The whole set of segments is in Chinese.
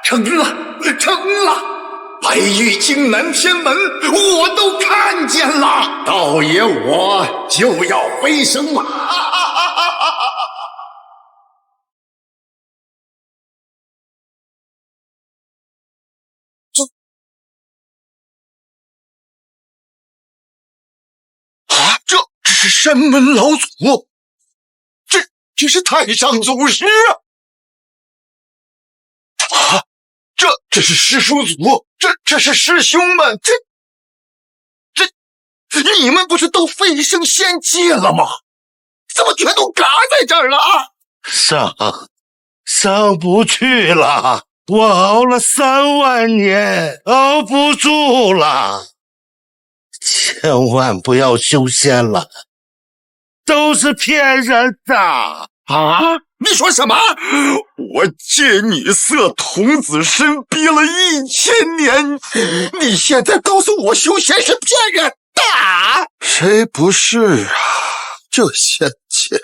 成了，成了！白玉京南天门我都看见了，道爷我就要飞升了！这是山门老祖，这是太上祖师啊！这是师叔祖，这是师兄们，这你们不是都飞升仙界了吗？怎么全都嘎在这儿了啊？上不去了，我熬了3万年，熬不住了。千万不要修仙了，都是骗人的啊！你说什么？我借女色童子身逼了1000年，你现在告诉我修仙是骗人的？谁不是啊？这仙界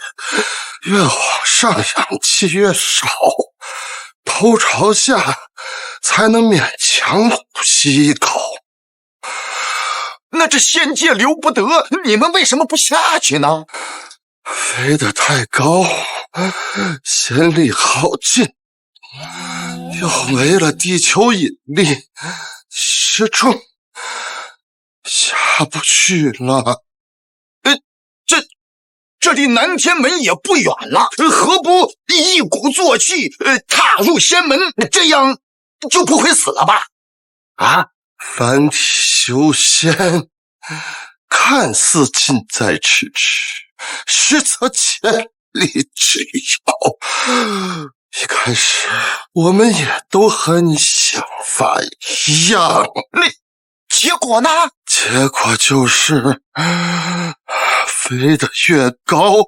越往上阳气越少，头朝下才能勉强呼吸一口。那这仙界留不得，你们为什么不下去呢？飞得太高，仙力耗尽，又没了地球引力，失重，下不去了。这离南天门也不远了，何不一鼓作气，踏入仙门，这样就不会死了吧？啊？凡体修仙，看似近在咫尺，实则千里之遥。一开始我们也都和你想法一样，结果呢？结果就是飞得越高，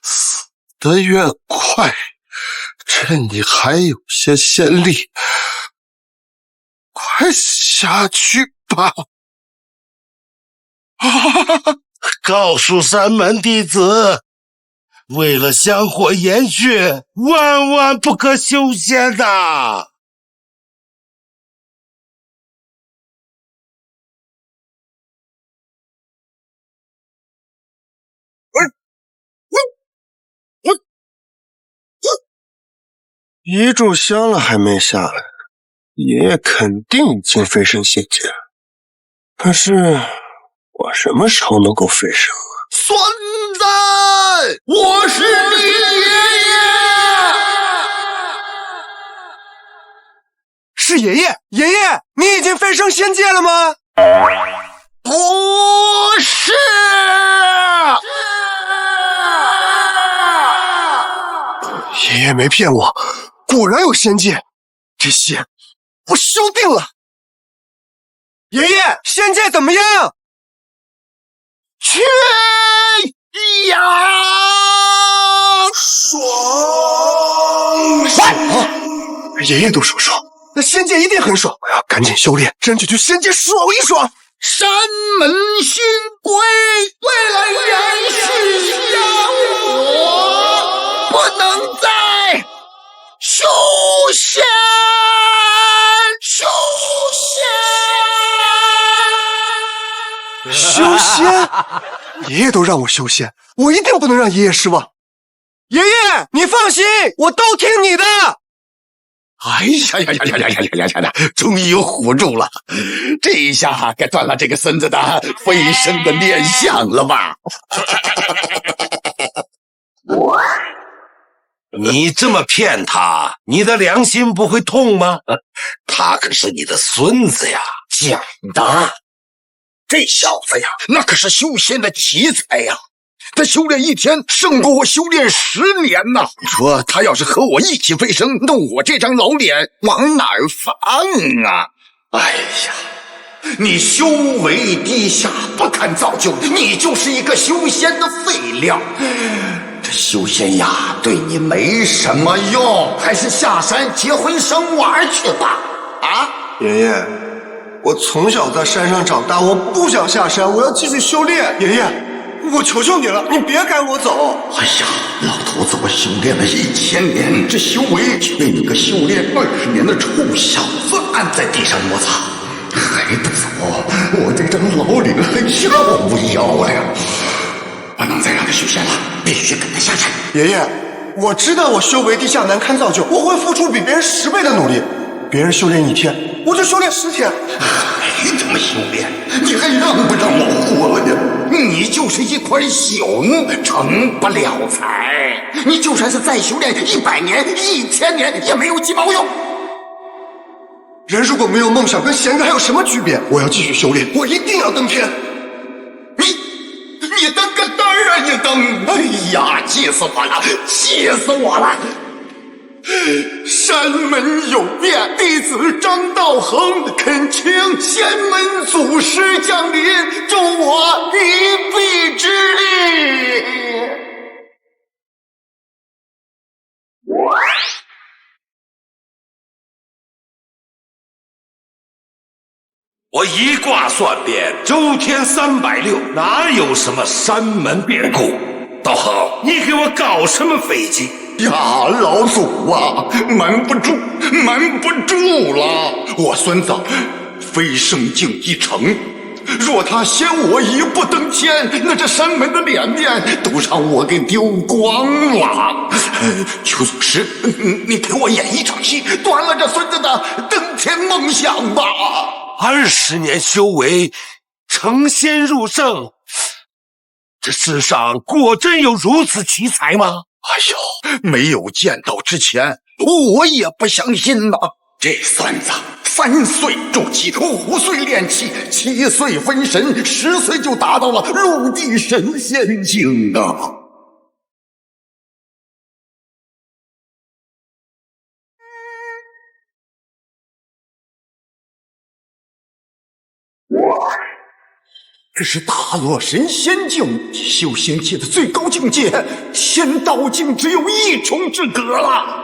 死得越快。趁你还有些仙力，快下去吧！告诉山门弟子，为了香火延续，万万不可修仙的。一炷香了还没下来，爷爷肯定已经飞升仙界了。可是我什么时候能够飞升？孙子，我是你爷爷！是爷爷，爷爷，你已经飞升仙界了吗？不是。爷爷没骗我，果然有仙界，这仙我修定了。爷爷，仙界怎么样？去呀！爽！爷爷都说爽，那仙界一定很爽。我要赶紧修炼，争取去仙界爽一爽。山门新规，为了延续香火，不能再修仙。修仙？爷爷都让我修仙，我一定不能让爷爷失望。爷爷，你放心，我都听你的。哎呀！终于唬住了，这一下该断了这个孙子的飞升的念想了吧？你这么骗他，你的良心不会痛吗？他可是你的孙子呀，讲的。这小子呀，那可是修仙的奇才呀，他修炼1天胜过我修炼10年呐！你说他要是和我一起飞升，那我这张老脸往哪儿放啊？哎呀，你修为低下，不堪造就，你就是一个修仙的废料。这修仙呀，对你没什么用，还是下山结婚生娃去吧！啊，爷爷，我从小在山上长大，我不想下山，我要继续修炼。爷爷，我求求你了，你别赶我走。哎呀，老头子，我修炼了1000年，这修为却被你个修20年的臭小子按在地上摩擦，还不走，我这张老脸还要不要了呀？不能再让他修仙了，必须跟他下山。爷爷，我知道我修为地下难堪造就，我会付出比别人10倍的努力。别人修炼1天，我就修炼10天。还这么修炼，你还让不让我活了呀？你就是一块朽，成不了材。你就算是再修炼100年、1000年，也没有几毛用。人如果没有梦想，跟闲人还有什么区别？我要继续修炼，我一定要登天。你登个嘚儿啊！你登！哎呀，气死我了！气死我了！山门有变，弟子张道恒恳请仙门祖师降临，助我一臂之力。我一卦算遍，周天360，哪有什么山门变故？道恒，你给我搞什么飞机？呀，老祖啊，瞒不住了！我孙子飞升境一成，若他先我一步登天，那这山门的脸面都让我给丢光了。邱祖师，你给我演一场戏，断了这孙子的登天梦想吧！20年修为，成仙入圣，这世上果真有如此奇才吗？哎呦，没有见到之前，我也不相信呐。这孙子3岁筑基，5岁炼气，7岁分神，10岁就达到了陆地神仙境啊！这是大罗神仙境修仙界的最高境界，天道境只有1重之隔了。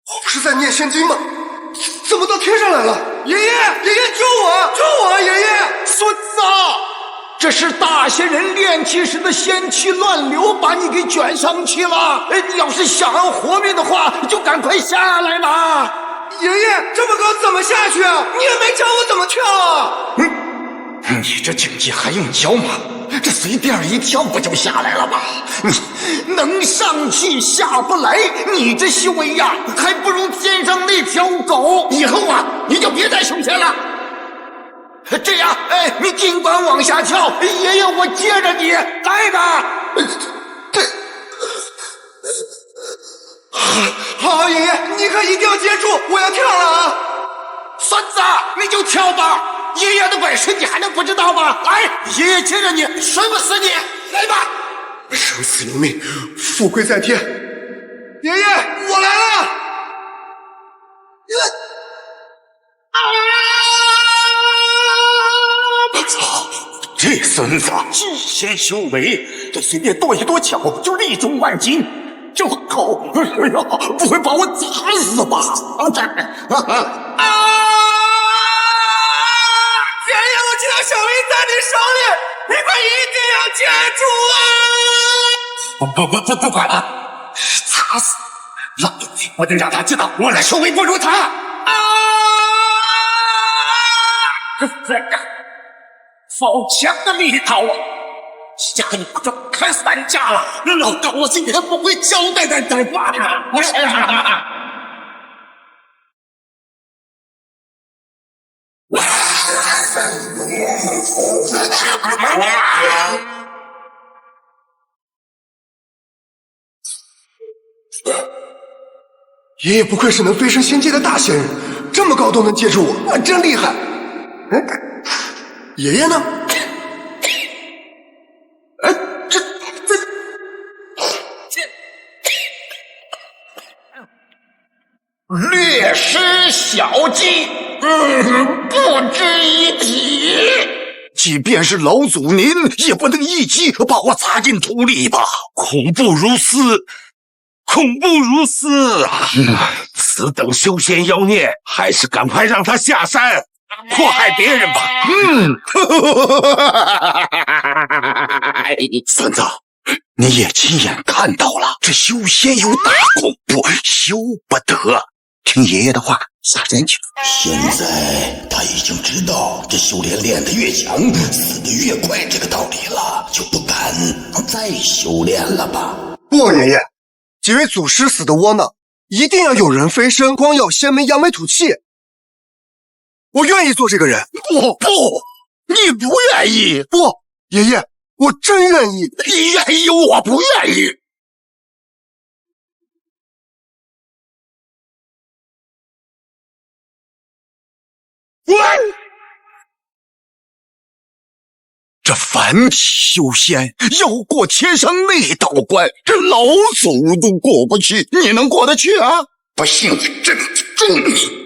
我不是在念仙经吗？怎么到天上来了？爷爷，救我！爷爷，孙子！这是大仙人炼气时的仙气乱流，把你给卷上去了。你要是想要活命的话，就赶快下来吧。爷爷，这么高怎么下去啊？你也没教我怎么跳啊！你这境界还用教吗？这随便一跳不就下来了吗？你能上去下不来，你这修为呀，还不如天上那条狗。以后啊，你就别再修仙了。这样，你尽管往下跳，爷爷我接着你，来吧。好，爷爷，你可一定要接住，我要跳了啊！孙子，你就跳吧，爷爷的本事你还能不知道吗？来，爷爷接着你，摔不死你，来吧。生死由命，富贵在天。爷爷，我来了。这孙子极限修为，这随便跺一跺脚就力重万斤，这狗，哎呀，不会把我砸死吧？爷爷，我这条小命在你手里，你可一定要接住啊！不管了，砸死，老东西，我得让他知道我的修为不如他。好强的力道啊！下一步就开3架了，老高，我今天不会交代在这儿吧？爷爷不愧是能飞升仙界的大仙人，这么高都能接住我，真厉害。爷爷呢？略施小计，不值一提。即便是老祖您，也不能一击把我砸进土里吧？恐怖如斯，恐怖如斯啊！此等修仙妖孽，还是赶快让他下山，祸害别人吧。孙子，你也亲眼看到了，这修仙有大恐怖，休不得。听爷爷的话，下山去。现在他已经知道这修炼练得越强，死得越快这个道理了，就不敢再修炼了吧？不，爷爷，几位祖师死得窝囊，一定要有人飞升，光耀仙门，扬眉吐气。我愿意做这个人。不，你不愿意。不，爷爷，我真愿意。你愿意，我不愿意。这凡修仙要过天上那道关，这老祖都过不去，你能过得去啊？不信我正中你！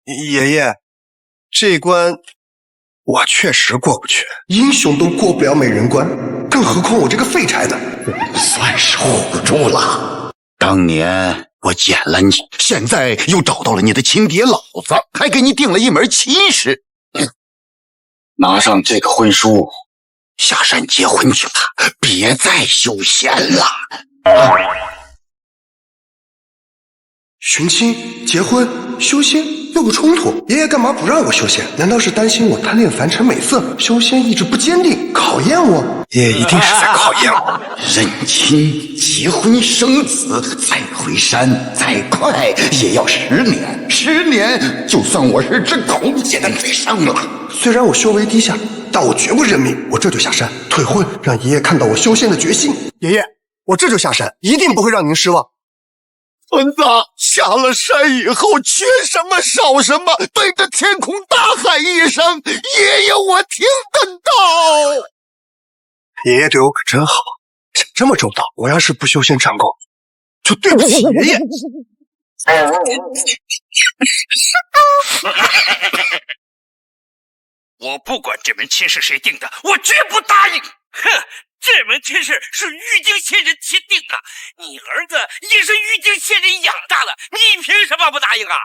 爷爷，这关我确实过不去，英雄都过不了美人关，更何况我这个废柴呢？算是唬住了。当年我捡了你，现在又找到了你的亲爹老子，还给你定了一门亲事。拿上这个婚书，下山结婚去吧，别再修仙了。寻亲、结婚、修仙有个冲突，爷爷干嘛不让我修仙？难道是担心我贪恋凡尘美色，修仙意志不坚定，考验我？爷爷一定是在考验我。认亲、结婚、生子，再回山，再快也要10年。10年，就算我是只狗也能追上了。虽然我修为低下，但我绝不认命。我这就下山退婚，让爷爷看到我修仙的决心。爷爷，我这就下山，一定不会让您失望。孙子，下了山以后，缺什么少什么，对着天空大喊一声：“爷爷，我听得到。”爷爷对我可真好，想这么周到。我要是不修仙成功，就对不起爷爷。我不管这门亲事谁定的，我绝不答应。哼！这门亲事是玉京仙人钦定的，你儿子也是玉京仙人养大的，你凭什么不答应啊？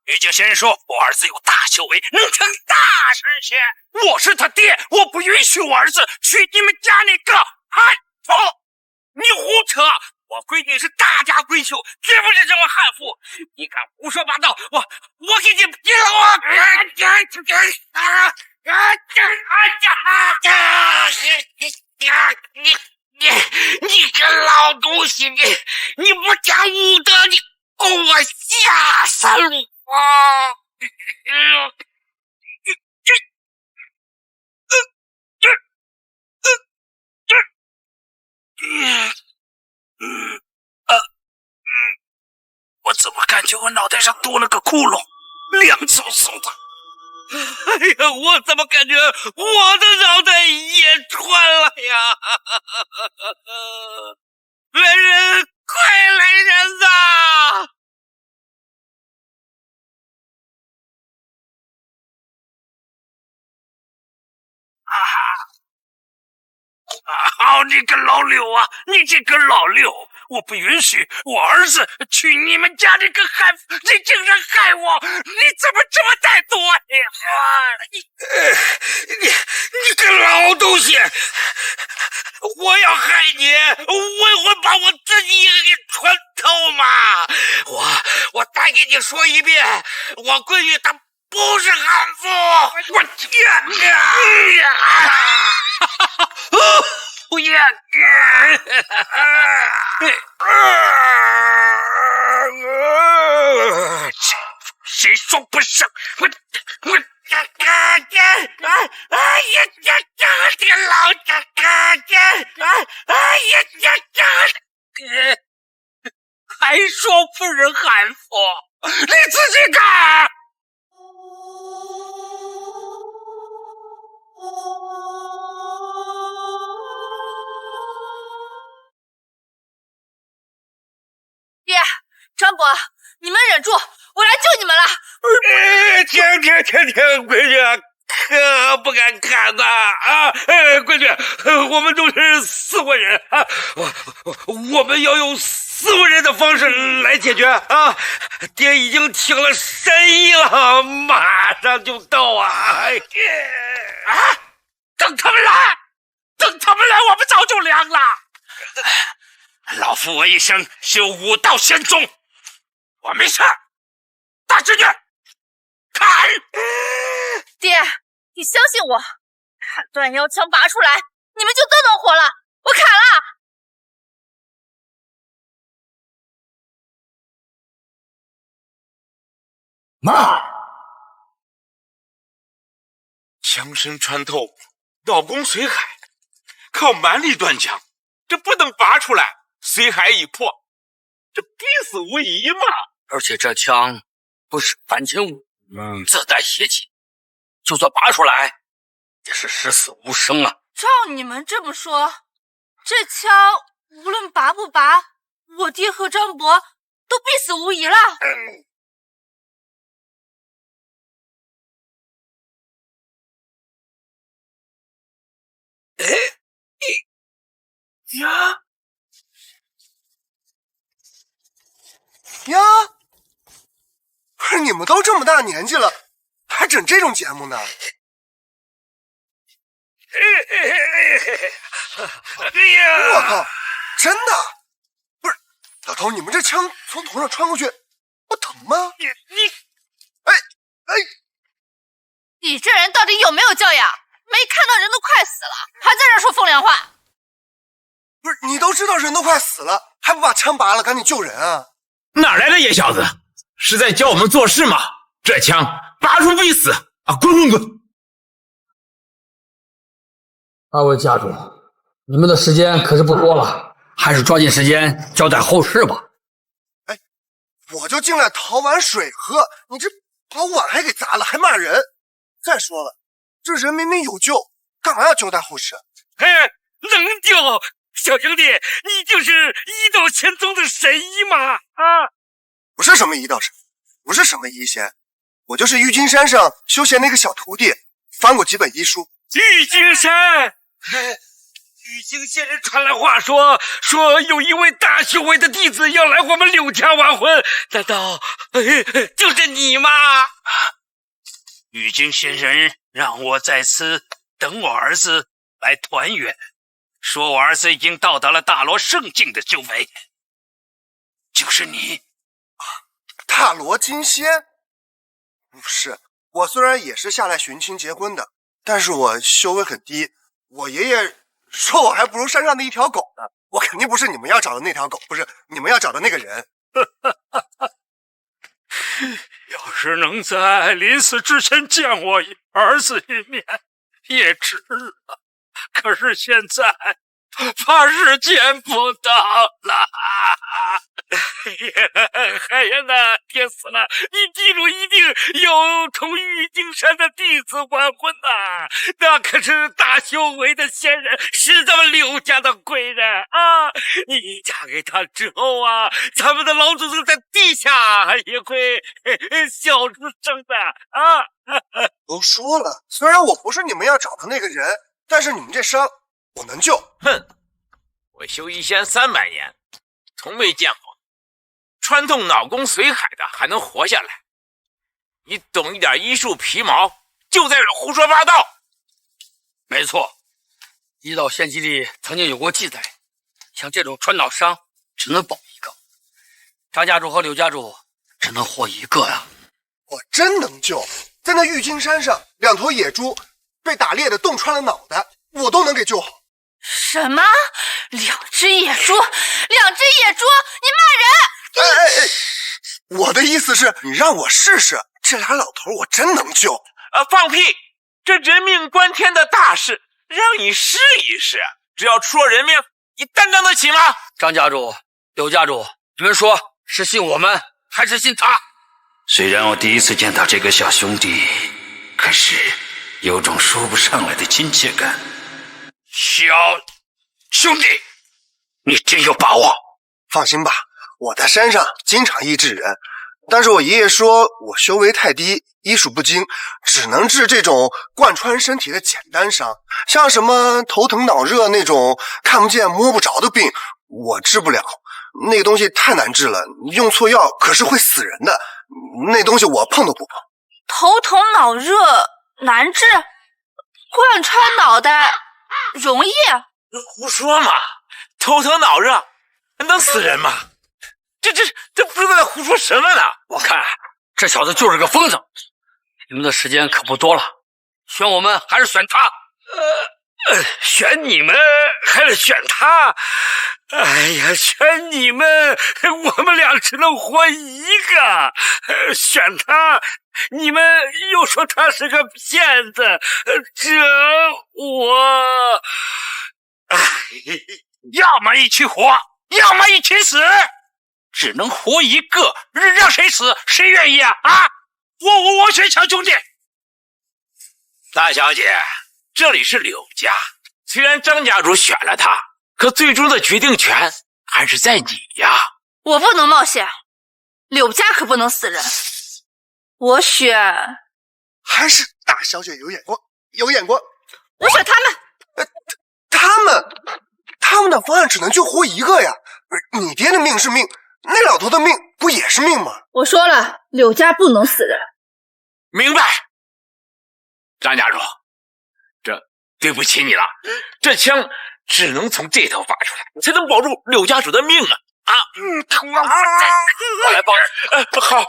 玉京仙人说我儿子有大修为，能成大神仙，我是他爹，我不允许我儿子娶你们家那个汉妇。你胡扯！我闺女是大家闺秀，绝不是什么悍妇。你敢胡说八道，我给你劈了我！你个老东西，你不讲武德，你供我下山路啊！我怎么感觉我脑袋上多了个窟窿，凉飕飕的？哎呀，我怎么感觉我的脑袋也穿了呀？来人，快来人呐！好你个老六啊！你这个老六，我不允许我儿子娶你们家这个悍妇，你竟然害我！你怎么这么怠惰呀？你个老东西！我要害你，我会把我自己也给穿透嘛！我再给你说一遍，我闺女她不是悍妇！我天呀！不要！谁说不是？我还说不是悍妇，你自己看。爹，张伯，你们忍住，我来救你们了！停，闺女，可不敢看呐！闺女，我们都是4户人啊，我们要用4户人的方式来解决啊！爹已经听了神医了，马上就到啊！等他们来，我们早就凉了。老夫我一生修武道仙宗，我没事。大侄女，砍！爹，你相信我，砍断腰枪拔出来，你们就都能活了。我砍了。妈，枪身穿透，脑弓髓海，靠蛮力断枪，这不能拔出来，髓海已破，这必死无疑嘛。而且这枪不是反清武，自带邪气，就算拔出来，也是十死无生啊！照你们这么说，这枪无论拔不拔，我爹和张伯都必死无疑了。呀，不是你们都这么大年纪了，还整这种节目呢？我靠，真的？不是，老头，你们这枪从头上穿过去，不疼吗？你这人到底有没有教养？没看到人都快死了，还在这说风凉话？不是，你都知道人都快死了，还不把枪拔了，赶紧救人啊！哪来的野小子？是在教我们做事吗？这枪拔出必死啊！滚！二位家主，你们的时间可是不多了，还是抓紧时间交代后事吧。哎，我就进来讨碗水喝，你这把碗还给砸了，还骂人。再说了，这人明明有救，干嘛要交代后事？能救！小兄弟，你就是医道仙宗的神医吗？不是什么医道神，不是什么医仙，我就是玉金山上修仙那个小徒弟，翻过几本医书。玉金山，玉京仙人传来话说有一位大修为的弟子要来我们柳家完婚，难道就是你吗？玉京仙人让我在此等我儿子来团圆，说我儿子已经到达了大罗圣境的修为，就是你。大罗金仙？不是，我虽然也是下来寻亲结婚的，但是我修为很低。我爷爷说我还不如山上的一条狗呢，我肯定不是你们要找的那条狗，不是你们要找的那个人。要是能在临死之前见我儿子一面也值了，可是现在怕是见不到了。海燕呐，爹死了，你记住，一定有同玉京山的弟子完婚呐，那可是大修为的仙人，是咱们柳家的贵人啊！你嫁给他之后啊，咱们的老祖宗在地下也会笑出声的啊！都说了，虽然我不是你们要找的那个人，但是你们这伤我能救。哼，我修医仙300年，从未见过穿透脑弓髓海的还能活下来。你懂一点医术皮毛，就在这胡说八道。没错，医道仙籍里曾经有过记载，像这种穿脑伤只能保一个，张家主和柳家主只能活一个呀。我真能救，在那玉金山上，2头野猪被打猎的洞穿了脑袋，我都能给救好。什么？2只野猪？2只野猪？你骂人！我的意思是，你让我试试，这俩老头我真能救。放屁！这人命关天的大事，让你试一试，只要出了人命，你担当得起吗？张家主、柳家主，你们说是信我们，还是信他？虽然我第一次见到这个小兄弟，可是有种说不上来的亲切感。小兄弟，你真有把握？放心吧，我在山上经常医治人，但是我爷爷说我修为太低，医术不精，只能治这种贯穿身体的简单伤，像什么头疼脑热那种看不见摸不着的病，我治不了。那个东西太难治了，用错药可是会死人的，那东西我碰都不碰。头疼脑热难治，贯穿脑袋容易？胡说嘛！头疼脑热能死人吗？这不知道在胡说什么呢？我看这小子就是个疯子。你们的时间可不多了，选我们还是选他？选你们还是选他？哎呀，选你们，我们俩只能活一个。选他，你们又说他是个骗子，这我，要么一起活，要么一起死，只能活一个，让谁死谁愿意啊！我选小兄弟。大小姐，这里是柳家，虽然张家主选了他，可最终的决定权还是在你呀。我不能冒险，柳家可不能死人。我选，还是大小姐有眼光，有眼光。我选他们。他们的方案只能救活一个呀。你爹的命是命，那老头的命不也是命吗？我说了，柳家不能死人。明白。张家主，这对不起你了，这枪只能从这头发出来，才能保住柳家主的命啊！我来帮。好。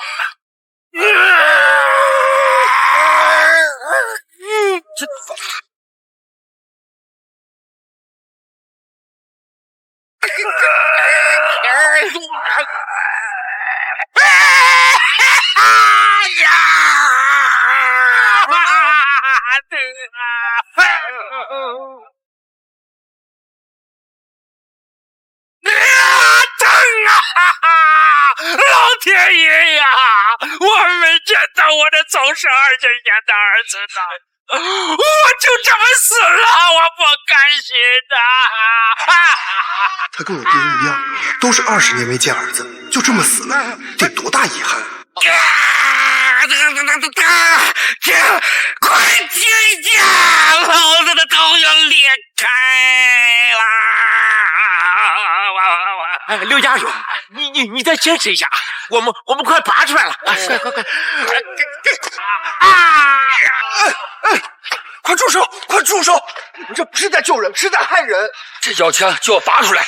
老天爷呀！我没见到我的总是20年的儿子呢，我就这么死了，我不甘心的。他跟我爹一样，都是20年没见儿子，就这么死了，得多大遗憾！快停下！老子的头要裂开了！刘家主，你再坚持一下，我们快拔出来了！快！快住手！快住手！你们这不是在救人，是在害人！这腰枪就要拔出来了，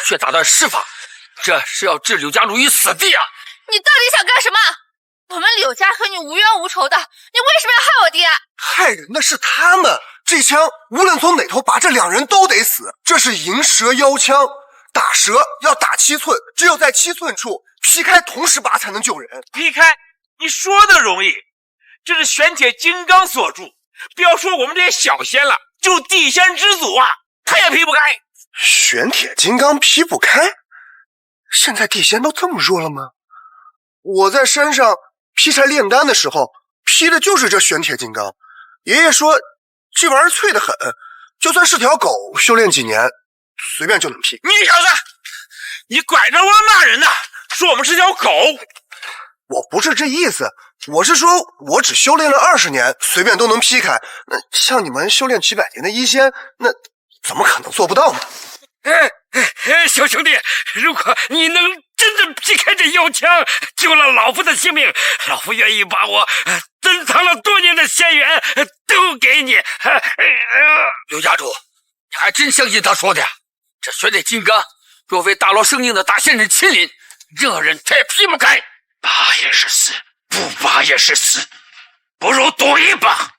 却打断施法，这是要置柳家主于死地啊！你到底想干什么？我们柳家和你无冤无仇的，你为什么要害我爹？害人的是他们，这枪无论从哪头拔，这2人都得死。这是银蛇腰枪，打蛇要打7寸，只有在7寸处劈开同时拔才能救人。劈开？你说的容易，这是玄铁金刚锁住，不要说我们这些小仙了，就地仙之祖啊，他也劈不开。玄铁金刚劈不开？现在地仙都这么弱了吗？我在山上劈柴炼丹的时候，劈的就是这玄铁金刚。爷爷说这玩意儿脆得很，就算是条狗，修炼几年随便就能劈。你小子，你拐着弯骂人呢，说我们是条狗。我不是这意思，我是说我只修炼了20年，随便都能劈开。那像你们修炼几百年的医仙，那怎么可能做不到呢？小兄弟，如果你能真正劈开这腰枪，救了老夫的性命，老夫愿意把我珍藏了多年的仙缘都给你。刘家主，你还真相信他说的呀？这玄铁金刚若非大罗生境的大仙人亲临，任何人他也劈不开。拔也是死，不拔也是死，不如赌一把。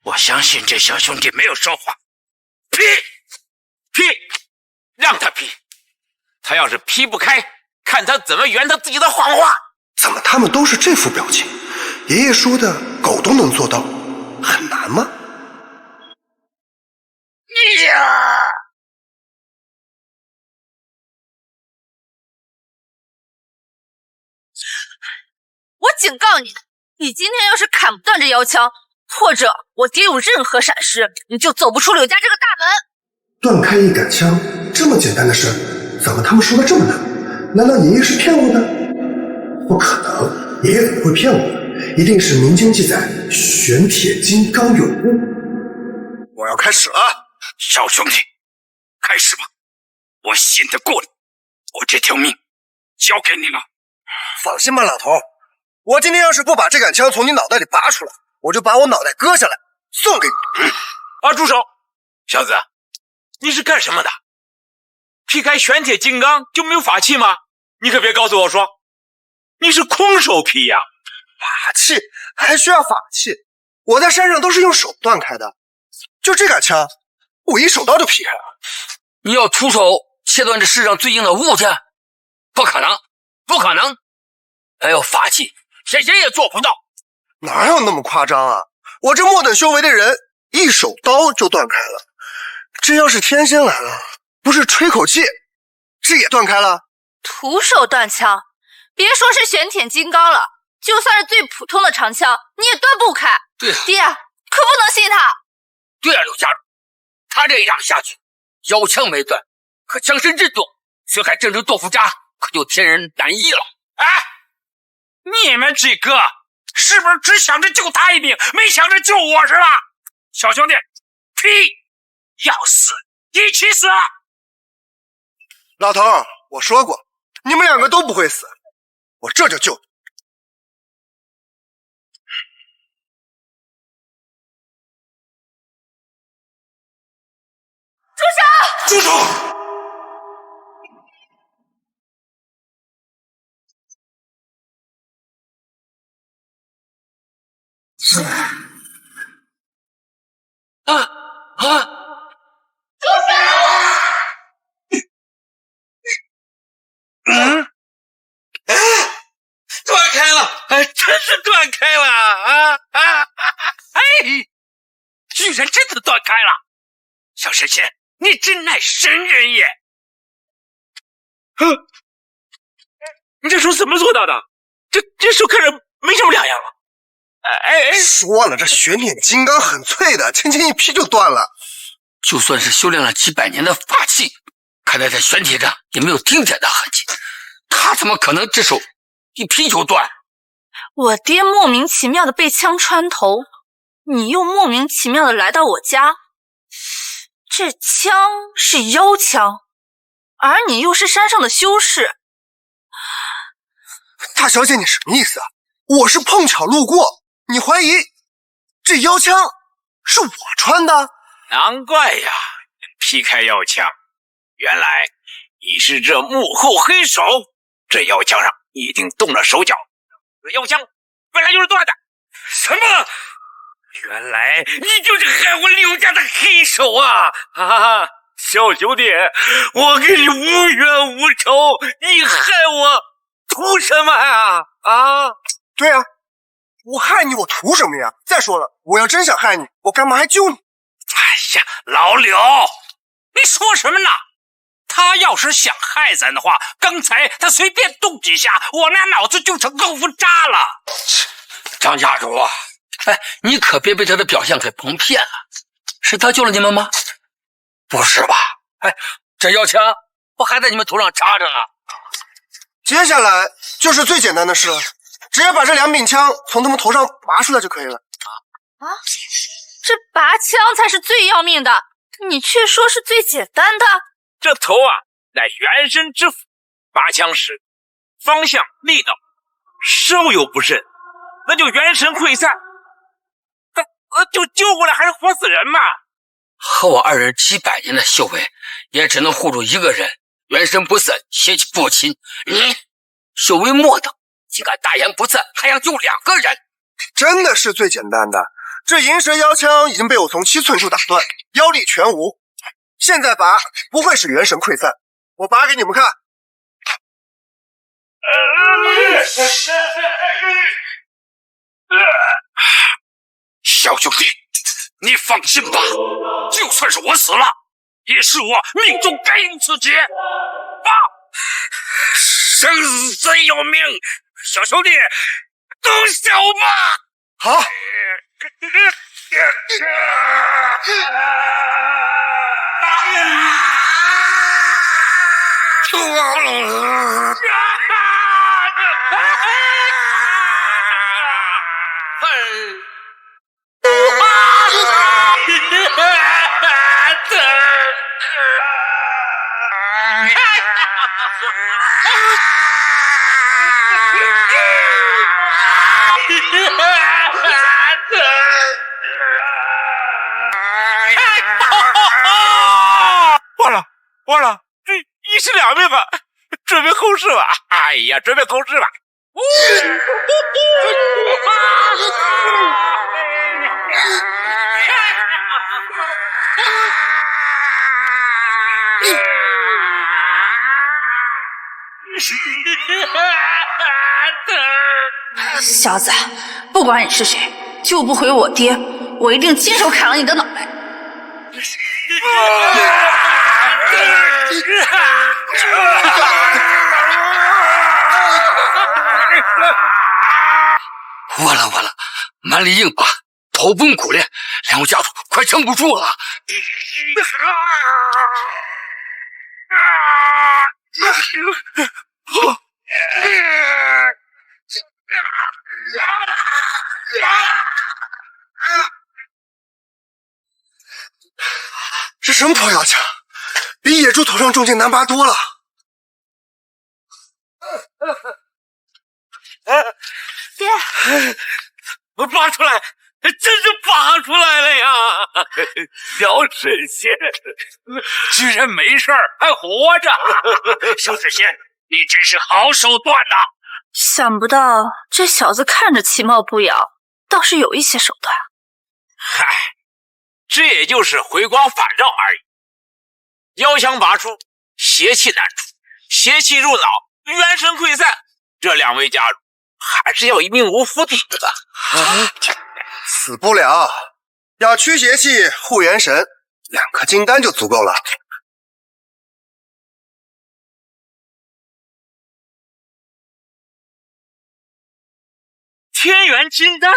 我相信这小兄弟没有说谎，劈，让他劈。他要是劈不开，看他怎么圆他自己的谎话。怎么他们都是这副表情？爷爷说的狗都能做到，很难吗？呀！我警告你，你今天要是砍不断这腰枪，或者我爹有任何闪失，你就走不出柳家这个大门。断开一杆枪，这么简单的事，怎么他们说的这么难？难道爷爷是骗我的？不可能，爷爷怎么会骗我？一定是明经记载玄铁金刚有误。我要开始了，小兄弟，开始吧，我信得过你，我这条命交给你了。放心吧，老头，我今天要是不把这杆枪从你脑袋里拔出来，我就把我脑袋割下来送给你。住手！小子，你是干什么的？劈开玄铁金刚就没有法器吗？你可别告诉我说你是空手劈呀！法器还需要法器？我在山上都是用手断开的，就这杆枪，我一手刀就劈开了。你要徒手切断这世上最硬的物件？不可能，不可能！还有法器，谁也做不到。哪有那么夸张啊？我这末等修为的人，一手刀就断开了。这要是天仙来了，不是吹口气，这也断开了。徒手断枪，别说是玄铁金刚了，就算是最普通的长枪，你也断不开。对，爹，可不能信他。对啊，刘家主，他这一掌下去，腰枪没断，可枪身震动，血海震成豆腐渣，可就天人难易了。哎，你们几个是不是只想着救他一命，没想着救我是吧？小兄弟，劈！要死一起死！老头，我说过，你们两个都不会死，我这就救你。住手！断开了！哎，真是断开了！哎，居然真的断开了！小神仙，你真乃神人也！你这手怎么做到的？这手看着没什么两样啊！说了，这玄铁金刚很脆的，轻轻一劈就断了。就算是修炼了几百年的法器，看在这玄铁上也没有丁点的痕迹，他怎么可能这手一劈就断？我爹莫名其妙的被枪穿头，你又莫名其妙的来到我家，这枪是妖枪，而你又是山上的修士。大小姐，你什么意思啊？我是碰巧路过，你怀疑这妖枪是我穿的？难怪呀，劈开妖枪，原来你是这幕后黑手。这妖枪上一定动了手脚，这妖枪本来就是断的。什么？原来你就是害我刘家的黑手啊！小兄弟，我跟你无冤无仇，你害我图什么呀？对啊，我害你，我图什么呀？再说了，我要真想害你，我干嘛还救你？哎呀，老柳，你说什么呢？他要是想害咱的话，刚才他随便动几下，我那脑子就成豆腐渣了。张家主啊，你可别被他的表现给蒙骗了。是他救了你们吗？不是吧？这妖枪不还在你们头上插着呢？接下来就是最简单的事了，直接把这两柄枪从他们头上拔出来就可以了。这拔枪才是最要命的，你却说是最简单的。这头乃元神之斧，拔枪时方向力道稍有不慎，那就元神溃散，就救过来还是活死人嘛。和我二人几百年的修为，也只能护住一个人，元神不散，邪气不侵。你修为末等，竟敢大言不惭，还想救两个人？真的是最简单的。这银蛇妖枪已经被我从7寸处打断，妖力全无。现在拔不会使元神溃散，我拔给你们看。小兄弟，你放心吧，就算是我死了，也是我命中该有此劫。生死有命，小兄弟，动手吧！好。完了，这一尸两命啊！准备后事吧。哎呀，准备后事吧。小子，不管你是谁，救不回我爹，我一定亲手砍了你的脑袋！完了，蛮力硬拔，头崩骨裂，两位家主快撑不住了！这什么破药枪，比野猪头上中箭难拔多了。爹，我拔出来，真是拔出来了呀！小神仙，居然没事儿还活着！小神仙，你真是好手段呐！想不到这小子看着其貌不扬，倒是有一些手段。嗨，这也就是回光返照而已。妖枪拔出，邪气难出，邪气入脑，元神溃散，这两位家主还是要命无附体的。死不了，要驱邪气、护元神，2颗金丹就足够了。天元金丹，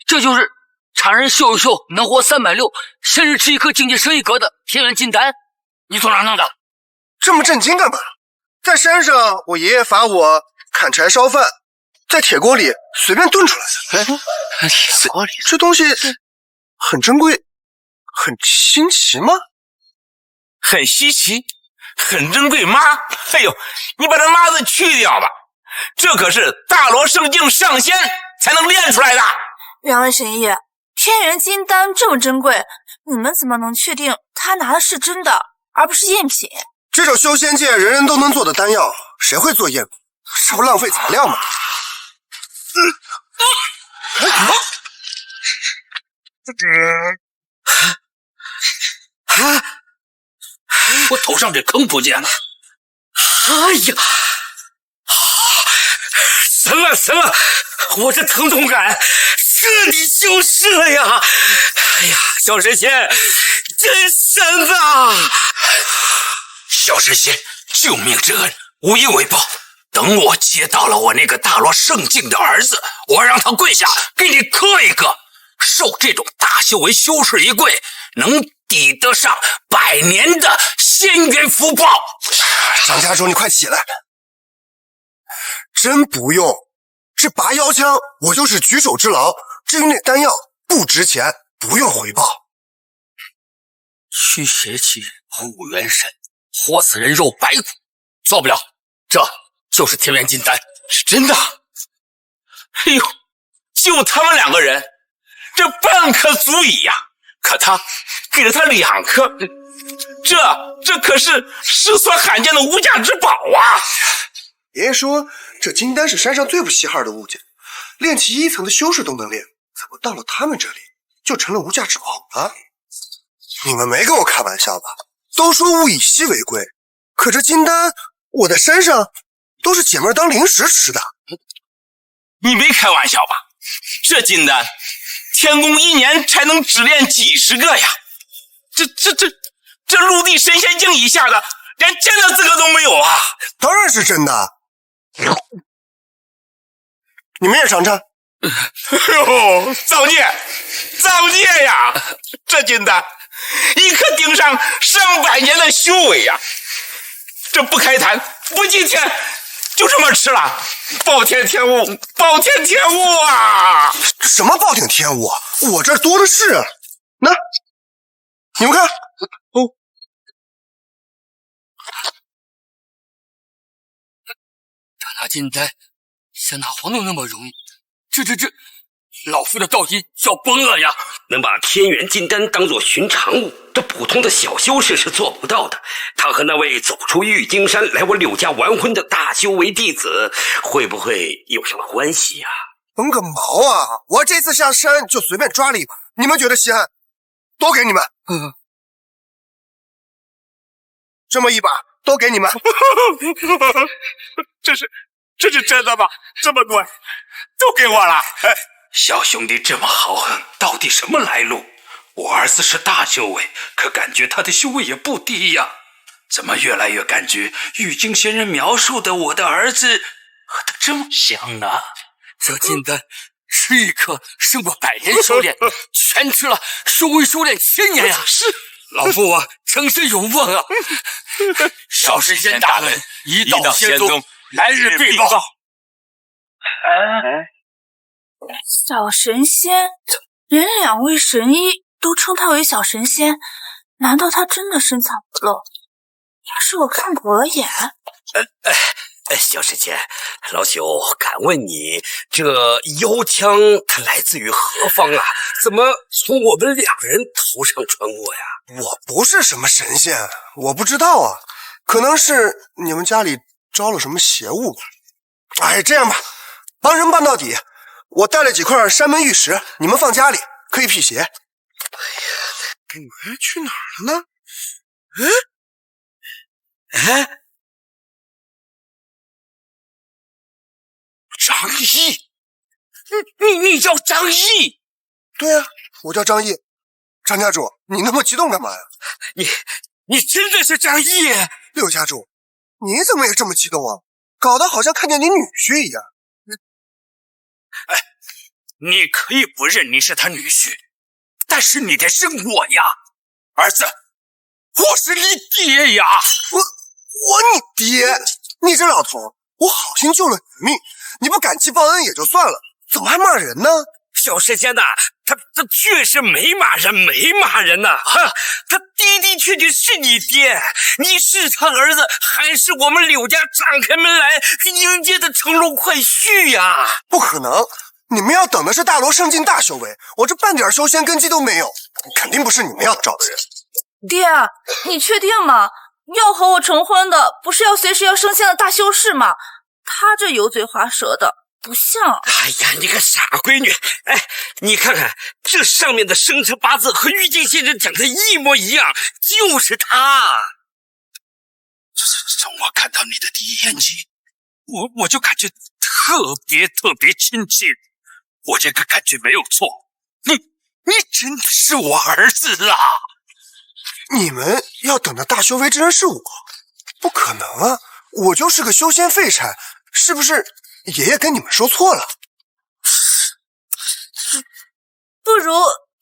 这就是常人秀一秀能活360，甚至吃一颗境界升一格的天元金丹，你从哪弄的？这么震惊干嘛？在山上，我爷爷罚我砍柴烧饭，在铁锅里随便炖出来的。铁锅里这东西很珍贵，很新奇吗？很稀奇，很珍贵吗？哎呦，你把这妈字去掉吧，这可是大罗圣境上仙才能炼出来的。两位神医，天元金丹这么珍贵，你们怎么能确定他拿的是真的，而不是赝品？这种修仙界人人都能做的丹药，谁会做赝品？这不浪费材料吗？我头上这坑不见了！哎呀，神了！我这疼痛感彻底消失了呀！哎呀，小神仙，真神啊！小神仙，救命之恩无以为报。等我接到了我那个大罗圣境的儿子，我让他跪下给你磕一个，受这种大修为修士一跪，能抵得上100年的仙缘福报。张家主，你快起来！真不用，这拔妖枪我就是举手之劳。至于那丹药不值钱，不用回报。驱邪气、护元神，活死人肉白骨，做不了。这就是天元金丹，是真的。哎呦，就他们2个人，这半颗足矣呀！可他给了他2颗，这可是世所罕见的无价之宝啊！爷爷说这金丹是山上最不稀罕的物件，炼气1层的修士都能炼，怎么到了他们这里就成了无价之宝了？你们没跟我开玩笑吧？都说物以稀为贵，可这金丹我在山上都是姐妹当零食吃的。你没开玩笑吧？这金丹，天宫1年才能只炼几10个呀！这陆地神仙境以下的，连真的资格都没有啊！当然是真的。你们也尝尝。哎呦，造孽呀！这金丹一颗顶上上百年的修为呀！这不开坛不祭天，就这么吃了，暴殄天物啊！什么暴殄天物？我这儿多的是。那你们看，他拿金丹像拿黄豆那么容易，这老夫的道心要崩了呀！能把天元金丹当作寻常物，这普通的小修士是做不到的。他和那位走出玉京山来我柳家完婚的大修为弟子，会不会有什么关系呀？崩个毛啊！我这次下山就随便抓了一把，你们觉得稀罕，都给你们。这么一把都给你们。这是真的吗？这么多都给我了？小兄弟这么豪横，到底什么来路？我儿子是大修为，可感觉他的修为也不低呀。怎么越来越感觉玉京仙人描述的我的儿子和他这么像呢？这金丹吃一颗胜过100人修炼，全吃了修为修炼1000年呀！是老夫我成身有望啊！少神仙大人，一道仙宗，来日必报。小神仙，连2位神医都称他为小神仙，难道他真的深藏不露？还是我看不合眼？小神仙，老朽敢问你，这妖枪它来自于何方啊？怎么从我们2人头上穿过呀？我不是什么神仙，我不知道啊，可能是你们家里招了什么邪物。哎，这样吧，帮人办到底。我带了几块山门玉石，你们放家里可以辟邪。哎呀，去哪儿了呢？张毅，你叫张毅？对啊，我叫张毅。张家主，你那么激动干嘛呀？你真的是张毅？六家主，你怎么也这么激动啊？搞得好像看见你女婿一样。你可以不认你是他女婿，但是你得认我呀，儿子，我是你爹呀！我你爹？你这老头，我好心救了你命，你不感激报恩也就算了，怎么还骂人呢？小神仙呐，他确实没骂人呐，他的确是你爹，你是他儿子，还是我们柳家敞开门来迎接的乘龙快婿呀？不可能，你们要等的是大罗圣境大修为，我这半点修仙根基都没有，肯定不是你们要找的人。爹，你确定吗？要和我成婚的不是要随时要升仙的大修士吗？他这油嘴滑舌的不像。哎呀，你个傻闺女！哎，你看看这上面的生辰八字和玉京先生长得一模一样，就是他。从我看到你的第一眼起，我就感觉特别亲切。我这个感觉没有错，你真的是我儿子啦！你们要等的大修为之人是我？不可能啊！我就是个修仙废柴，是不是爷爷跟你们说错了？不如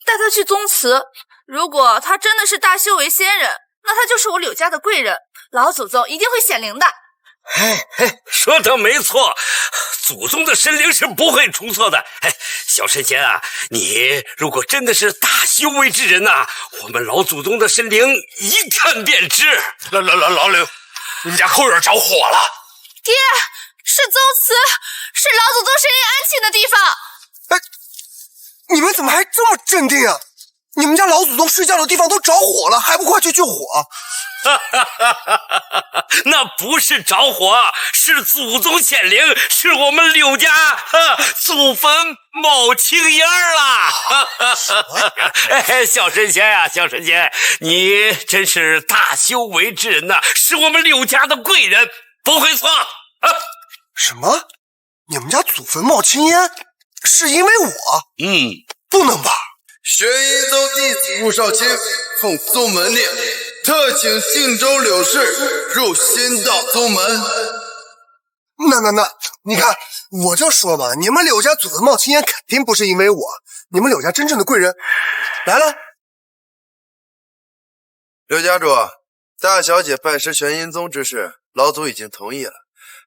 带他去宗祠，如果他真的是大修为仙人，那他就是我柳家的贵人，老祖宗一定会显灵的。说的没错，祖宗的神灵是不会出错的。小神仙啊，你如果真的是大修为之人呐，我们老祖宗的神灵一看便知。老柳，你们家后院着火了！爹，是宗祠，是老祖宗神灵安寝的地方。你们怎么还这么镇定啊？你们家老祖宗睡觉的地方都着火了，还不快去救火？那不是着火，是祖宗显灵，是我们柳家祖坟冒青烟啦！小神仙呀，小神仙，你真是大修为之人呐，是我们柳家的贵人，不会错。什么？你们家祖坟冒青烟，是因为我？不能吧？玄阴宗弟子入少卿，奉宗门令，特请信州柳氏入仙道宗门。那，你看，我就说嘛，你们柳家祖坟冒青烟肯定不是因为我，你们柳家真正的贵人来了。柳家主，大小姐拜师玄阴宗之事，老祖已经同意了，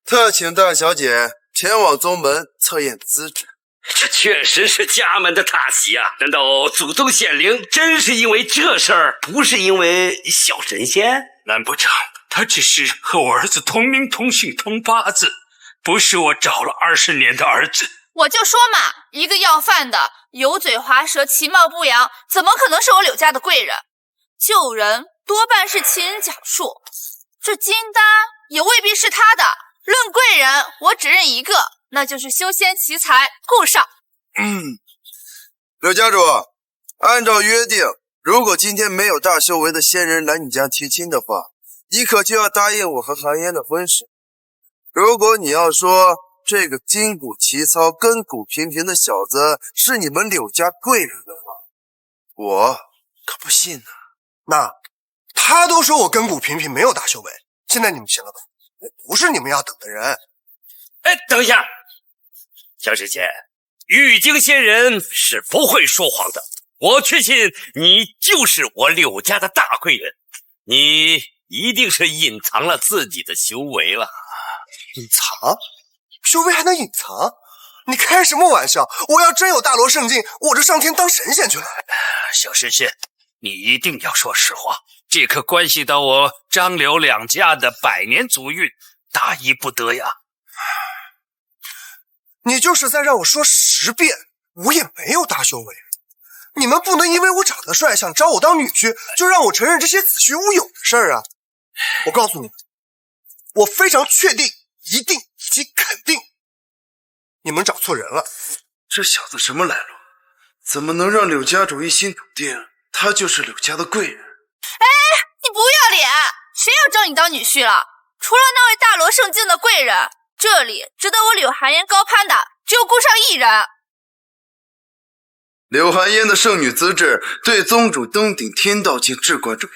特请大小姐前往宗门测验资质。这确实是家门的大喜啊！难道祖宗显灵真是因为这事儿，不是因为小神仙？难不成他只是和我儿子同名同姓同八字，不是我找了20年的儿子？我就说嘛，一个要饭的，油嘴滑舌，其貌不扬，怎么可能是我柳家的贵人？救人多半是其人讲述，这金丹也未必是他的。论贵人，我只认一个，那就是修仙奇才顾少。柳家主，按照约定，如果今天没有大修为的仙人来你家提亲的话，你可就要答应我和韩嫣的婚事。如果你要说这个筋骨奇糙、根骨平平的小子是你们柳家贵人的话，我可不信呢。那他都说我根骨平平，没有大修为，现在你们信了吧？我不是你们要等的人。哎，等一下，小师姐，玉京仙人是不会说谎的，我确信你就是我柳家的大贵人，你一定是隐藏了自己的修为了。隐藏？修为还能隐藏？你开什么玩笑？我要真有大罗圣境，我这上天当神仙去了。小神仙，你一定要说实话，这可关系到我张柳两家的百年祖运，大意不得呀。你就是再让我说10遍，我也没有大修为。你们不能因为我长得帅，想招我当女婿，就让我承认这些子虚乌有的事儿啊！我告诉你们，我非常确定、一定以及肯定，你们找错人了。这小子什么来路？怎么能让柳家主一心笃定他就是柳家的贵人？哎，你不要脸！谁要招你当女婿了？除了那位大罗圣境的贵人，这里值得我柳寒烟高攀的只有顾少一人。柳寒烟的圣女资质对宗主登顶天道境至关重要，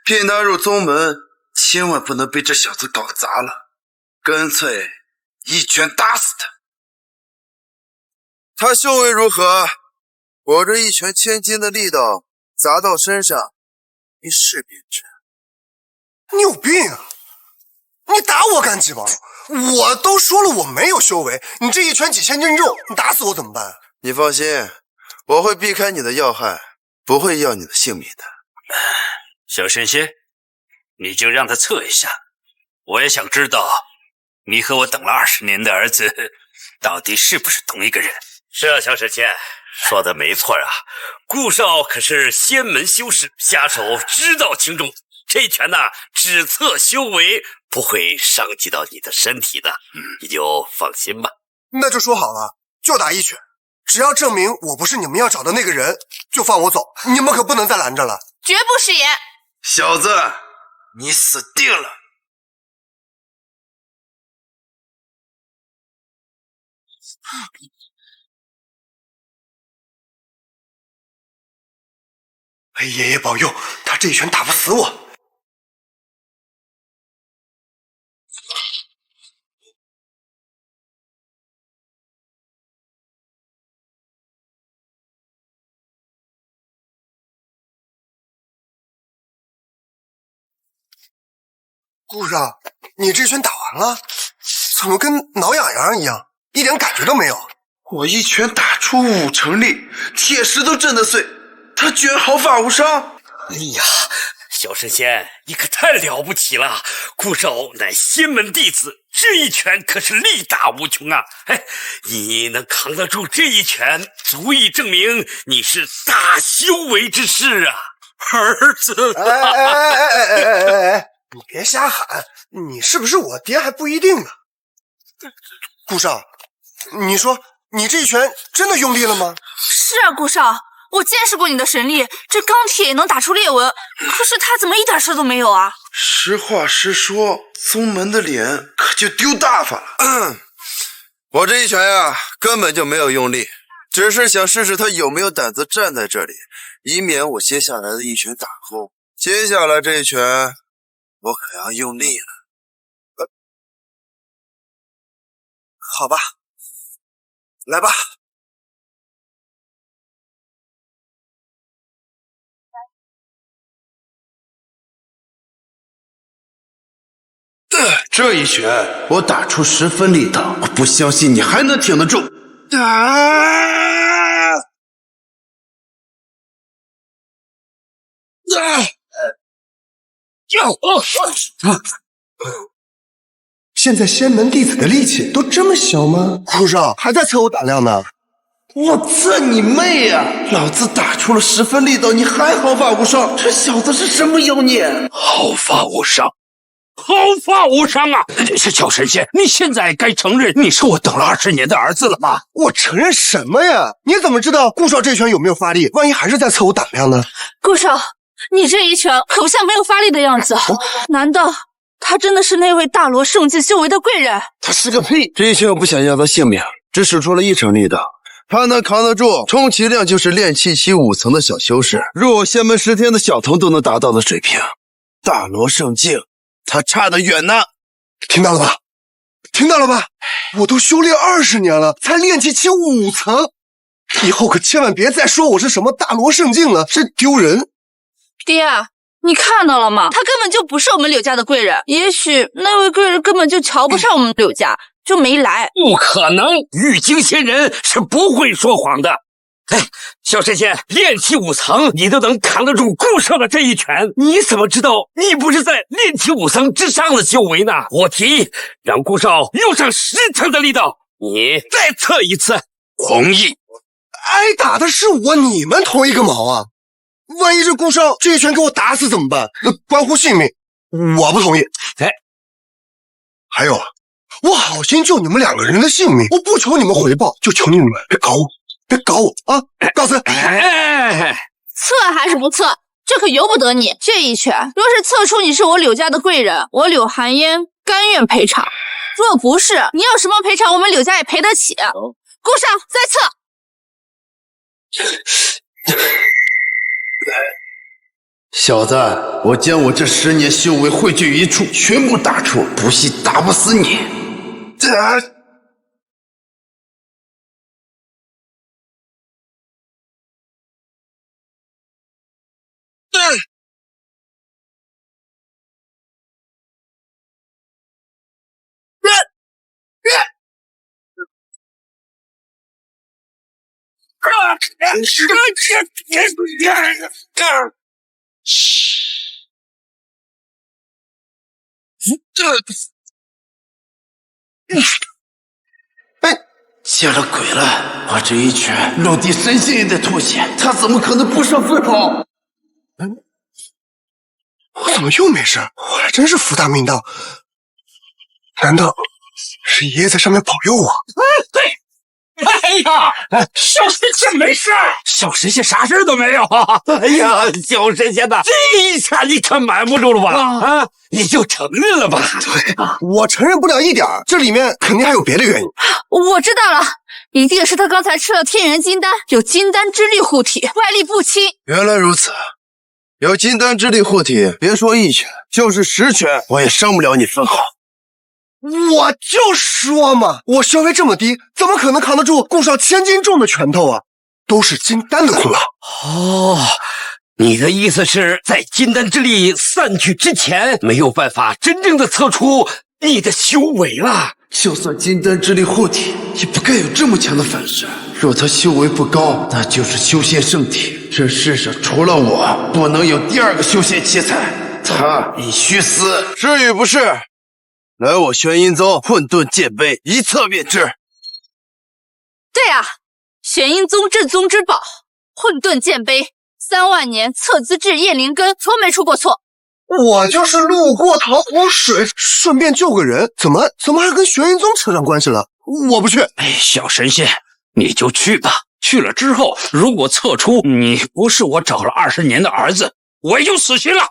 骗他入宗门，千万不能被这小子搞砸了，干脆一拳打死他。他修为如何？我这一拳千斤的力道砸到身上，一试便知。你有病啊！你打我干鸡毛？我都说了我没有修为，你这一拳几千斤肉，你打死我怎么办？你放心，我会避开你的要害，不会要你的性命的。小神仙，你就让他测一下，我也想知道你和我等了20年的儿子到底是不是同一个人。是啊，小神仙说的没错啊，顾少可是仙门修士，下手知道轻重，这一拳只测修为，不会伤及到你的身体的，你就放心吧。那就说好了，就打一拳，只要证明我不是你们要找的那个人，就放我走，你们可不能再拦着了。绝不食言。小子，你死定了！哎，爷爷保佑，他这一拳打不死我。顾少，你这拳打完了，怎么跟挠痒痒一样，一点感觉都没有？我一拳打出5成力，铁石都震得碎，他居然毫发无伤。哎呀，小神仙，你可太了不起了！顾少乃仙门弟子，这一拳可是力大无穷啊！哎，你能扛得住这一拳，足以证明你是大修为之士啊！儿子，哎，你别瞎喊，你是不是我爹还不一定呢。顾少，你说你这一拳真的用力了吗？是啊，顾少，我见识过你的神力，这钢铁也能打出裂纹，可是他怎么一点事都没有啊？实话实说，宗门的脸可就丢大发了。我这一拳呀，根本就没有用力，只是想试试他有没有胆子站在这里，以免我接下来的一拳打后，接下来这一拳我可要用力了。好吧，来吧。这一拳我打出10分力道，我不相信你还能挺得住。现在仙门弟子的力气都这么小吗？顾少还在测我胆量呢。我测你妹呀！老子打出了10分力道，你还毫发无伤。这小子是什么妖孽？毫发无伤，毫发无伤啊！小神仙，你现在该承认你是我等了20年的儿子了吧？我承认什么呀？你怎么知道顾少这拳有没有发力？万一还是在测我胆量呢？顾少，你这一拳可不像没有发力的样子，难道他真的是那位大罗圣境修为的贵人？他是个屁！这一拳我不想要他性命，只使出了1成力道。他能扛得住，充其量就是炼气期5层的小修士，若我仙门10天的小童都能达到的水平。大罗圣境，他差得远呢。听到了吧？听到了吧？我都修炼20年了，才炼气期5层，以后可千万别再说我是什么大罗圣境了，是丢人。爹，你看到了吗？他根本就不是我们柳家的贵人，也许那位贵人根本就瞧不上我们柳家，就没来。不可能，玉京仙人是不会说谎的。哎，小神仙，炼气5层你都能扛得住顾少的这一拳，你怎么知道你不是在炼气5层之上的修为呢？我提议让顾少用上10层的力道，你再测一次。同意。挨打的是我，你们同意个毛啊！万一这顾少这一拳给我打死怎么办？关乎性命，我不同意。哎，还有啊，我好心救你们2个人的性命，我不求你们回报，就求你们别搞我，别搞我啊！告辞。测还是不测，这可由不得你。这一拳若是测出你是我柳家的贵人，我柳寒烟甘愿赔偿；若不是，你要什么赔偿，我们柳家也赔得起。顾少，再测。小子，我将我这10年修为汇聚一处，全部打出，不信打不死你。见了鬼了！我这一拳，落地神仙也得吐血，他怎么可能不上飞跑？我怎么又没事？我还真是福大命大，难道是爷爷在上面保佑我？对。哎呀，小神仙没事，小神仙啥事都没有。哎呀，小神仙呐，这一下你可瞒不住了吧？啊，你就承认了吧？对，我承认不了一点，这里面肯定还有别的原因。我知道了，一定是他刚才吃了天元金丹，有金丹之力护体，外力不侵。原来如此，有金丹之力护体，别说1拳，就是10拳，我也伤不了你分毫。我就说嘛，我修为这么低，怎么可能扛得住顾少1000斤重的拳头啊？都是金丹的功劳。哦，你的意思是在金丹之力散去之前，没有办法真正的测出你的修为了。就算金丹之力护体，也不该有这么强的反噬。若他修为不高，那就是修仙圣体。这世上除了我，不能有第2个修仙奇才。他必须死。至于不是？来我玄阴宗混沌剑碑，一测便知。对啊，玄阴宗正宗之宝混沌剑碑，3万年测资质验灵根，从没出过错。我就是路过桃湖水，顺便救个人，怎么还跟玄阴宗扯上关系了？我不去。哎，小神仙，你就去吧。去了之后，如果测出你不是我找了20年的儿子，我也就死心了。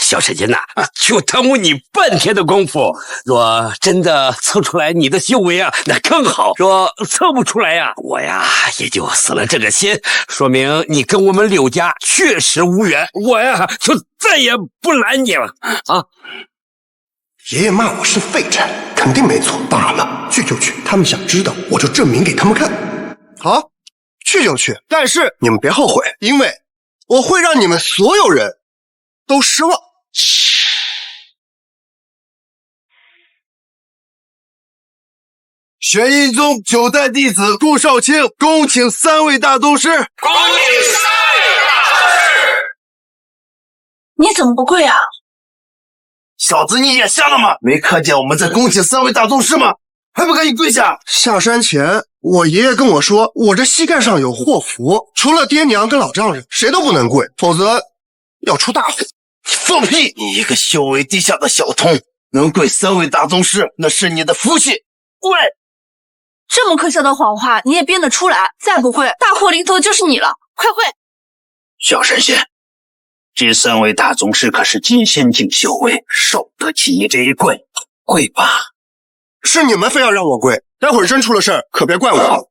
小神仙呐，就耽误你半天的功夫。若真的测出来你的修为啊，那更好；若测不出来呀，我呀也就死了这个心，说明你跟我们柳家确实无缘，我呀就再也不拦你了啊！爷爷骂我是废柴，肯定没错。当然了，去就去，他们想知道，我就证明给他们看。好，去就去，但是你们别后悔，因为我会让你们所有人都失望。玄阴宗9代弟子顾少卿，恭请3位大宗师。恭请3位大宗师。你怎么不跪啊？小子，你眼瞎了吗？没看见我们在恭请三位大宗师吗？还不赶紧跪下！下山前，我爷爷跟我说，我这膝盖上有祸符，除了爹娘跟老丈人，谁都不能跪，否则要出大祸。放屁！你一个修为低下的小童，能跪三位大宗师，那是你的福气。跪！这么可笑的谎话你也编得出来？再不会，大祸临头就是你了！快跪！小神仙，这三位大宗师可是金仙境修为，受得起你这一跪。跪吧！是你们非要让我跪，待会儿真出了事儿，可别怪我。哎呀！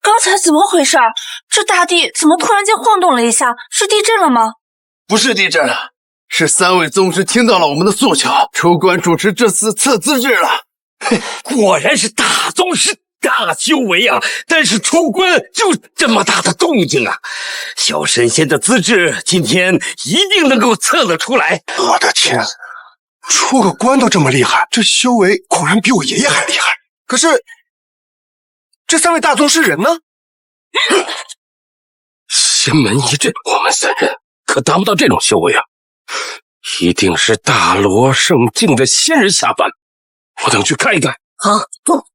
刚才怎么回事？这大地怎么突然间晃动了一下？是地震了吗？不是地震了，是三位宗师听到了我们的诉求，出关主持这次测资质了。果然是大宗师大修为啊！但是出关就这么大的动静啊！小神仙的资质今天一定能够测得出来。我的天，出个关都这么厉害，这修为果然比我爷爷还厉害。可是这三位大宗师人呢？仙门一阵，我们三人可达不到这种修为啊！一定是大罗圣境的仙人下凡，我等去看一看。好，走。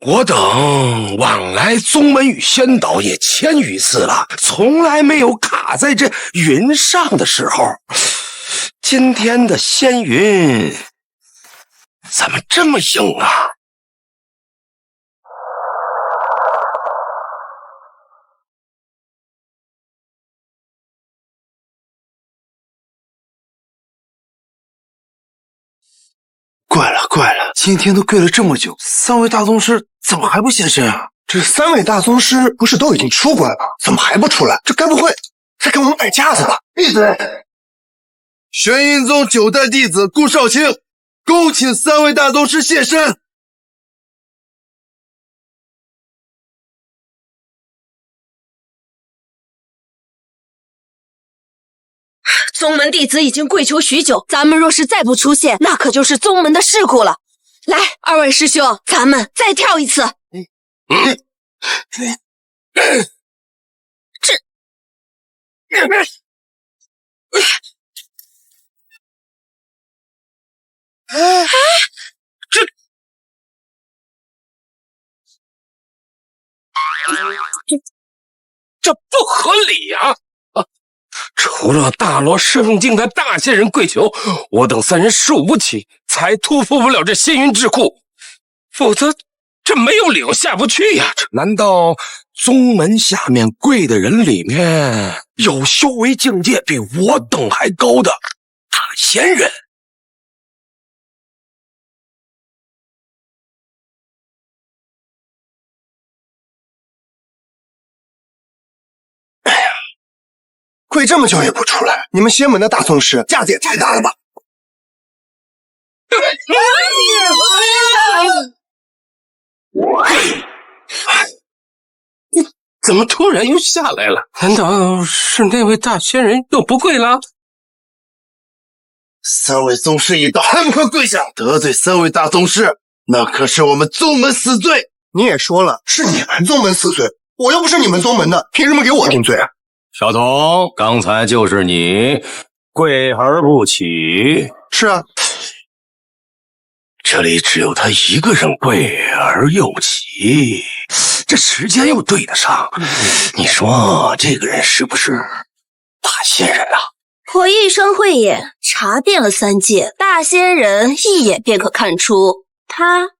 我等往来宗门与仙岛也千余次了，从来没有卡在这云上的时候。今天的仙云怎么这么硬啊？怪了，今天都跪了这么久，三位大宗师怎么还不现身啊？这三位大宗师不是都已经出关了，怎么还不出来？这该不会在给我们摆架子吧？闭嘴！玄阴宗9代弟子顾少卿，恭请三位大宗师现身。宗门弟子已经跪求许久，咱们若是再不出现，那可就是宗门的事故了。来，二位师兄，咱们再跳一次。这不合理啊！除了大罗圣境的大仙人跪求，我等三人输不起，才突破不了这仙云智库，否则这没有理由下不去呀！这难道宗门下面跪的人里面有修为境界比我等还高的大仙人？跪这么久也不出来，你们仙门的大宗师架子也太大了吧？怎么突然又下来了？难道是那位大仙人又不跪了？三位宗师已到，还不快跪下！得罪三位大宗师，那可是我们宗门死罪。你也说了，是你们宗门死罪，我又不是你们宗门的，凭什么给我定罪啊？小童，刚才就是你跪而不起。是啊，这里只有他一个人跪而又起，这时间又对得上。你说这个人是不是大仙人啊？我一生慧眼，查遍了3界，大仙人一眼便可看出，他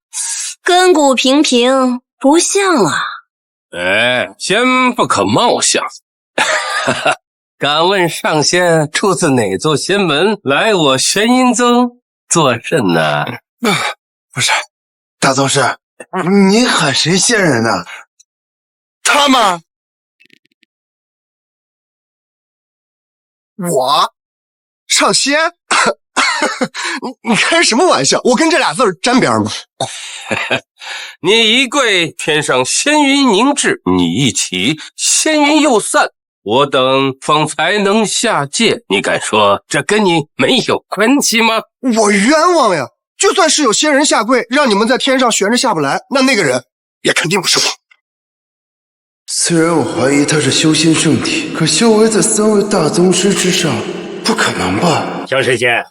根骨平平，不像啊。哎，先不可貌相。敢问上仙出自哪座仙门，来我玄阴宗作甚呢？不是，大宗师，你喊谁仙人呢？他吗？我上仙？你开什么玩笑？我跟这俩字沾边吗？你一跪，天上仙云凝滞；你一起，仙云又散。我等方才能下界，你敢说这跟你没有关系吗？我冤枉呀！就算是有仙人下跪，让你们在天上悬着下不来，那个人也肯定不是我。虽然我怀疑他是修仙圣体，可修为在3位大宗师之上，不可能吧？小神仙，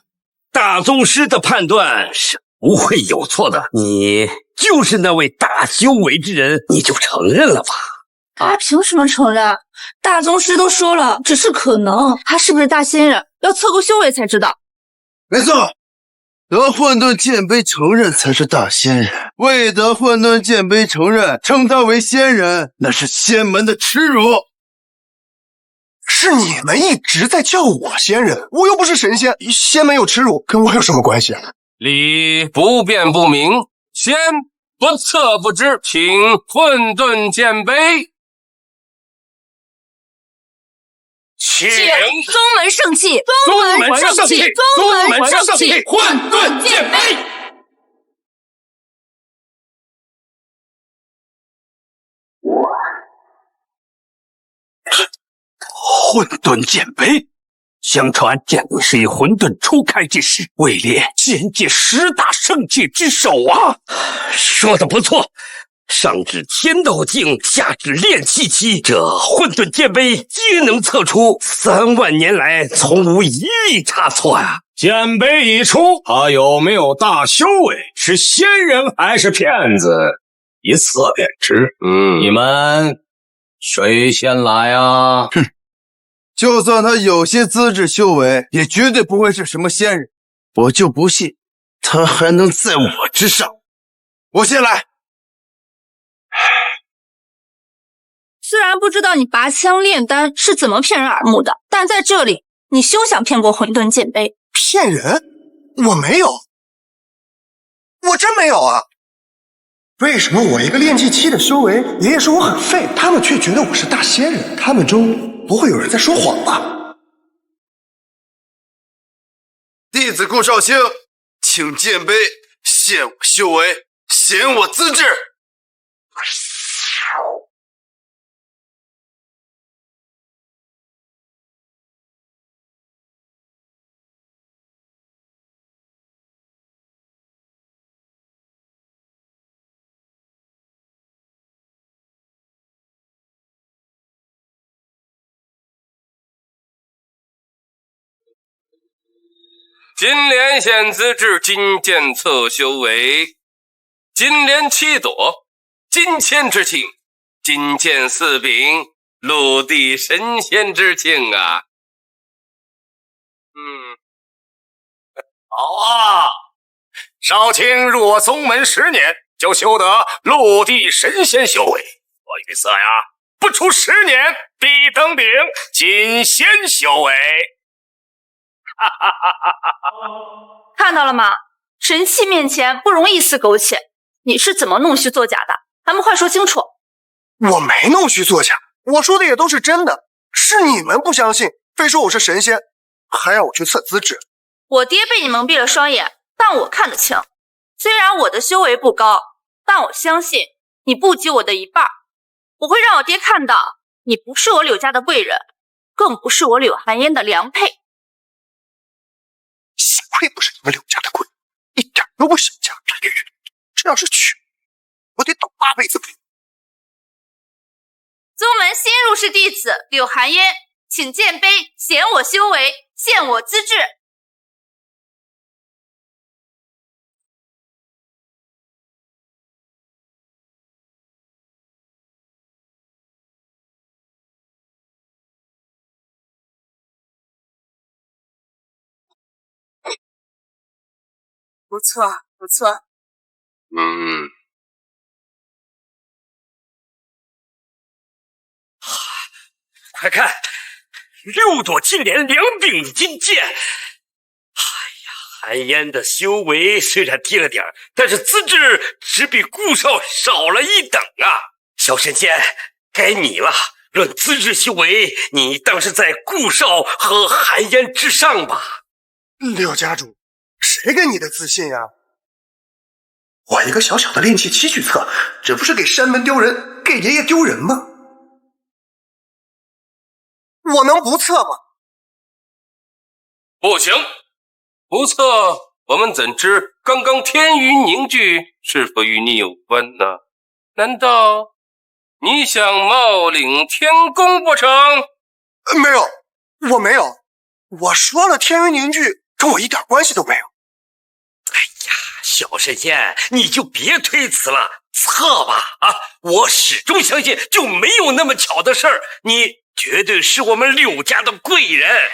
大宗师的判断是不会有错的。你就是那位大修为之人，你就承认了吧？他凭什么承认？大宗师都说了，只是可能。他是不是大仙人，要测过修为才知道。没错，得混沌剑杯承认才是大仙人，未得混沌剑杯承认，称他为仙人，那是仙门的耻辱。是你们一直在叫我仙人，我又不是神仙，仙门有耻辱，跟我有什么关系啊？理不辩不明，仙不测不知，请混沌剑杯。请宗门圣器，宗门圣器，宗门圣器，混沌剑杯。混沌剑杯，相传剑灵是以混沌初开之时，位列仙界10大圣器之首啊！说的不错。上至天道境，下至炼气期，这混沌剑杯皆能测出3万年来从无一例差错呀！剑杯已出，他有没有大修为，是仙人还是骗子，一测便知。你们谁先来啊？哼，就算他有些资质修为，也绝对不会是什么仙人。我就不信他还能在我之上。我先来。虽然不知道你拔枪炼丹是怎么骗人耳目的，但在这里，你休想骗过混沌剑杯。骗人？我没有，我真没有啊！为什么我一个炼气期的修为，爷爷说我很废，他们却觉得我是大仙人？他们中不会有人在说谎吧？弟子顾少卿，请剑杯限我修为，显我资质。金莲显资质，金剑测修为，金莲7朵，金签之庆，金剑4柄，陆地神仙之庆啊！好啊，少卿入我宗门10年，就修得陆地神仙修为。我预测呀，不出10年，必登顶金仙修为。看到了吗？神器面前不容一丝苟且。你是怎么弄虚作假的？咱们快说清楚。我没弄虚作假，我说的也都是真的，是你们不相信，非说我是神仙，还让我去测资质。我爹被你蒙蔽了双眼，但我看得清。虽然我的修为不高，但我相信你不及我的一半。我会让我爹看到，你不是我柳家的贵人，更不是我柳寒烟的良配。幸亏不是你们柳家的贵，一点都不想嫁这个人。这要是娶，我得倒8辈子霉。宗门新入室弟子柳寒烟，请剑杯显我修为，限我资质。不错，不错。快看，6朵金莲，2柄金剑。哎呀，寒烟的修为虽然低了点，但是资质只比顾少少了1等啊！小神仙，该你了。论资质修为，你当是在顾少和寒烟之上吧？柳家主，谁给你的自信呀？我一个小小的炼器七去测，这不是给山门丢人，给爷爷丢人吗？我能不测吗？不行，不测，我们怎知刚刚天云凝聚是否与你有关呢？难道你想冒领天宫不成？没有，我没有。我说了，天云凝聚跟我一点关系都没有。哎呀，小神仙，你就别推辞了，测吧！啊，我始终相信，就没有那么巧的事儿。你绝对是我们柳家的贵人。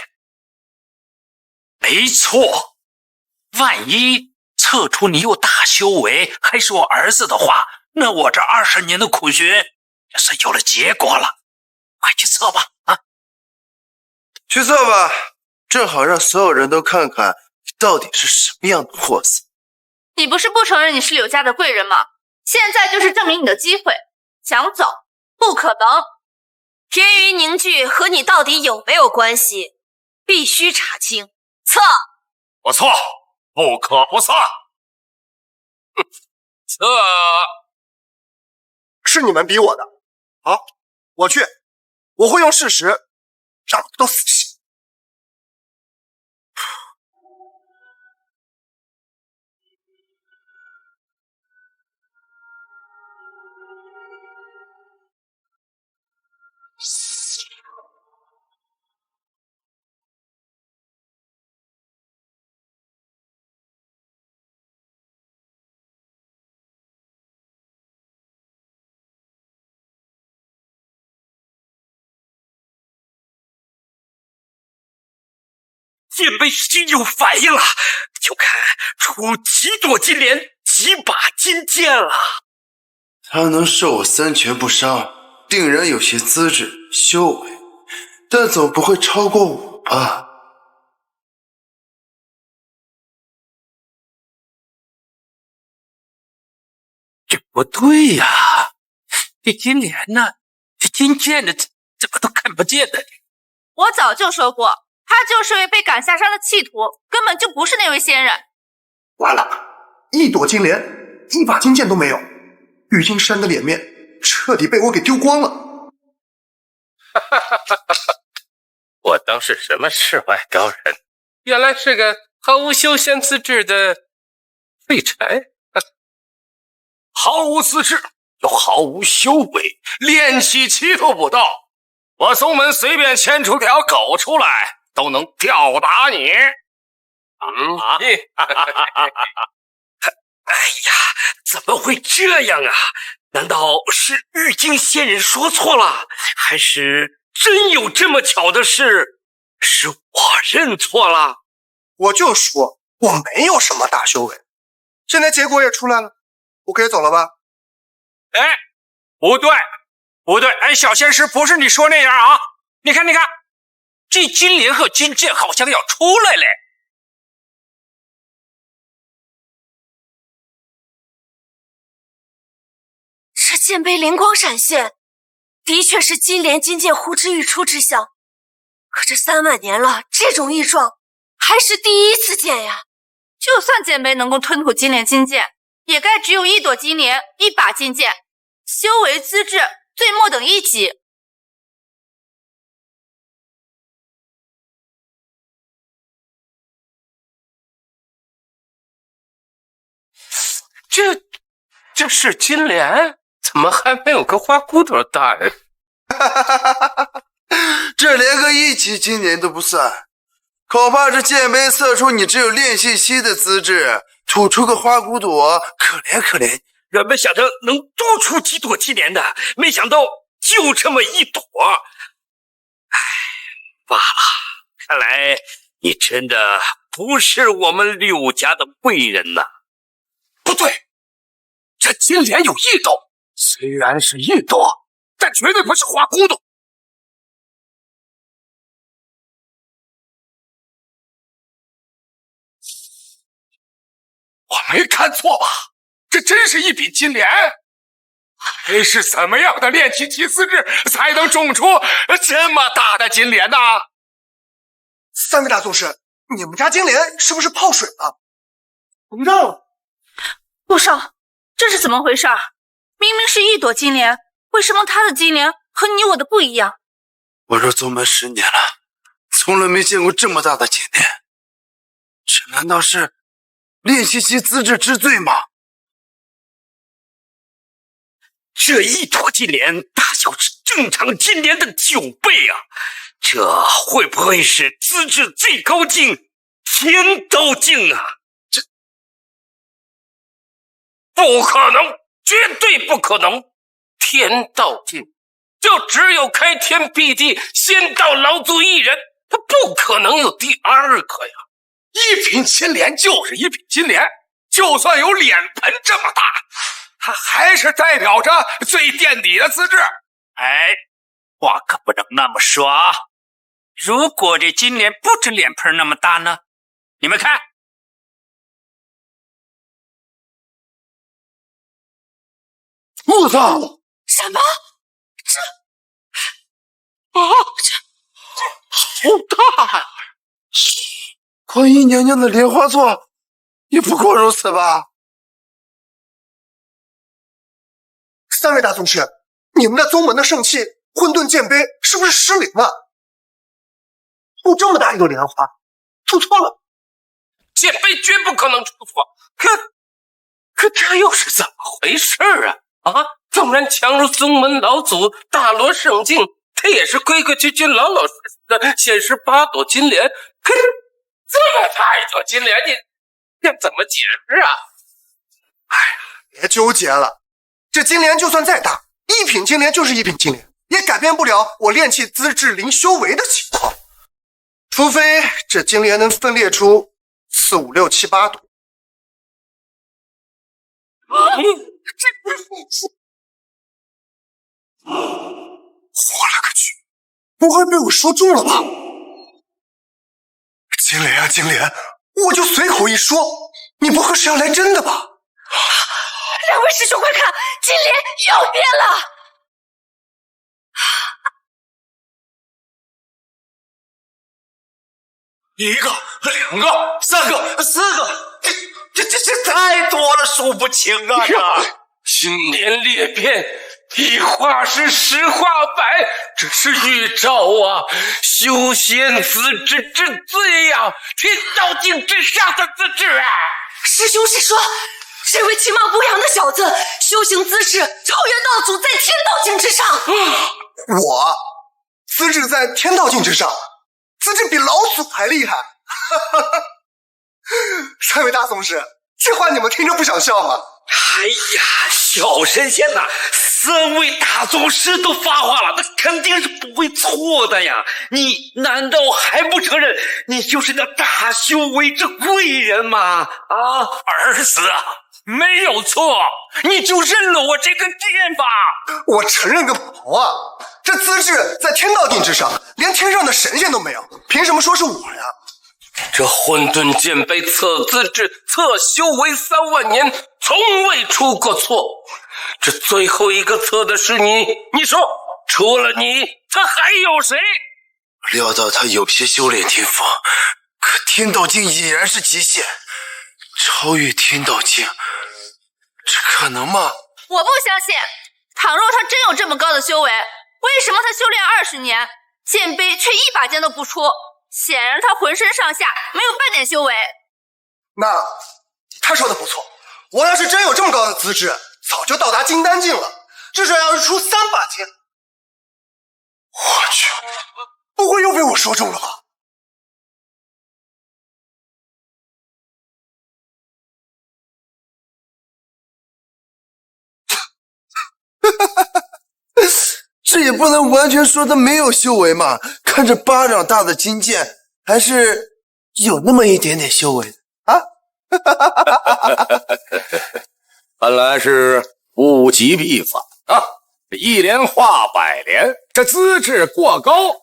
没错，万一测出你有大修为，还是我儿子的话，那我这20年的苦寻也算有了结果了。快去测吧！啊，去测吧，正好让所有人都看看你到底是什么样的货色。你不是不承认你是柳家的贵人吗？现在就是证明你的机会，想走不可能。天云凝聚和你到底有没有关系，必须查清。测！不错，不可不测。测！是你们逼我的。好，我去，我会用事实让你们都死心。剑杯已经有反应了，就看出几朵金莲，几把金剑了。他能受我3拳不伤，定然有些资质修为，但总不会超过我吧？这不对呀，这金莲呢？这金剑呢？怎么都看不见的？我早就说过，他就是位被赶下山的弃徒，根本就不是那位仙人。完了，一朵金莲，一把金剑都没有，玉金山的脸面彻底被我给丢光了。我当是什么世外高人，原来是个毫无修仙资质的废柴。毫无资质又毫无修为，练气期都不到，我宗门随便牵出条狗出来都能吊打你。哎呀，怎么会这样啊？难道是玉京仙人说错了，还是真有这么巧的事？是我认错了？我就说我没有什么大修为，现在结果也出来了，我可以走了吧？哎，不对，不对，哎，小仙师不是你说那样啊！你看，这金莲和金剑好像要出来嘞。这剑杯灵光闪现，的确是金莲金剑呼之欲出之象。可这3万年了，这种异状还是第一次见呀！就算剑杯能够吞吐金莲金剑，也该只有一朵金莲，一把金剑，修为资质最末等1级。这是金莲？怎么还没有个花骨朵大呀？这连个1级金莲都不算，恐怕这剑杯测出你只有炼气期的资质，吐出个花骨朵，可怜可怜。原本想着能多出几朵金莲的，没想到就这么一朵。唉，罢了，看来你真的不是我们柳家的贵人呐。不对，这金莲有1朵，虽然是1朵，但绝对不是花骨朵。我没看错吧？这真是一笔金莲？还是怎么样的炼气期资质才能种出这么大的金莲呢？ 3位大宗师，你们家金莲是不是泡水了？膨胀了。陆少，这是怎么回事？明明是一朵金莲，为什么他的金莲和你我的不一样？我入宗门10年了，从来没见过这么大的金莲，这难道是练习期资质之最吗？这一坨金莲大小是正常金莲的9倍啊！这会不会是资质最高境天道境啊？这不可能，绝对不可能！天道境就只有开天辟地仙道老祖一人，他不可能有第二个呀！一品金莲就是一品金莲，就算有脸盆这么大，它还是代表着最垫底的资质。哎，话可不能那么说啊！如果这金莲不止脸盆那么大呢？你们看，我操！什么？好大呀！观音娘娘的莲花座也不过如此吧？3位大宗师，你们的宗门的圣器混沌剑杯是不是失灵了？吐这么大一朵莲花，吐错了。剑杯绝不可能出错，可这又是怎么回事啊？啊！纵然强如宗门老祖大罗圣境，他也是规规矩矩、老老实实的显示8朵金莲。可是这么大一朵金莲，你怎么解释啊？哎呀，别纠结了，这金莲就算再大，一品金莲就是一品金莲，也改变不了我炼气资质零修为的情况。除非这金莲能分裂出4、5、6、7、8朵。我勒个去！不会被我说中了吧？金莲啊金莲，我就随口一说，你不会是要来真的吧？两位师兄快看，金莲又变了！1个、2个、3个、4个，这太多了，数不清啊！金莲裂变，一化是10化100，这是预兆啊！修仙资质之最呀，天道境之上的资质啊！师兄是说，这位其貌不扬的小子，修行姿势超越道祖，在天道境之上。我资质在天道境之上，资质比老祖还厉害。3位大宗师，这话你们听着不想笑吗？哎呀，小神仙呐，3位大宗师都发话了，那肯定是不会错的呀！你难道还不承认你就是那大修为之贵人吗？啊，儿子啊，没有错，你就认了我这个剑吧！我承认个毛啊！这资质在天道境之上，连天上的神仙都没有，凭什么说是我呀？这混沌剑杯测资质、测修为3万年，从未出过错。这最后一个测的是你，你说除了你，他还有谁？料到他有些修炼天赋，可天道境已然是极限，超越天道境，这可能吗？我不相信。倘若他真有这么高的修为，为什么他修炼20年，剑杯却一把剑都不出？显然他浑身上下没有半点修为。那他说的不错，我要是真有这么高的资质，早就到达金丹境了，至少要是出3把剑。我去，不会又被我说中了吧？这也不能完全说他没有修为嘛，看着巴掌大的金剑，还是有那么一点点修为的啊！看来是物极必反啊！1连化100连，这资质过高，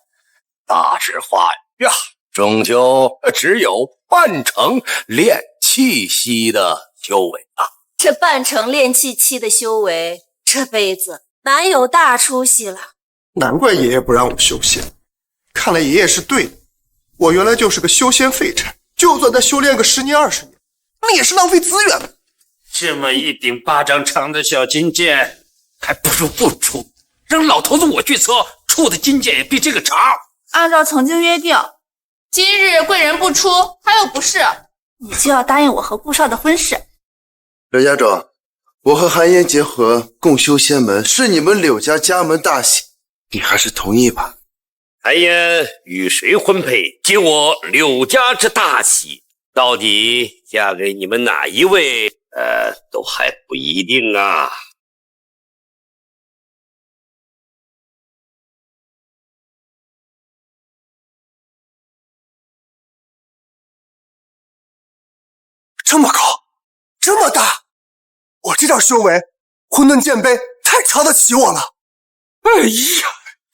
大智化愚呀，终究只有半成练气息的修为啊！这半成练气期的修为，这辈子难有大出息了。难怪爷爷不让我修仙，看来爷爷是对的。我原来就是个修仙废柴，就算再修炼个10年20年，那也是浪费资源。这么一柄巴掌长的小金剑，还不如不出，让老头子我去测，出的金剑也比这个长。按照曾经约定，今日贵人不出，还有不是，你就要答应我和顾少的婚事。柳家主，我和韩嫣结合共修仙门，是你们柳家家门大喜，你还是同意吧。韩嫣与谁婚配，及我柳家之大喜，到底嫁给你们哪一位，都还不一定啊。这么高，这么大，我这点修为，混沌剑杯太瞧得起我了。哎呀，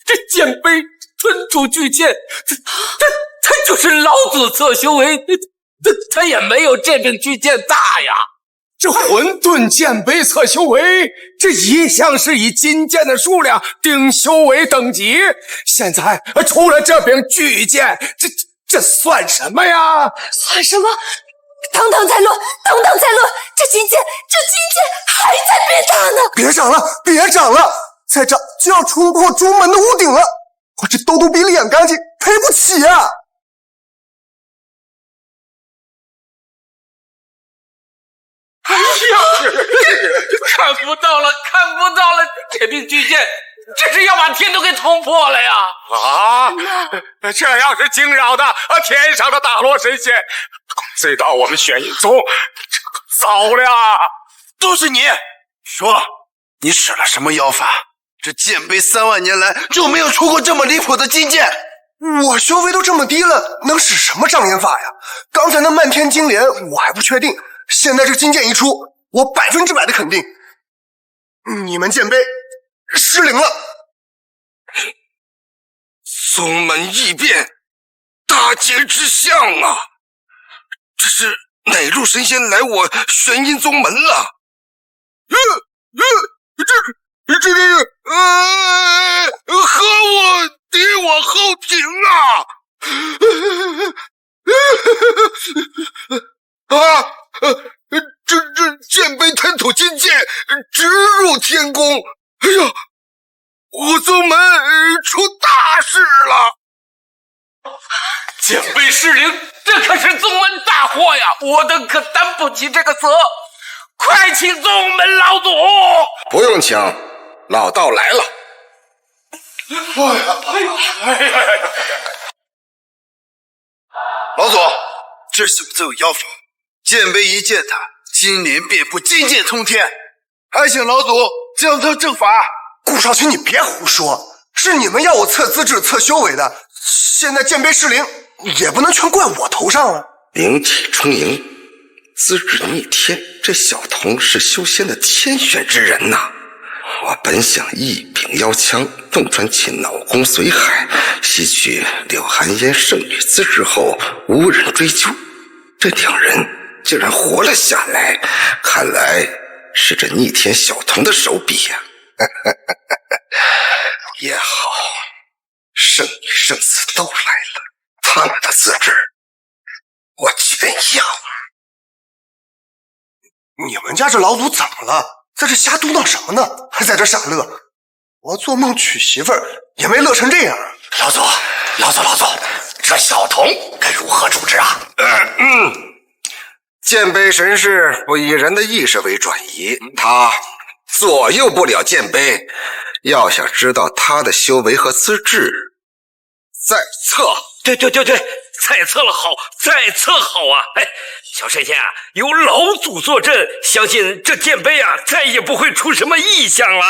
这剑杯纯主巨剑，他就是老祖测修为，他也没有这柄巨剑大呀。这混沌剑杯测修为，这一向是以金剑的数量定修为等级。现在出了这柄巨剑，这算什么呀？算什么？等等再论，等等再论，这金剑还在变大呢！别长了，别长了，再长就要冲破朱门的屋顶了。我这兜比脸干净，赔不起啊！哎呀，看不到了，这柄巨剑，这是要把天都给捅破了呀！啊，这要是惊扰的天上的大罗神仙，罪到我们玄阴宗，糟了！都是你，说你使了什么妖法？这剑杯3万年来就没有出过这么离谱的金剑。我修为都这么低了，能使什么障眼法呀？刚才那漫天金莲我还不确定，现在这金剑一出，我100%的肯定，你们剑杯失灵了。宗门异变，大劫之象啊！这是哪路神仙来我玄阴宗门了？和我敌我后庭啊！这剑杯吞吐金剑，直入天宫！哎呀，我宗门出大事了！剑杯失灵，这可是宗门大祸呀！我等可担不起这个责，快请宗门老祖！不用请，老道来了。老祖，这小子有妖法，剑杯一见他，金莲遍布，金剑通天，还请老祖将他正法。顾少卿，你别胡说，是你们要我测资质、测修为的，现在剑杯失灵，也不能全怪我头上啊。灵体充盈，资质逆天，这小童是修仙的天选之人呐。我本想一柄妖枪洞穿其脑宫髓海，吸取柳寒烟圣女资质后无人追究，这两人竟然活了下来，看来是这逆天小童的手笔呀。也好，圣女圣子都来了，他们的资质我全要。你们家这老祖怎么了？在这瞎嘟囔什么呢？还在这傻乐？我做梦娶媳妇儿也没乐成这样。老祖，这小童该如何处置啊？剑杯神识不以人的意识为转移，他左右不了剑杯。要想知道他的修为和资质，再测。对，再测了好，再测好啊！哎，小神仙啊，有老祖坐镇，相信这剑杯啊，再也不会出什么异象了。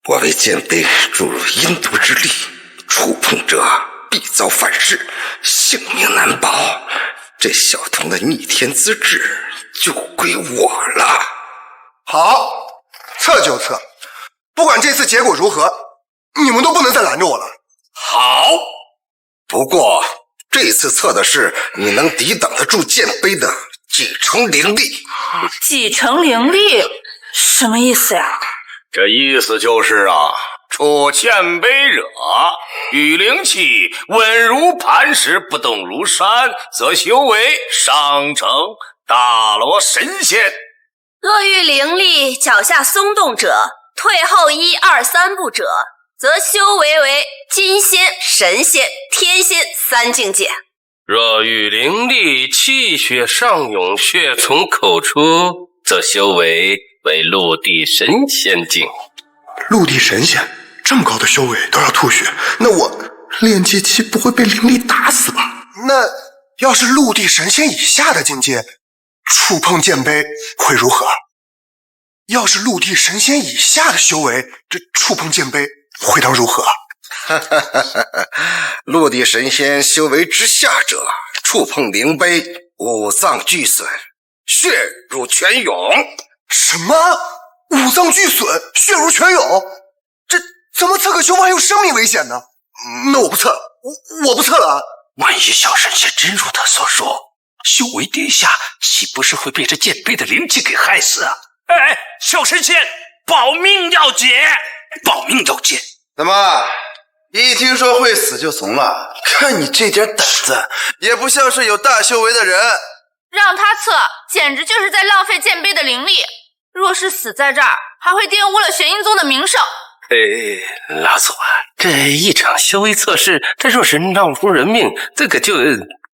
我为剑杯注入阴毒之力，触碰者必遭反噬，性命难保。这小童的逆天资质就归我了。好，测就测，不管这次结果如何，你们都不能再拦着我了。好，不过这次测的是你能抵挡得住剑杯的几成灵力。几成灵力？什么意思呀？这意思就是啊，出剑碑者，遇灵气稳如磐石，不动如山，则修为上乘大罗神仙。若遇灵力脚下松动者，退后1、2、3步者，则修为为金仙、神仙、天仙3境界。若遇灵力气血上涌，血从口出，则修为为陆地神仙境。陆地神仙这么高的修为都要吐血，那我炼气期不会被灵力打死吧？那要是陆地神仙以下的境界，触碰剑碑会如何？要是陆地神仙以下的修为，这触碰剑碑会当如何？陆地神仙修为之下者，触碰灵碑，五脏俱损，血如泉涌。什么？五脏俱损，血如泉涌？这怎么测个修为还有生命危险呢？那我不测，我不测了啊！万一小神仙真如他所说，修为低下，岂不是会被这剑碑的灵气给害死啊？哎，小神仙，保命要紧，保命要紧！怎么，一听说会死就怂了？看你这点胆子，也不像是有大修为的人。让他测，简直就是在浪费剑碑的灵力。若是死在这儿，还会玷污了玄阴宗的名声。老祖啊，这一场修为测试，这若是闹出人命，这个就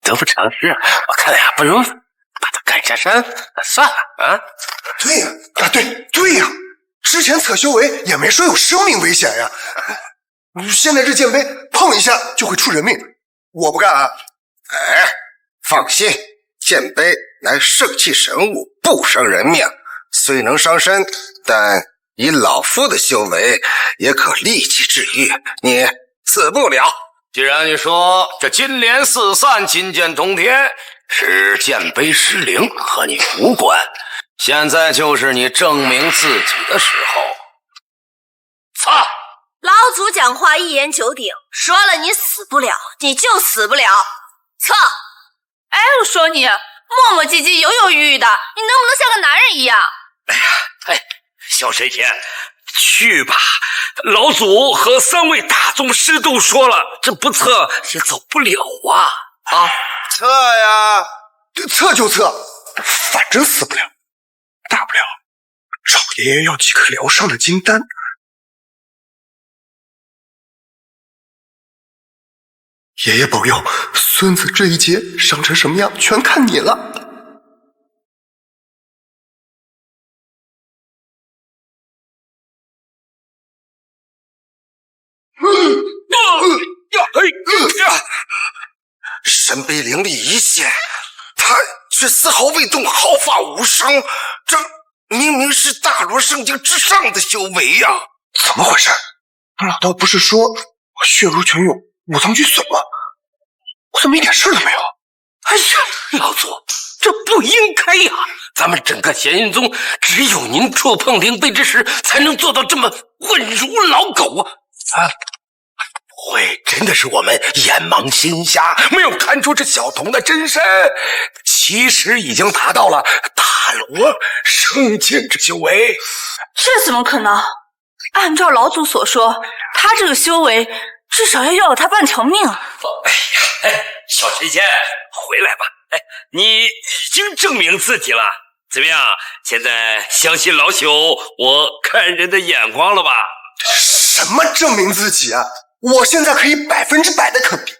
得不偿失啊！我看呀，不如把他赶下山算了啊！对呀，对呀，之前测修为也没说有生命危险呀。现在这剑碑碰一下就会出人命，我不干啊！哎，放心，剑碑乃圣气神物，不伤人命。虽能伤身，但以老夫的修为，也可立即治愈，你死不了。既然你说这金莲四散，金剑通天，是剑碑失灵，和你无关。现在就是你证明自己的时候。操！老祖讲话一言九鼎，说了你死不了，你就死不了。操！哎，我说你磨磨唧唧、犹犹豫豫的，你能不能像个男人一样？哎，小神仙，去吧！老祖和3位大宗师都说了，这不测也走不了啊！啊，测呀，测就测，反正死不了，大不了找爷爷要几颗疗伤的金丹。爷爷保佑，孙子这一劫伤成什么样，全看你了。神碑灵力一现，他却丝毫未动，毫发无伤。这明明是大罗圣境之上的修为呀！怎么回事？老道不是说我血如泉涌，五脏俱损吗？我怎么一点事都没有？哎呀，老祖，这不应该呀！咱们整个玄阴宗，只有您触碰灵碑之时，才能做到这么混如老狗啊！不会真的是我们眼盲心瞎，没有看出这小童的真身？其实已经达到了大罗圣境之修为。这怎么可能？按照老祖所说，他这个修为至少要了他半条命啊！小神仙，回来吧！你已经证明自己了，怎么样？现在相信老朽我看人的眼光了吧？什么证明自己啊？我现在可以100%的肯定，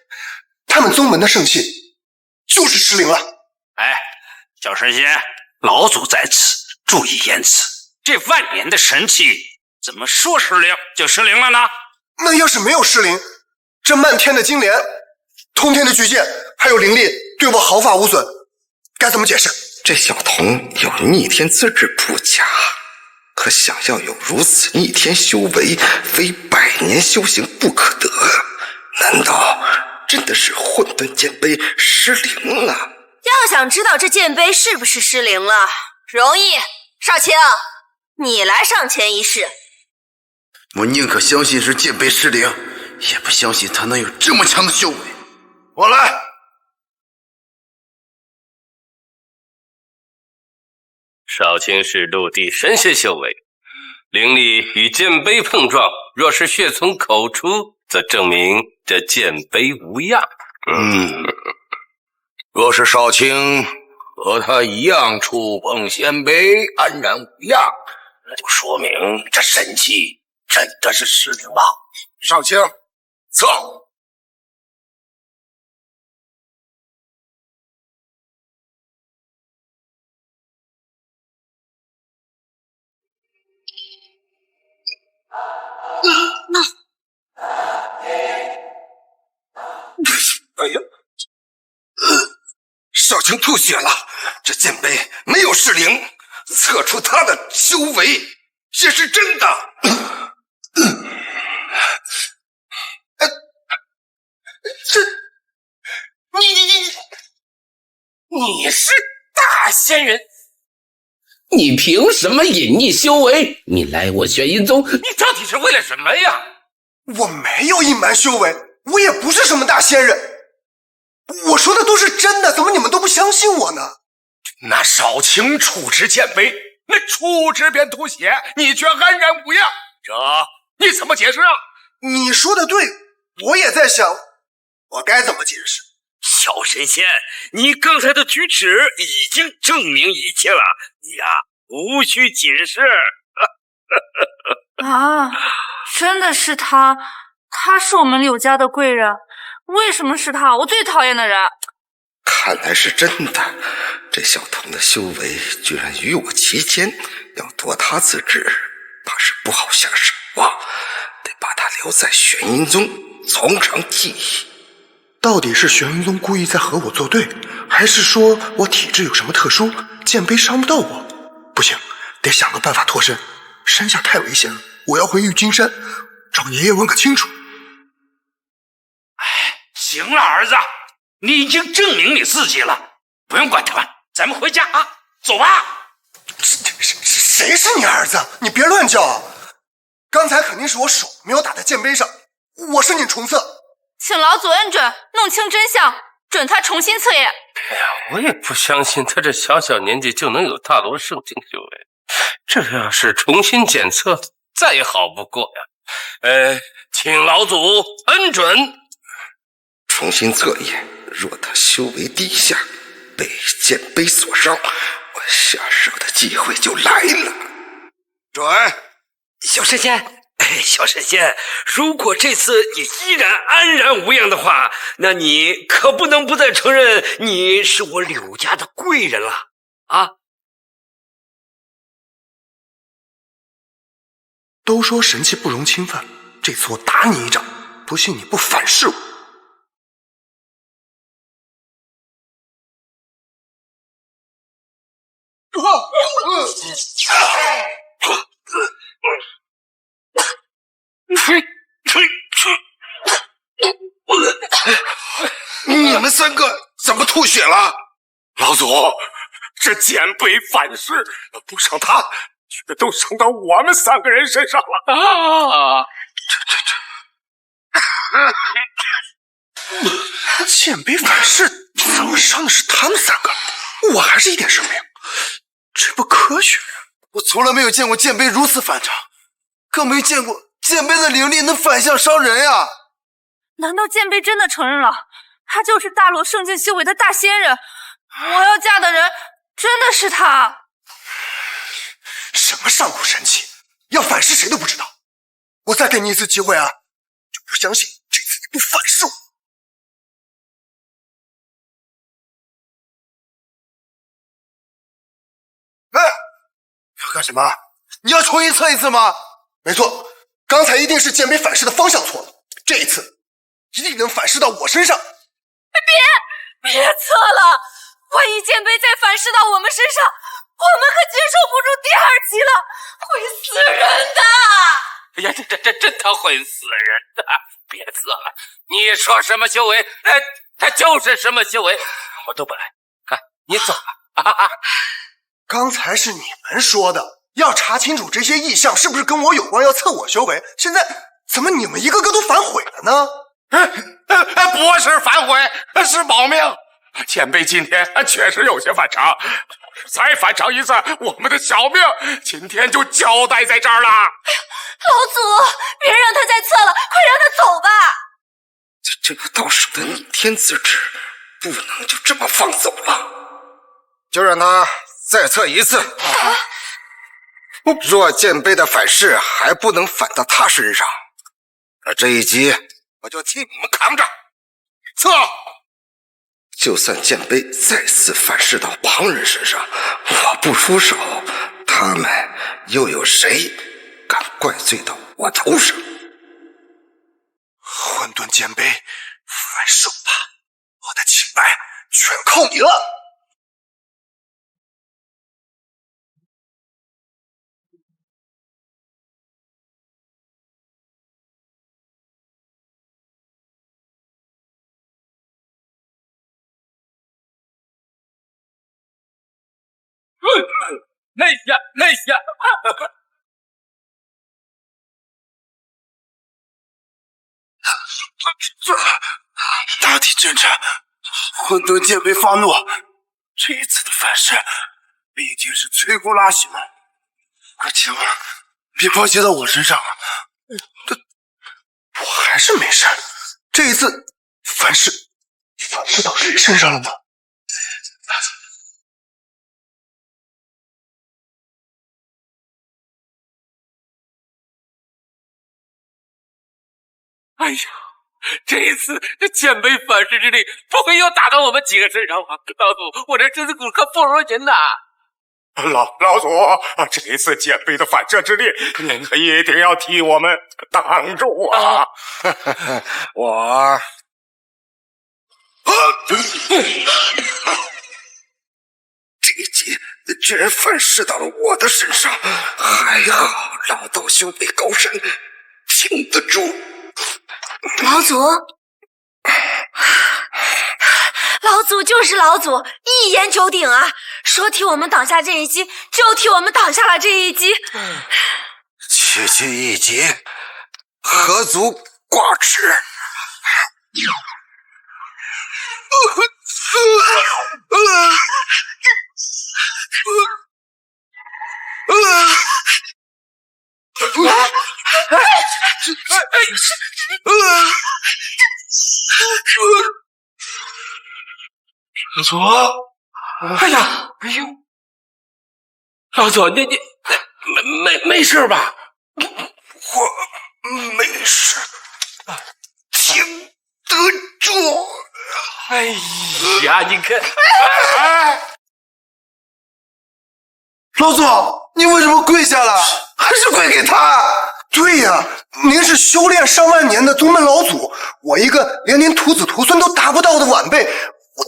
他们宗门的圣气就是失灵了。小神仙，老祖在此，注意言辞。这万年的神气，怎么说失灵就失灵了呢？那要是没有失灵，这漫天的金莲、通天的巨剑，还有灵力，对我毫发无损，该怎么解释？这小童有逆天资质不假，可想要有如此逆天修为，非100年修行不可得。难道真的是混沌剑碑失灵了？要想知道这剑碑是不是失灵了，容易。少卿，你来上前一试。我宁可相信是剑碑失灵，也不相信他能有这么强的修为。我来。少卿是陆地神仙修为，灵力与剑碑碰撞，若是血从口出，则证明这剑碑无恙。若是少卿和他一样触碰仙碑，安然无恙，那就说明这神器真的是失灵了。少卿，走。哎呀！少卿吐血了，这剑碑没有失灵，测出他的修为也是真的。你是大仙人，你凭什么隐匿修为？你来我玄阴宗，你到底是为了什么呀？我没有隐瞒修为，我也不是什么大仙人。我说的都是真的，怎么你们都不相信我呢？那少卿触之剑碑，那触之便吐血，你却安然无恙，这你怎么解释啊？你说的对，我也在想，我该怎么解释。小神仙，你刚才的举止已经证明一切了，你呀，无需解释。啊，真的是他，他是我们柳家的贵人。为什么是他？我最讨厌的人。看来是真的，这小童的修为居然与我齐肩，要夺他自治，怕是不好下手啊！得把他留在玄阴宗，从长计议。到底是玄阴宗故意在和我作对，还是说我体质有什么特殊，剑碑伤不到我？不行，得想个办法脱身。山下太危险了，我要回玉金山找爷爷问个清楚。行了，儿子，你已经证明你自己了，不用管他们，咱们回家啊，走吧。谁是你儿子？你别乱叫啊！刚才肯定是我手没有打在剑碑上，我是你重测。请老祖恩准，弄清真相，准他重新测验。哎呀，我也不相信他这小小年纪就能有大罗圣境修为，这要是重新检测，再好不过呀。请老祖恩准。重新测验，若他修为低下，被剑碑所伤，我下手的机会就来了。准，小神仙，小神仙，如果这次你依然安然无恙的话，那你可不能不再承认你是我柳家的贵人了啊！都说神器不容侵犯，这次我打你一掌，不信你不反噬我。你们三个怎么吐血了？老祖，这剑碑反噬，不伤他，却都伤到我们三个人身上了啊！剑碑反噬，怎么伤的是他们三个？我还是一点事没有，这不科学呀！我从来没有见过剑碑如此反常，更没见过剑碑的灵力能反向伤人呀！难道剑碑真的承认了，他就是大罗圣境修为的大仙人？我要嫁的人真的是他？什么上古神器，要反噬谁都不知道。我再给你一次机会啊，就不相信这次你不反噬我。要干什么？你要重新测一次吗？没错，刚才一定是剑碑反噬的方向错了，这一次一定能反噬到我身上。别测了，万一剑碑再反噬到我们身上，我们可接受不住第二击了，会死人的。哎呀，这真的会死人的！别测了，你说什么修为，他就是什么修为，我都不来。你走吧。刚才是你们说的，要查清楚这些异象是不是跟我有关，要测我修为。现在怎么你们一个个都反悔了呢？不是反悔，是保命。剑碑今天确实有些反常，再反常一次，我们的小命今天就交代在这儿了。老祖，别让他再测了，快让他走吧！这个到手的逆天资质，不能就这么放走了。就让他再测一次。若剑杯的反噬还不能反到他身上，那这一击我就替你们扛着。测！就算剑杯再次反噬到旁人身上，我不出手，他们又有谁敢怪罪到我头上？混沌剑杯，反手吧！我的清白全靠你了。那呀！大地真真，混沌剑杯发怒，这一次的反噬毕竟是摧枯拉朽，可千万别抛弃到我身上啊！我还是没事。这一次反噬到谁身上了呢？哎呀，这一次这剑杯反噬之力不会又打到我们几个身上吧？老祖，我这身子骨可不如您呐！老祖，这一次剑杯的反射之力，您可一定要替我们挡住啊！我这一击居然反噬到了我的身上，还好老道修为高深，挺得住。老祖，老祖就是老祖，一言九鼎啊！说替我们挡下这一击，就替我们挡下了这一击。区区一击，何足挂齿？老祖，哎呀，哎呦，老祖，你没事吧？我没事，挺得住。哎呀，你看，老祖，你为什么跪下了？还是跪给他？对呀，您是修炼上万年的宗门老祖，我一个连您徒子徒孙都达不到的晚辈，我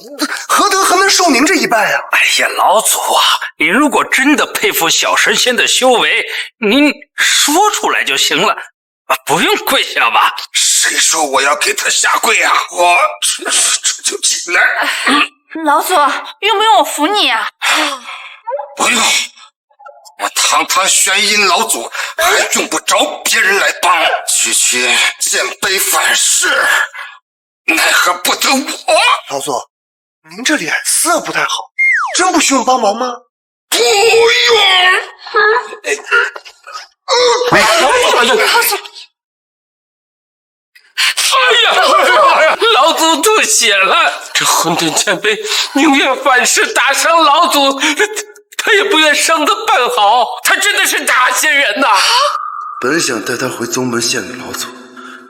何德何能受您这一拜啊？哎呀，老祖啊，你如果真的佩服小神仙的修为，您说出来就行了，不用跪下吧？谁说我要给他下跪啊？我这就起来。老祖，用不用我扶你啊？不用，我堂堂玄阴老祖还用不着别人来帮。区区剑杯反噬，奈何不得我。老祖，您这脸色不太好，真不需要帮忙吗？不用。老祖。哎呀，老祖吐血了！这混沌剑杯宁愿反噬打伤老祖，他也不愿伤得半毫。他真的是大仙人呐！本想带他回宗门献给老祖，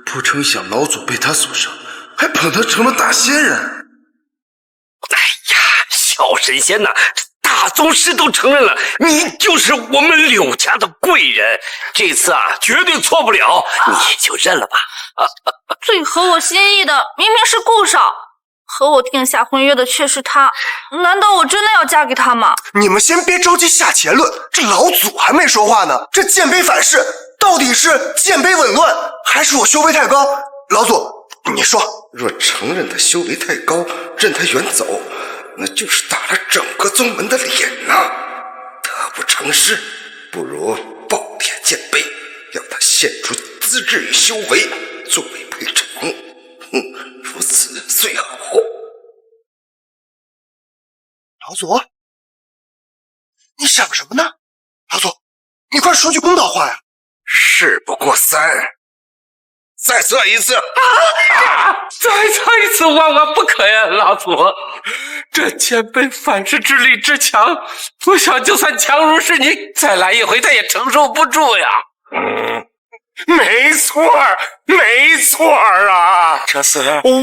不成想老祖被他所伤，还捧他成了大仙人。哎呀，小神仙呐，大宗师都承认了，你就是我们柳家的贵人，这次啊绝对错不了，你就认了吧。最合我心意的明明是顾少，和我定下婚约的却是他，难道我真的要嫁给他吗？你们先别着急下结论，这老祖还没说话呢。这剑杯反噬到底是剑杯紊乱，还是我修为太高？老祖，你说。若承认他修为太高，任他远走，那就是打了整个宗门的脸呐！得不偿失，不如暴殄剑杯，要他献出资质与修为作为赔偿。如此最好。老祖，你想什么呢？老祖，你快说句公道话呀！事不过三，再测一次。再测一次，万万不可呀，老祖！这剑杯反噬之力之强，我想就算强如是你，再来一回他也承受不住呀。没错儿，没错儿啊！这是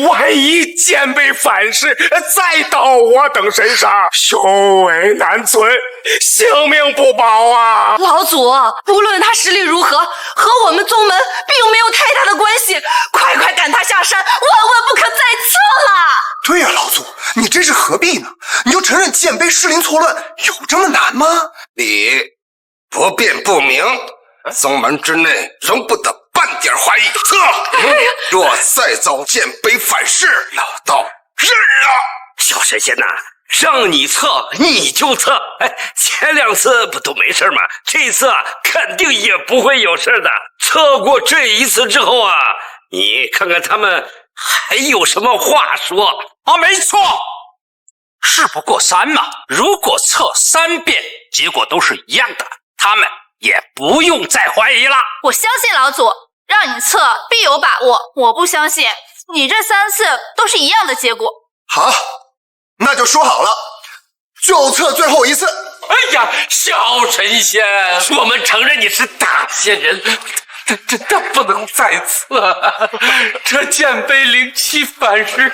万一剑被反噬再到我等身上，修为难存，性命不保啊！老祖，无论他实力如何，和我们宗门并没有太大的关系，快赶他下山，万万不可再测了！对呀，老祖，你这是何必呢？你就承认剑杯失灵错乱，有这么难吗？你不辩不明，宗门之内容不得半点怀疑。测，若再遭剑杯反噬，老道认了。小神仙呐，让你测你就测，前2次不都没事吗？这次肯定也不会有事的。测过这一次之后啊，你看看他们还有什么话说啊？没错，事不过三嘛。如果测3遍，结果都是一样的，他们也不用再怀疑了。我相信老祖，让你测必有把握。我不相信你这3次都是一样的结果。好，那就说好了，就测最后一次。哎呀，小神仙，我们承认你是大仙人，这不能再测，这剑杯灵气反噬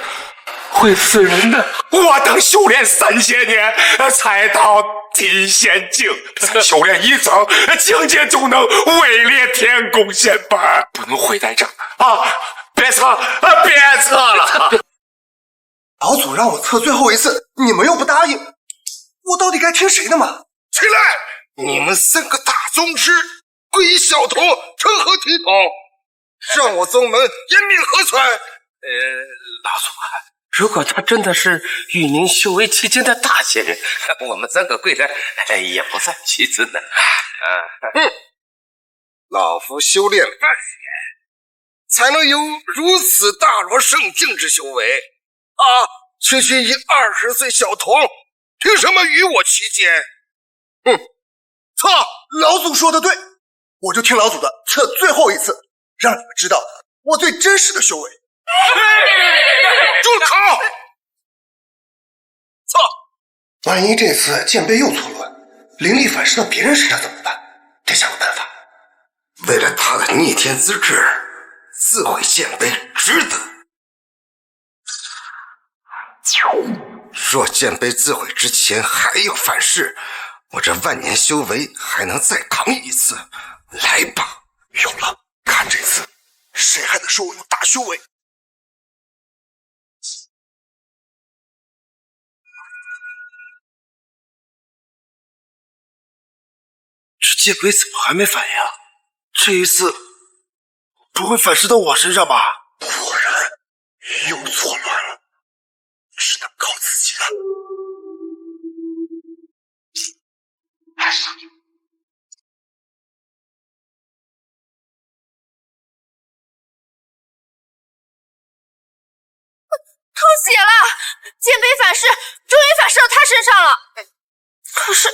会死人的。我等修炼3些年，才到金仙境，修炼1层，境界就能位列天宫仙班，不能毁带证啊！别测，别测了！老祖让我测最后一次，你们又不答应，我到底该听谁的嘛？起来！你们3个大宗师归一小童，成何体统？让我宗门严命何存？老祖啊，如果他真的是与您修为期间的大仙人，我们3个贵人也不在其次呢。老夫修炼半年，才能有如此大罗圣境之修为啊！区区一20岁小童，凭什么与我齐肩？测，老祖说的对，我就听老祖的，测最后一次，让你们知道我最真实的修为。住口！测，万一这次剑杯又错乱，灵力反噬到别人身上怎么办？得想个办法。为了他的逆天资质，自毁剑杯值得。若剑杯自毁之前还有反噬，我这万年修为还能再扛一次。来吧，有了，看这次谁还能说我有大修为？这剑杯怎么还没反应？这一次不会反噬到我身上吧？果然又错乱了，只能靠自己了。出血了！剑杯反噬终于反噬到他身上了。可是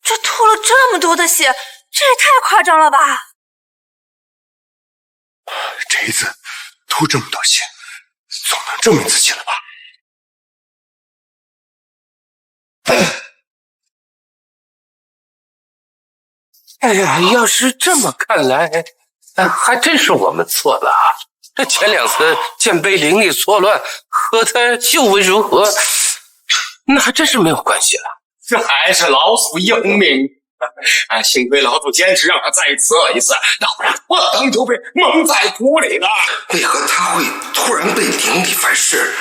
这吐了这么多的血，这也太夸张了吧！这一次吐这么多血，总能证明自己了吧？哎呀，要是这么看来，还真是我们错了啊！这前2次剑杯灵力错乱和他修为如何，那还真是没有关系了。这还是老祖英明，幸亏老祖坚持让他再测一次，要不然我等就被蒙在鼓里了。为何他会突然被灵力反噬？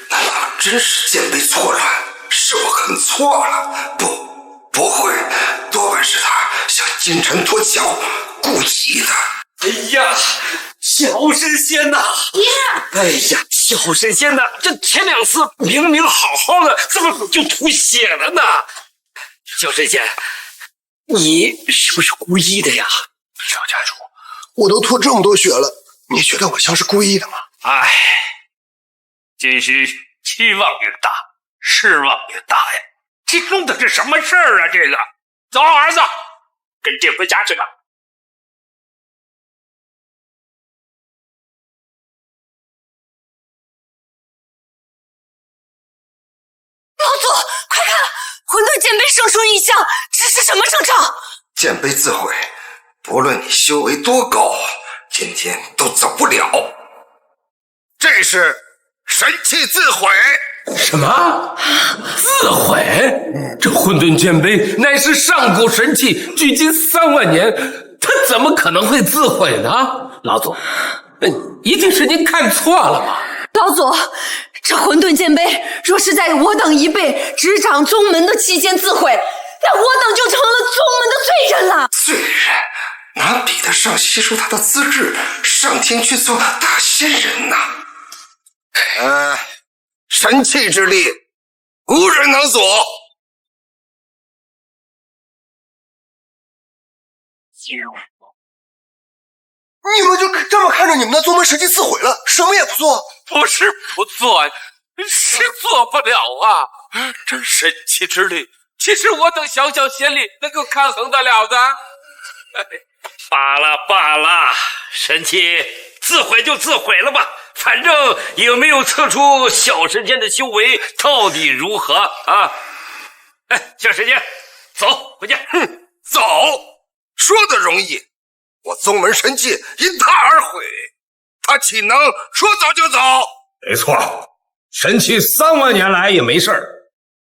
难道真是剑杯错乱？是我看错了？不会，多半是他向金蝉脱壳，故意的。哎呀，小神仙呐！哎呀，小神仙呐！这前2次明明好好的，怎么就吐血了呢？小神仙，你是不是故意的呀？小家主，我都吐这么多血了，你觉得我像是故意的吗？哎，真是期望越大，失望越大呀！这弄的是什么事儿啊？这个，走，儿子，跟剑回家去吧。混沌剑杯生疏异象，这是什么征兆？剑杯自毁，不论你修为多高，今天都走不了。这是神器自毁。什么？自毁？这混沌剑杯乃是上古神器，距今3万年，它怎么可能会自毁呢？老祖，一定是您看错了吧？老祖，这混沌剑杯若是在我等一辈执掌宗门的期间自毁，那我等就成了宗门的罪人了。罪人？哪比得上吸收他的资质，上天去做大仙人呐？神器之力，无人能阻。你们就这么看着你们的宗门神器自毁了，什么也不做？不是不做，是做不了啊！这神器之力，岂是我等小小仙力能够抗衡得了的？罢了罢了，神器自毁就自毁了吧，反正也没有测出小神仙的修为到底如何啊！小神仙，走回家。走，说的容易，我宗门神器因他而毁，他岂能说走就走？没错，神器3万年来也没事儿，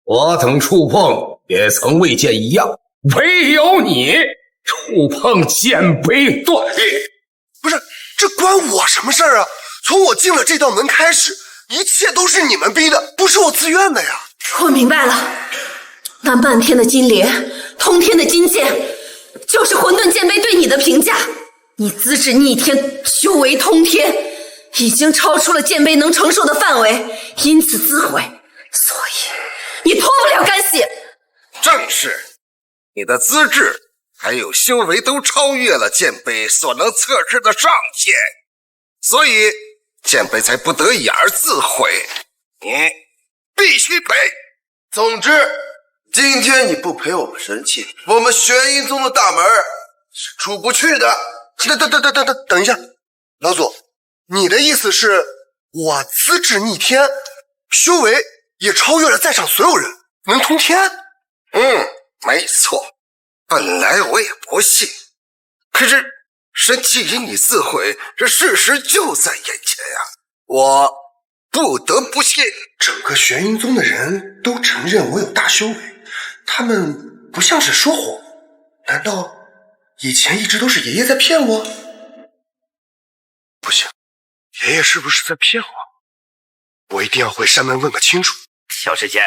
我等触碰也曾未见一样，唯有你触碰剑杯断裂。不是，这关我什么事儿啊？从我进了这道门开始，一切都是你们逼的，不是我自愿的呀。我明白了，那漫天的金莲，通天的金剑，就是混沌剑杯对你的评价。你资质逆天，修为通天，已经超出了剑杯能承受的范围，因此自毁，所以你脱不了干系。正是，你的资质还有修为都超越了剑杯所能测试的上限，所以剑杯才不得已而自毁。你必须赔。总之，今天你不赔我们神器，我们玄阴宗的大门是出不去的。等一下，老祖，你的意思是我资质逆天，修为也超越了在场所有人，能通天？没错。本来我也不信，可是神器因你自毁，这事实就在眼前呀，我不得不信。整个玄阴宗的人都承认我有大修为，他们不像是说谎，难道以前一直都是爷爷在骗我？不行，爷爷是不是在骗我？我一定要回山门问个清楚。小神仙，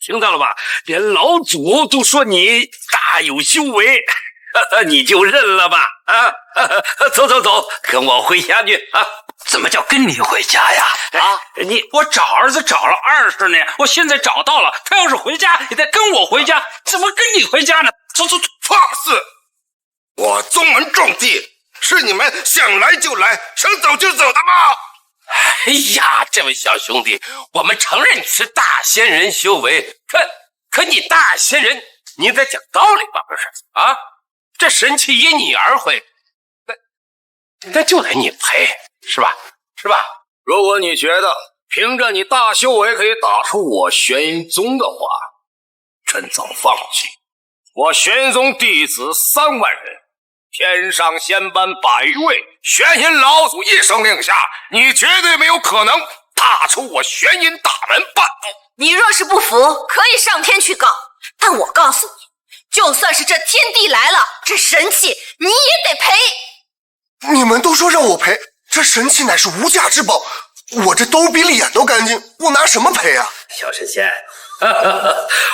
听到了吧？连老祖都说你大有修为，你就认了吧！走，跟我回家去啊！怎么叫跟你回家呀？我找儿子找了20年，我现在找到了，他要是回家，也得跟我回家，怎么跟你回家呢？走，放肆！我宗门重地，是你们想来就来，想走就走的吗？哎呀，这位小兄弟，我们承认你是大仙人修为，可你大仙人，你得讲道理吧？不是啊？这神器因你而毁，那就得你赔，是吧？如果你觉得凭着你大修为可以打出我玄阴宗的话，趁早放弃。我玄阴宗弟子3万人，天上仙班100位，玄阴老祖一声令下，你绝对没有可能踏出我玄阴大门半步。你若是不服，可以上天去告，但我告诉你，就算是这天地来了，这神器你也得赔。你们都说让我赔，这神器乃是无价之宝，我这兜比脸都干净，我拿什么赔啊？小神仙，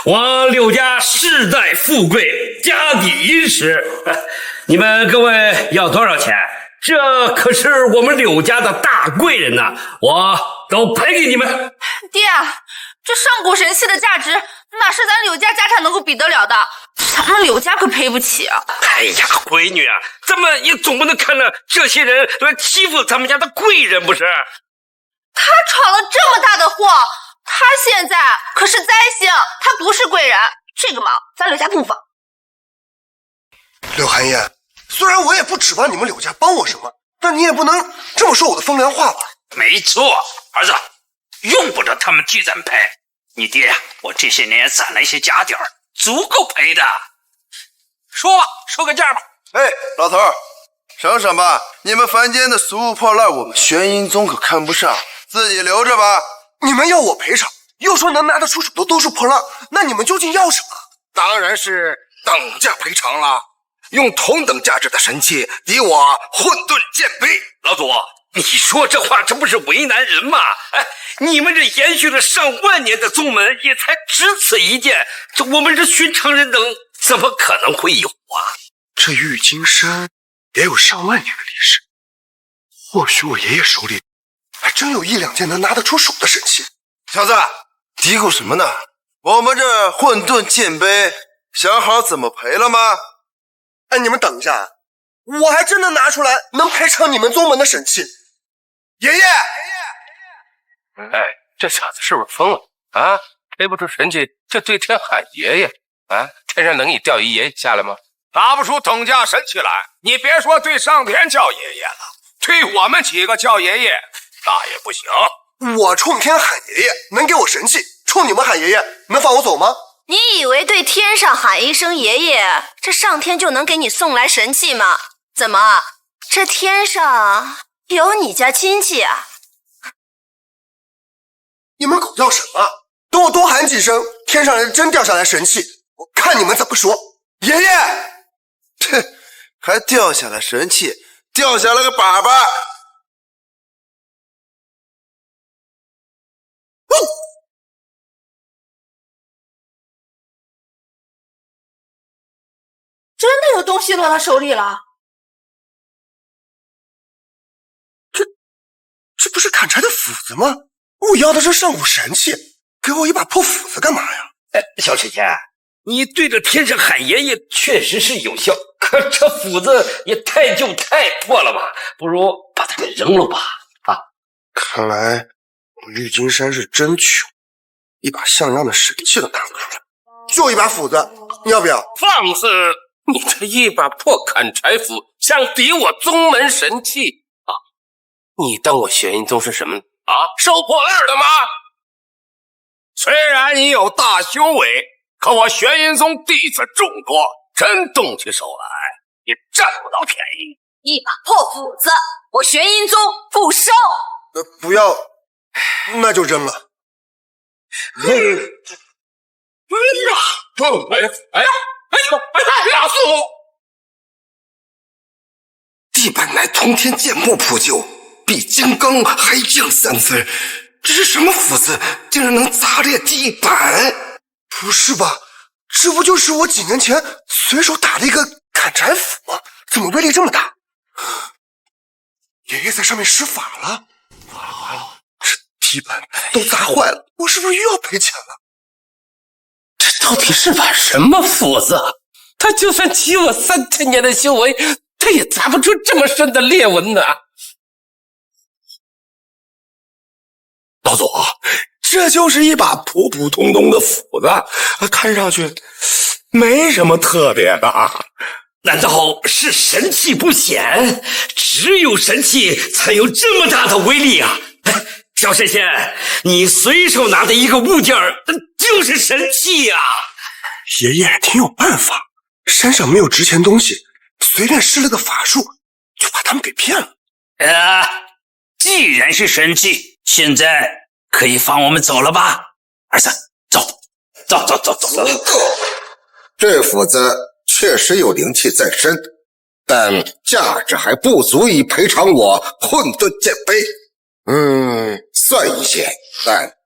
我柳家世代富贵，家底殷实，你们各位要多少钱？这可是我们柳家的大贵人呐，我都赔给你们。爹，这上古神器的价值哪是咱柳家家产能够比得了的？咱们柳家可赔不起啊！哎呀，闺女啊，咱们也总不能看着这些人来欺负咱们家的贵人不是？他闯了这么大的祸，他现在可是灾星，他不是贵人，这个忙咱柳家不帮。柳寒烟，虽然我也不指望你们柳家帮我什么，但你也不能这么说我的风凉话吧？没错，儿子，用不着他们替咱赔，你爹呀，我这些年攒了一些家底儿，足够赔的。说吧，说个价吧。哎，老头儿，省省吧，你们凡间的俗物破烂，我们玄阴宗可看不上，自己留着吧。你们要我赔偿，又说能拿得出手的都是破烂，那你们究竟要什么？当然是等价赔偿了，用同等价值的神器抵我混沌剑杯。老祖，你说这话，这不是为难人吗？哎，你们这延续了上万年的宗门，也才只此一件，这我们这寻常人等怎么可能会有啊？这玉金山也有上万年的历史，或许我爷爷手里还真有1-2件能拿得出手的神器。小子，嘀咕什么呢？我们这混沌剑杯想好怎么赔了吗？哎，你们等一下，我还真能拿出来能赔偿你们宗门的神器。爷爷，哎，这小子是不是疯了啊？赔不出神器就对天喊爷爷啊？天上能给你掉一爷爷下来吗？拿不出等价神器来，你别说对上天叫爷爷了，对我们几个叫爷爷那也不行。我冲天喊爷爷能给我神器，冲你们喊爷爷能放我走吗？你以为对天上喊一声爷爷，这上天就能给你送来神器吗？怎么，这天上有你家亲戚啊？你们狗叫什么？等我多喊几声，天上人真掉下来神器，我看你们怎么说。爷爷，哼，还掉下来神器，掉下来个粑粑。真的有东西落他手里了？这不是砍柴的斧子吗？我要的是上古神器，给我一把破斧子干嘛呀？哎，小神仙，你对着天上喊爷爷确实是有效，可这斧子也太旧太破了吧？不如把它给扔了吧？啊！看来我玉金山是真穷，一把像样的神器都拿不出来，就一把斧子，你要不要？放肆！你这一把破砍柴斧，想抵我宗门神器啊？你当我玄阴宗是什么啊？收破烂的吗？虽然你有大修为，可我玄阴宗弟子众多，真动起手来，你占不到便宜。一把破斧子，我玄阴宗不收。不要，那就扔了。老祖，地板乃通天剑木铺就，比金刚还强3分。这是什么斧子，竟然能砸裂地板？不是吧？这不就是我几年前随手打的一个砍柴斧吗？怎么威力这么大？爷爷在上面施法了！完了，这地板都砸坏了，我是不是又要赔钱了？这到底是把什么斧子？他就算起我3000年的修为，他也砸不出这么深的裂纹呢。老祖，这就是一把普普通通的斧子，看上去没什么特别的。难道是神器不显？只有神器才有这么大的威力啊！小神仙，你随手拿的一个物件就是神器啊！爷爷挺有办法，山上没有值钱东西，随便施了个法术，就把他们给骗了。既然是神器，现在可以放我们走了吧？儿子，走。这斧子确实有灵气在身，但价值还不足以赔偿我混沌剑杯。算一些，但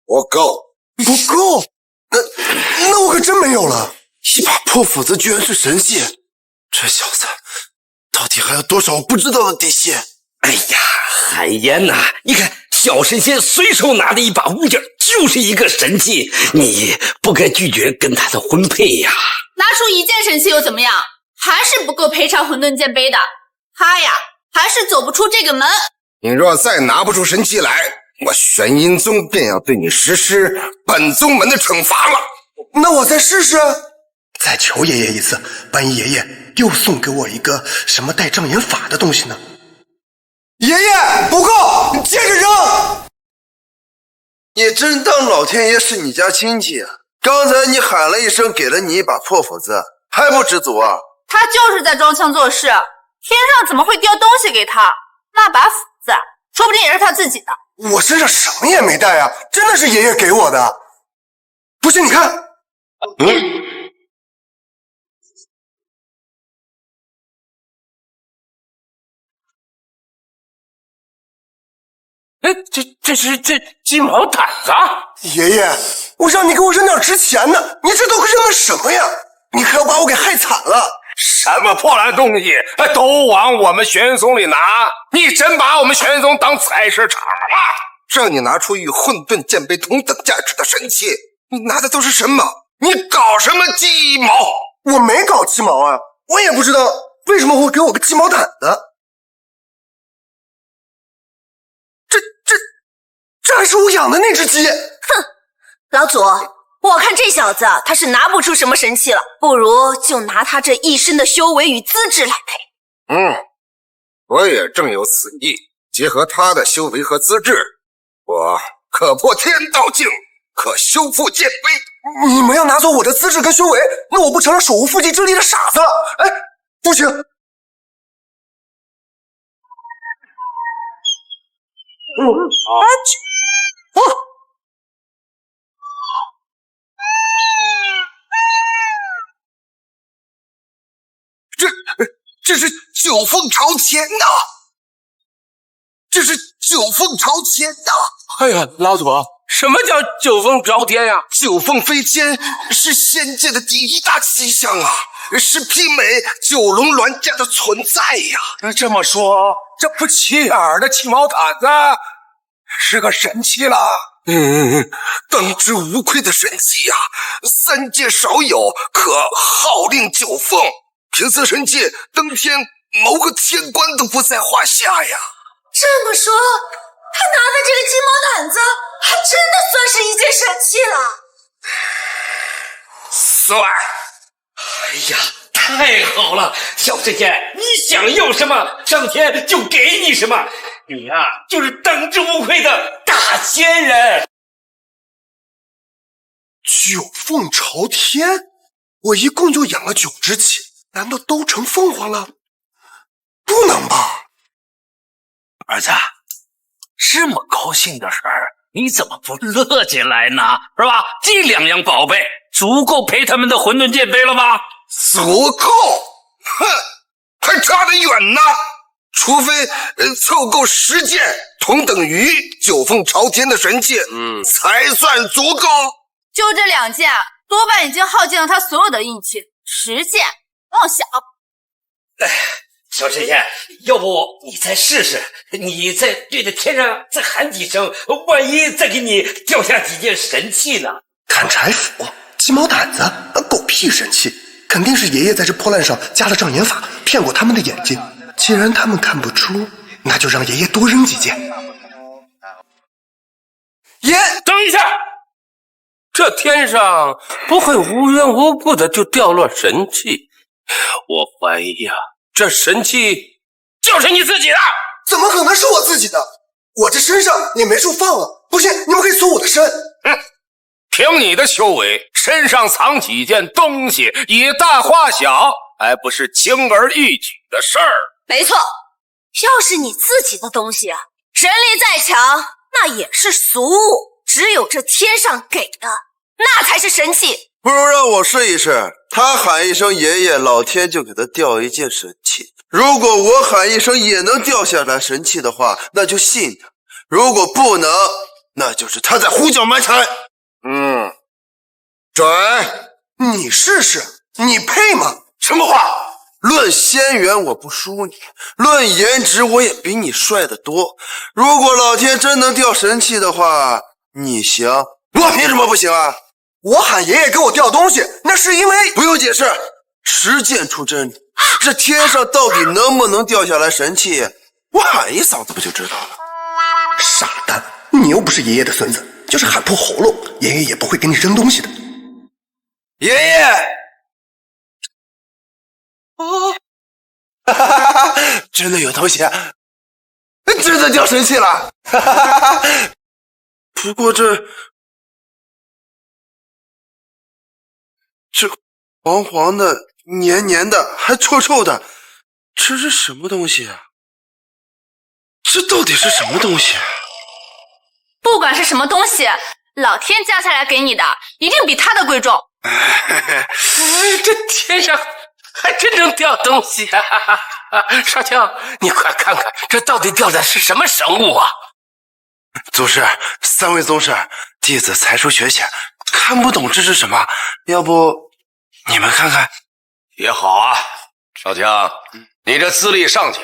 不够。不够？那我可真没有了。一把破斧子居然是神器，这小子到底还有多少我不知道的底细？哎呀，韩烟呐，你看小神仙随手拿的一把物件就是一个神器，你不该拒绝跟他的婚配呀。拿出一件神器又怎么样？还是不够赔偿混沌剑杯的。他呀，还是走不出这个门。你若再拿不出神器来，我玄阴宗便要对你实施本宗门的惩罚了。那我再试试，再求爷爷一次，万一爷爷又送给我一个什么带障眼法的东西呢？爷爷不够，接着扔。你真当老天爷是你家亲戚啊？刚才你喊了一声，给了你一把破斧子，还不知足啊？他就是在装腔作势，天上怎么会掉东西给他？那把斧子说不定也是他自己的。我身上什么也没带啊，真的是爷爷给我的。不信你看。这是鸡毛掸子。爷爷，我让你给我扔点值钱的，你这都扔的什么呀？你可要把我给害惨了！什么破烂东西都往我们玄宗里拿？你真把我们玄宗当菜市场了？让你拿出与混沌剑杯同等价值的神器，你拿的都是什么？你搞什么鸡毛？我没搞鸡毛啊，我也不知道为什么会给我个鸡毛掸子。这还是我养的那只鸡。哼，老祖，我看这小子他是拿不出什么神器了，不如就拿他这一身的修为与资质来配。我也正有此意，结合他的修为和资质，我可破天道境，可修复剑碑。你们要拿走我的资质跟修为，那我不成了手无缚鸡之力的傻子了？哎，不行！这是九凤朝前呐！这是九凤朝前呐！哎呀，老祖，什么叫九凤朝天呀？九凤飞天是仙界的第一大奇象啊，是媲美九龙銮驾的存在呀。这么说，这不起眼的鸡毛掸子是个神器了？当之无愧的神器呀，三界少有，可号令九凤。凭此神器，登天谋个天官都不在话下呀。这么说，他拿的这个鸡毛掸子还真的算是一件神器了。算！哎呀，太好了，小神仙，你想要什么，上天就给你什么。你呀，就是当之无愧的大仙人。九凤朝天，我一共就养了9只鸡，难道都成凤凰了？不能吧！儿子，这么高兴的事儿，你怎么不乐进来呢？是吧？这2样宝贝足够陪他们的混沌剑杯了吧？足够？哼，还差得远呢！除非凑够10件同等于九凤朝天的神器，才算足够。就这2件，多半已经耗尽了他所有的运气。10件，妄想！小神仙，要不你再试试，你再对着天上再喊几声，万一再给你掉下几件神器呢？砍柴斧、鸡毛掸子，狗屁神器！肯定是爷爷在这破烂上加了障眼法，骗过他们的眼睛。既然他们看不出，那就让爷爷多扔几件。爷，等一下！这天上不会无缘无故的就掉落神器，我怀疑呀，这神器就是你自己的。怎么可能是我自己的？我这身上也没处放啊！不信你们可以搜我的身。凭你的修为，身上藏几件东西，以大化小，还不是轻而易举的事儿？没错，要是你自己的东西啊，神力再强，那也是俗物。只有这天上给的，那才是神器。不如让我试一试，他喊一声爷爷，老天就给他掉一件神器。如果我喊一声也能掉下来神器的话，那就信他；如果不能，那就是他在胡搅蛮缠。准！你试试，你配吗？什么话？论仙缘我不输你，论颜值我也比你帅得多。如果老天真能掉神器的话，你行，我凭什么不行啊？我喊爷爷给我掉东西，那是因为……不用解释，实践出真理。这天上到底能不能掉下来神器，我喊一嗓子不就知道了？傻蛋，你又不是爷爷的孙子，就是喊破喉咙，爷爷也不会给你扔东西的。爷爷！哈哈哈哈！真的有东西，真的掉神器了！哈哈哈哈！不过这黄黄的、黏黏的，还臭臭的，这是什么东西啊？这到底是什么东西啊？不管是什么东西，老天降下来给你的，一定比他的贵重。这天上还真能掉东西啊！少卿，你快看看，这到底掉的是什么生物啊？宗师，三位宗师，弟子才疏学浅，看不懂这是什么，要不你们看看？也好啊，少卿，你这资历尚浅，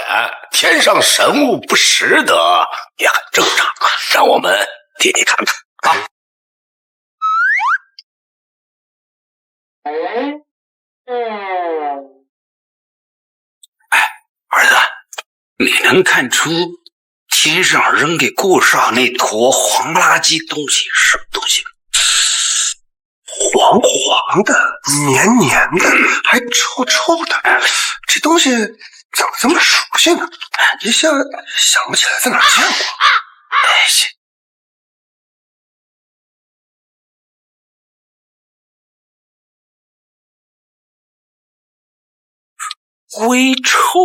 天上神物不识得也很正常，让我们替你看看啊。儿子，你能看出天上扔给顾少那坨黄不拉几东西是什么东西吗？黄黄的、黏黏的，还臭臭的，这东西怎么这么熟悉呢？一下想不起来在哪儿见过。微臭，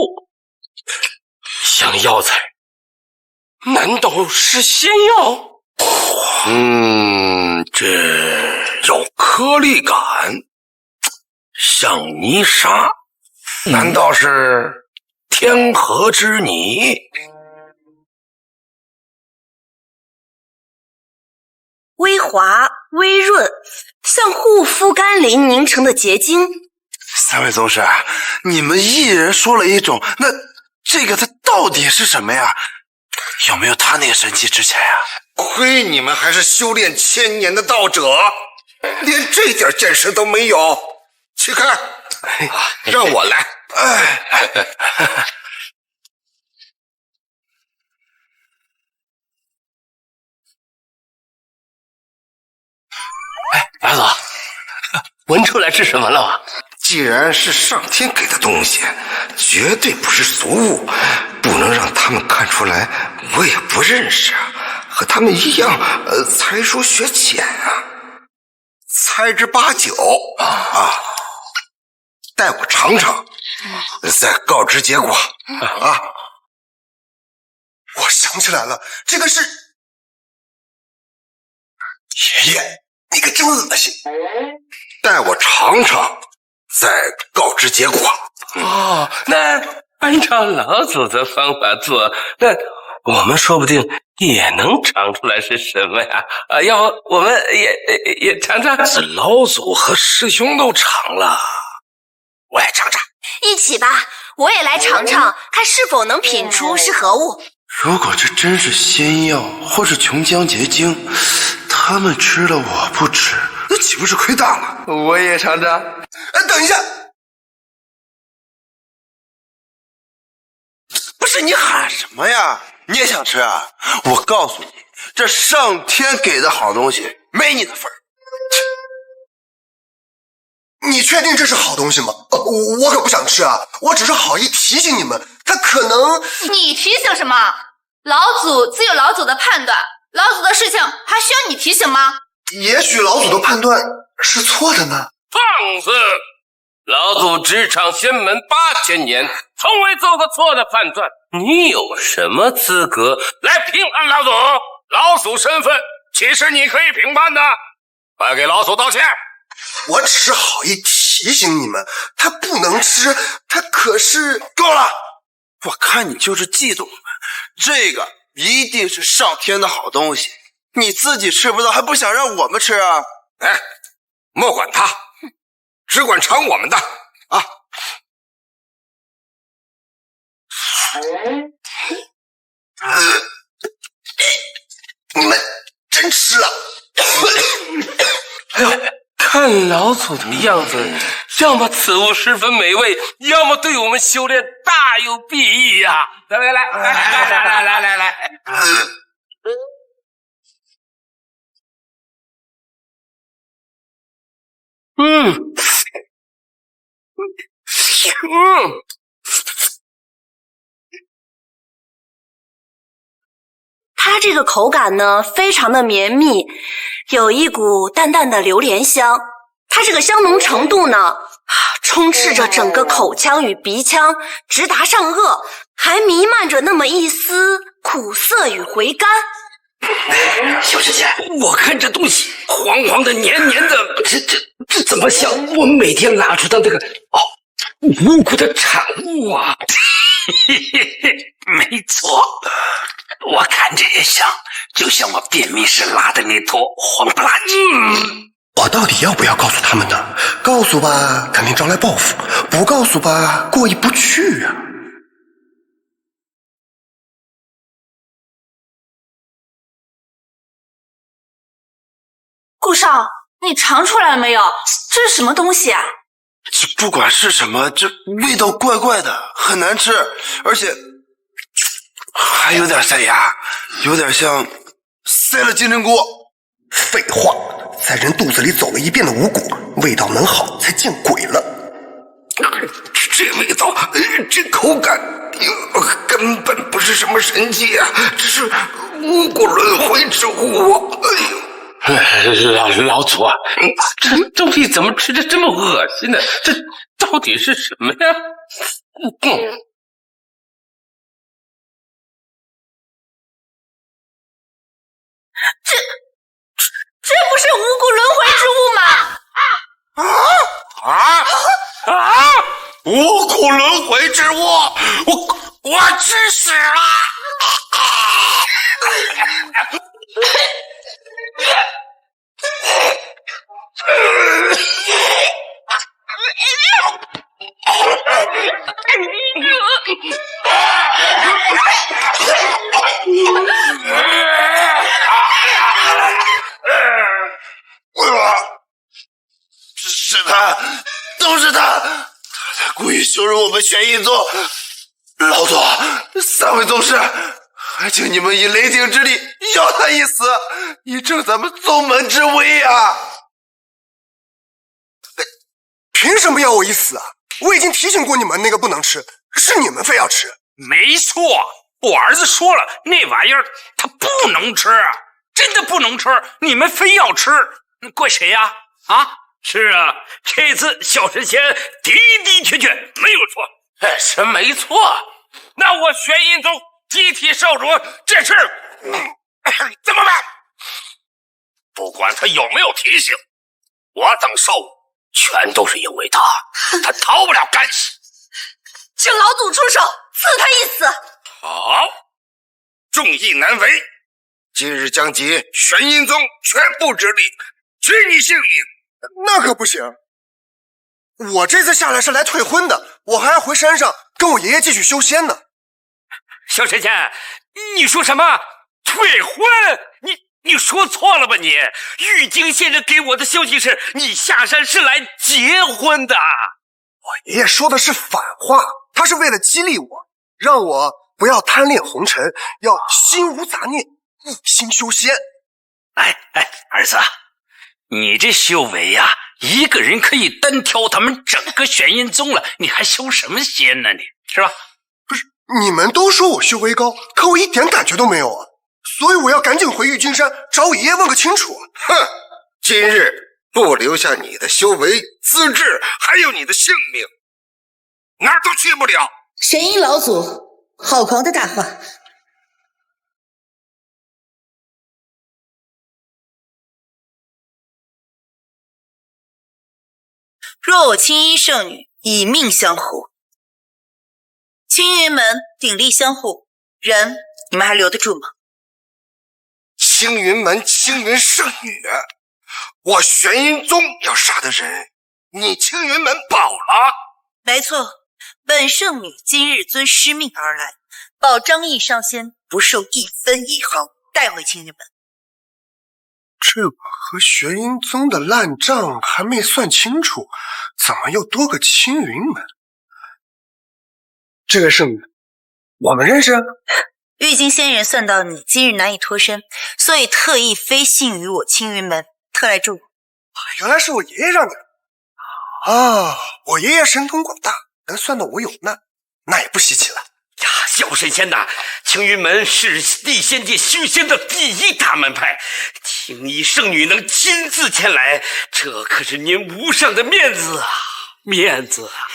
像药材，难道是仙药？这有颗粒感，像泥沙，难道是天河之泥？微滑微润，像护肤甘霖凝成的结晶。三位宗师，你们一人说了一种，那这个它到底是什么呀？有没有他那个神奇之前呀？亏你们还是修炼1000年的道者，连这点见识都没有。去看，让我来。白总，闻出来是什么了吗？既然是上天给的东西，绝对不是俗物，不能让他们看出来我也不认识啊，和他们一样，才疏学浅啊，猜之八九啊，待我尝尝，再告知结果啊。我想起来了，这个是爷爷，你可真恶心！待我尝尝，再告知结果。哦，那按照老祖的方法做，那我们说不定也能尝出来是什么呀？要不我们也尝尝？老祖和师兄都尝了，我也尝尝。一起吧，我也来尝尝，看是否能品出是何物。如果这真是仙药或是琼浆结晶，他们吃了我不吃，那岂不是亏大了？我也尝尝。等一下，不是你喊什么呀？你也想吃啊？我告诉你，这上天给的好东西没你的份儿。你确定这是好东西吗？我可不想吃啊！我只是好意提醒你们，他可能……你提醒什么？老祖自有老祖的判断，老祖的事情还需要你提醒吗？也许老祖的判断是错的呢。放肆！老祖职场仙门8000年，从未做过错的判断。你有什么资格来评判老祖？老祖身份岂是你可以评判的？快给老祖道歉！我只是好意提醒你们，他不能吃，他可是……够了！我看你就是嫉妒我们，这个一定是上天的好东西，你自己吃不到，还不想让我们吃啊？哎，莫管他，只管尝我们的啊！你们真吃了？哎呦！看老祖的样子，要么此物十分美味，要么对我们修炼大有裨益呀！来，它这个口感呢，非常的绵密，有一股淡淡的榴莲香。它这个香浓程度呢，充斥着整个口腔与鼻腔，直达上颚，还弥漫着那么一丝苦涩与回甘。小师姐，我看这东西黄黄的、黏黏的，这怎么像我每天拿出的那个无辜的产物啊？没错，我看着也像，就像我便秘时拉的那坨黄不拉几。我到底要不要告诉他们呢？告诉吧，肯定招来报复；不告诉吧，过意不去啊。顾少，你尝出来没有？这是什么东西啊？这不管是什么，这味道怪怪的，很难吃，而且还有点塞牙，有点像塞了金针菇。废话，在人肚子里走了一遍的五谷，味道能好才见鬼了。这味道，这口感，根本不是什么神迹啊，这是五谷轮回之物。老祖啊，这东西怎么吃着这么恶心呢？这到底是什么呀？这不是五谷轮回之物吗？五谷轮回之物，我吃屎了！是他，都是他故意羞辱我们玄阴宗。老祖，三位宗师，还请你们以雷霆之力要他一死，以正咱们宗门之威啊！凭什么要我一死啊？我已经提醒过你们，那个不能吃，是你们非要吃。没错，我儿子说了，那玩意儿他不能吃，真的不能吃，你们非要吃，怪谁呀？是啊，这次小神仙的的确确没有错，是没错。那我玄阴宗集体受辱，这事怎么办？不管他有没有提醒，我等受全都是因为他逃不了干系。请老祖出手，赐他一死。好，众议难违，今日将集玄阴宗全部之力，取你性命。那可不行，我这次下来是来退婚的，我还要回山上跟我爷爷继续修仙呢。小神仙，你说什么？退婚？你说错了吧你？玉京先生给我的消息是你下山是来结婚的。我爷爷说的是反话，他是为了激励我，让我不要贪恋红尘，要心无杂念，一心修仙。儿子，你这修为呀，一个人可以单挑他们整个玄阴宗了，你还修什么仙呢？你是吧？不是，你们都说我修为高，可我一点感觉都没有啊，所以我要赶紧回玉京山找我爷爷问个清楚。哼，今日不留下你的修为、资质，还有你的性命，哪儿都去不了。神阴老祖，好狂的大话！若我青衣圣女以命相护，青云门鼎力相护，人你们还留得住吗？青云门青云圣女，我玄阴宗要杀的人，你青云门保了？没错，本圣女今日遵师命而来，保张毅上仙不受一分一毫，带回青云门。这和玄阴宗的烂账还没算清楚，怎么又多个青云门？这位圣女，我们认识？玉京仙人算到你今日难以脱身，所以特意飞信于我青云门，特来助我。原来是我爷爷让你啊！我爷爷神通广大，能算到我有难，那也不稀奇了。呀，小神仙呐，青云门是地仙界修仙的第一大门派，青衣圣女能亲自前来，这可是您无上的面子啊！面子啊！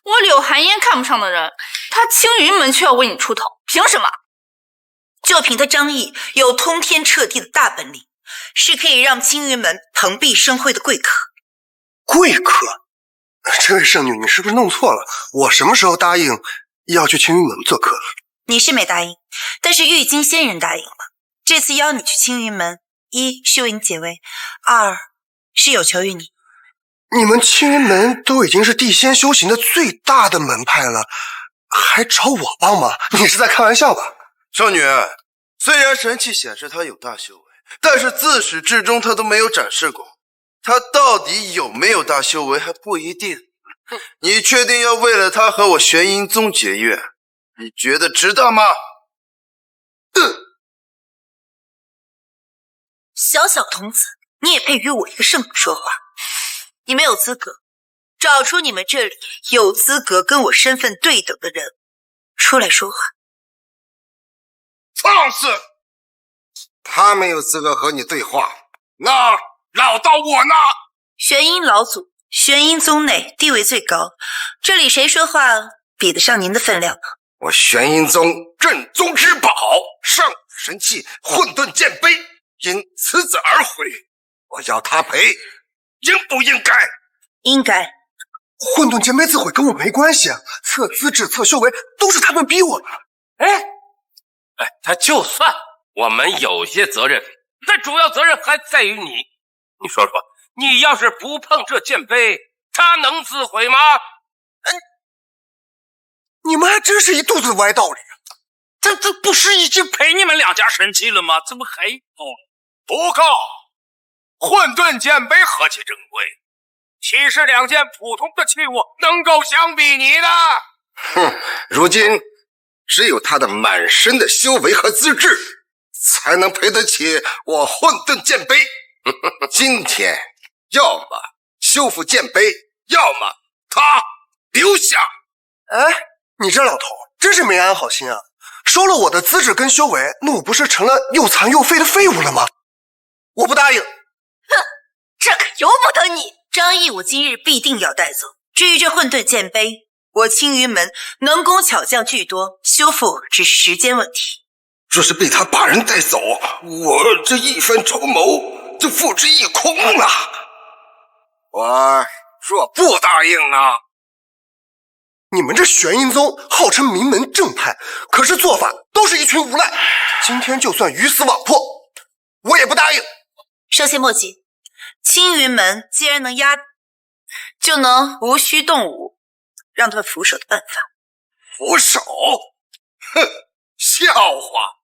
我柳寒烟看不上的人，他青云门却要为你出头，凭什么？就凭他张毅有通天彻地的大本领，是可以让青云门蓬荜生辉的贵客。贵客？这位圣女，你是不是弄错了？我什么时候答应要去青云门做客了？你是没答应，但是玉京仙人答应了。这次邀你去青云门，一是为你解围，二是有求于你。你们青云门都已经是地仙修行的最大的门派了，还找我帮忙？你是在开玩笑吧？少女，虽然神器显示他有大修为，但是自始至终他都没有展示过，他到底有没有大修为还不一定。你确定要为了他和我玄阴宗结怨？你觉得值得吗？小小童子，你也配与我一个圣女说话？你没有资格，找出你们这里有资格跟我身份对等的人出来说话。放肆！他没有资格和你对话，那老道我呢？玄阴老祖，玄阴宗内地位最高，这里谁说话比得上您的分量呢？我玄阴宗镇宗之宝上古神器混沌剑杯因此子而毁，我要他赔，应不应该？应该。混沌剑杯自毁跟我没关系啊，测资质测修为都是他们逼我的。他就算我们有些责任，但主要责任还在于你。你说说，你要是不碰这剑杯，他能自毁吗？你们还真是一肚子歪道理啊！这不是已经赔你们两家神器了吗？怎么还不够！混沌剑杯何其珍贵，岂是两件普通的器物能够相比拟的？哼，如今只有他的满身的修为和资质，才能赔得起我混沌剑杯。今天，要么修复剑杯，要么他留下。哎，你这老头真是没安好心啊！收了我的资质跟修为，那我不是成了又残又废的废物了吗？我不答应。哼，这可由不得你。张毅，我今日必定要带走。至于这混沌剑杯，我青云门能工巧匠巨多，修复只是时间问题。若是被他把人带走，我这一番筹谋就付之一空了。我若不答应呢？你们这玄阴宗号称名门正派，可是做法都是一群无赖。今天就算鱼死网破，我也不答应。稍息莫急，青云门既然能压，就能无需动武，让他们俯首的办法。俯首？哼，笑话！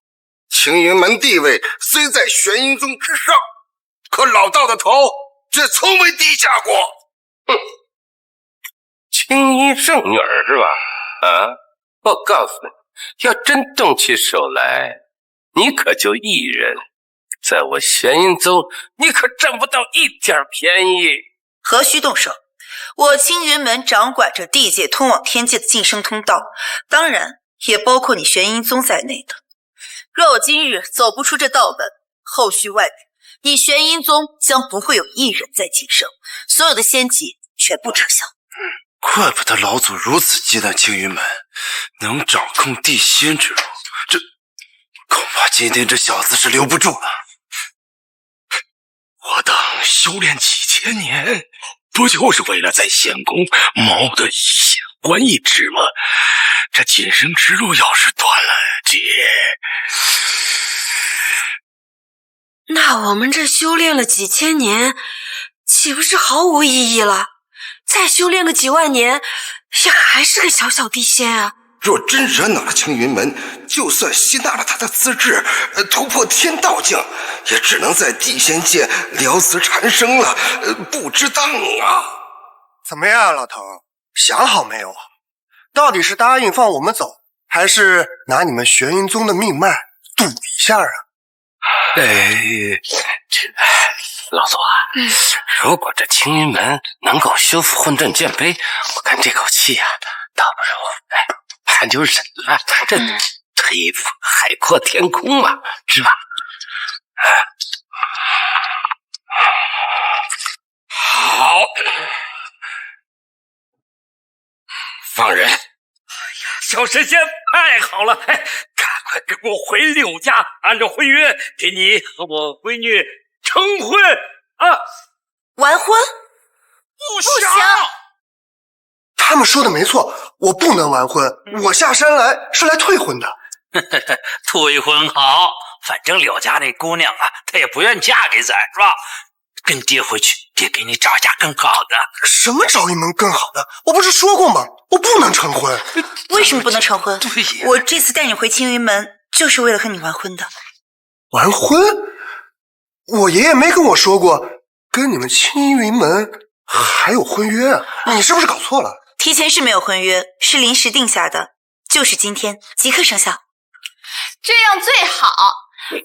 青云门地位虽在玄阴宗之上，可老道的头却从未低下过。哼！青衣圣女儿是吧？我告诉你，要真动起手来，你可就一人，在我玄阴宗，你可占不到一点便宜。何须动手？我青云门掌管着地界通往天界的晋升通道，当然也包括你玄阴宗在内的。若我今日走不出这道门，后续外人，你玄阴宗将不会有一人再晋升，所有的仙籍全部撤销。怪不得老祖如此忌惮青云门，能掌控地仙之路，这恐怕今天这小子是留不住了。我等修炼几千年，不就是为了在仙宫谋得一仙官一职吗？这晋升之路要是断了，那我们这修炼了几千年，岂不是毫无意义了？再修炼个几万年，也还是个小小地仙啊！若真惹恼了青云门，就算吸纳了他的资质，突破天道境，也只能在地仙界聊死缠生了，不值当啊！怎么样，老头，想好没有啊？到底是答应放我们走，还是拿你们玄阴宗的命脉赌一下啊？老祖啊，如果这青云门能够修复混沌剑杯，我看这口气啊，倒不如然就忍了。这推海阔天空嘛，是吧？好，放人。小神仙太好了，赶快跟我回柳家，按照婚约给你和我闺女成婚啊！完婚？不行！他们说的没错，我不能完婚，我下山来是来退婚的。退婚好，反正柳家那姑娘啊，她也不愿嫁给咱，是吧？跟爹回去，爹给你找一家更好的。什么找一门更好的？我不是说过吗？我不能成婚。为什么不能成婚？对呀，我这次带你回青云门，就是为了和你完婚的。完婚？我爷爷没跟我说过，跟你们青云门还有婚约啊？你是不是搞错了？提前是没有婚约，是临时定下的，就是今天即刻生效。这样最好，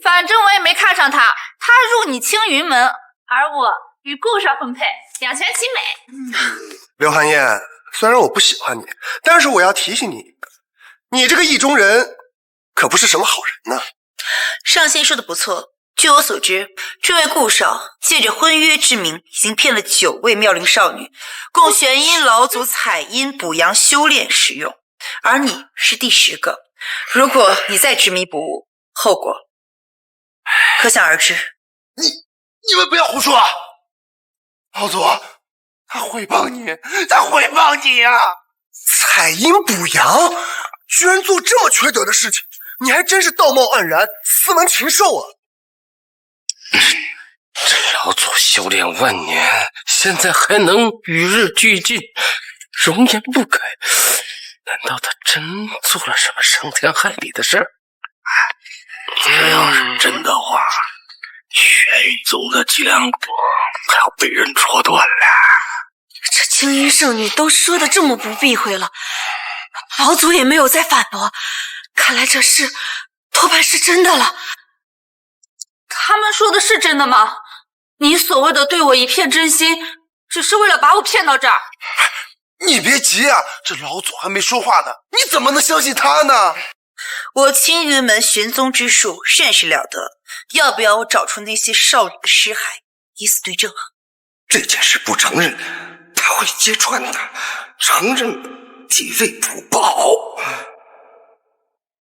反正我也没看上他，他入你青云门，而我与顾少婚配，两全其美。刘寒燕，虽然我不喜欢你，但是我要提醒你，你这个意中人可不是什么好人呢。上仙说的不错，据我所知，这位顾少借着婚约之名，已经骗了9位妙龄少女，供玄阴老祖采阴补阳修炼使用，而你是第10个。如果你再执迷不悟，后果可想而知。你们不要胡说！老祖，他诽谤你，他诽谤你啊！采阴补阳，居然做这么缺德的事情，你还真是道貌岸然，斯文禽兽啊！这老祖修炼万年，现在还能与日俱进，容颜不改，难道他真做了什么伤天害理的事儿？这要是真的话，玄玉宗的脊梁骨还要被人戳断了。这青衣圣女都说的这么不避讳了，老祖也没有再反驳，看来这事多半是真的了。他们说的是真的吗？你所谓的对我一片真心，只是为了把我骗到这儿？你别急啊，这老祖还没说话呢，你怎么能相信他呢？我青云门玄宗之术甚是了得，要不要我找出那些少女的尸骸，以死对证啊？这件事不承认，他会揭穿的；承认，即为不报。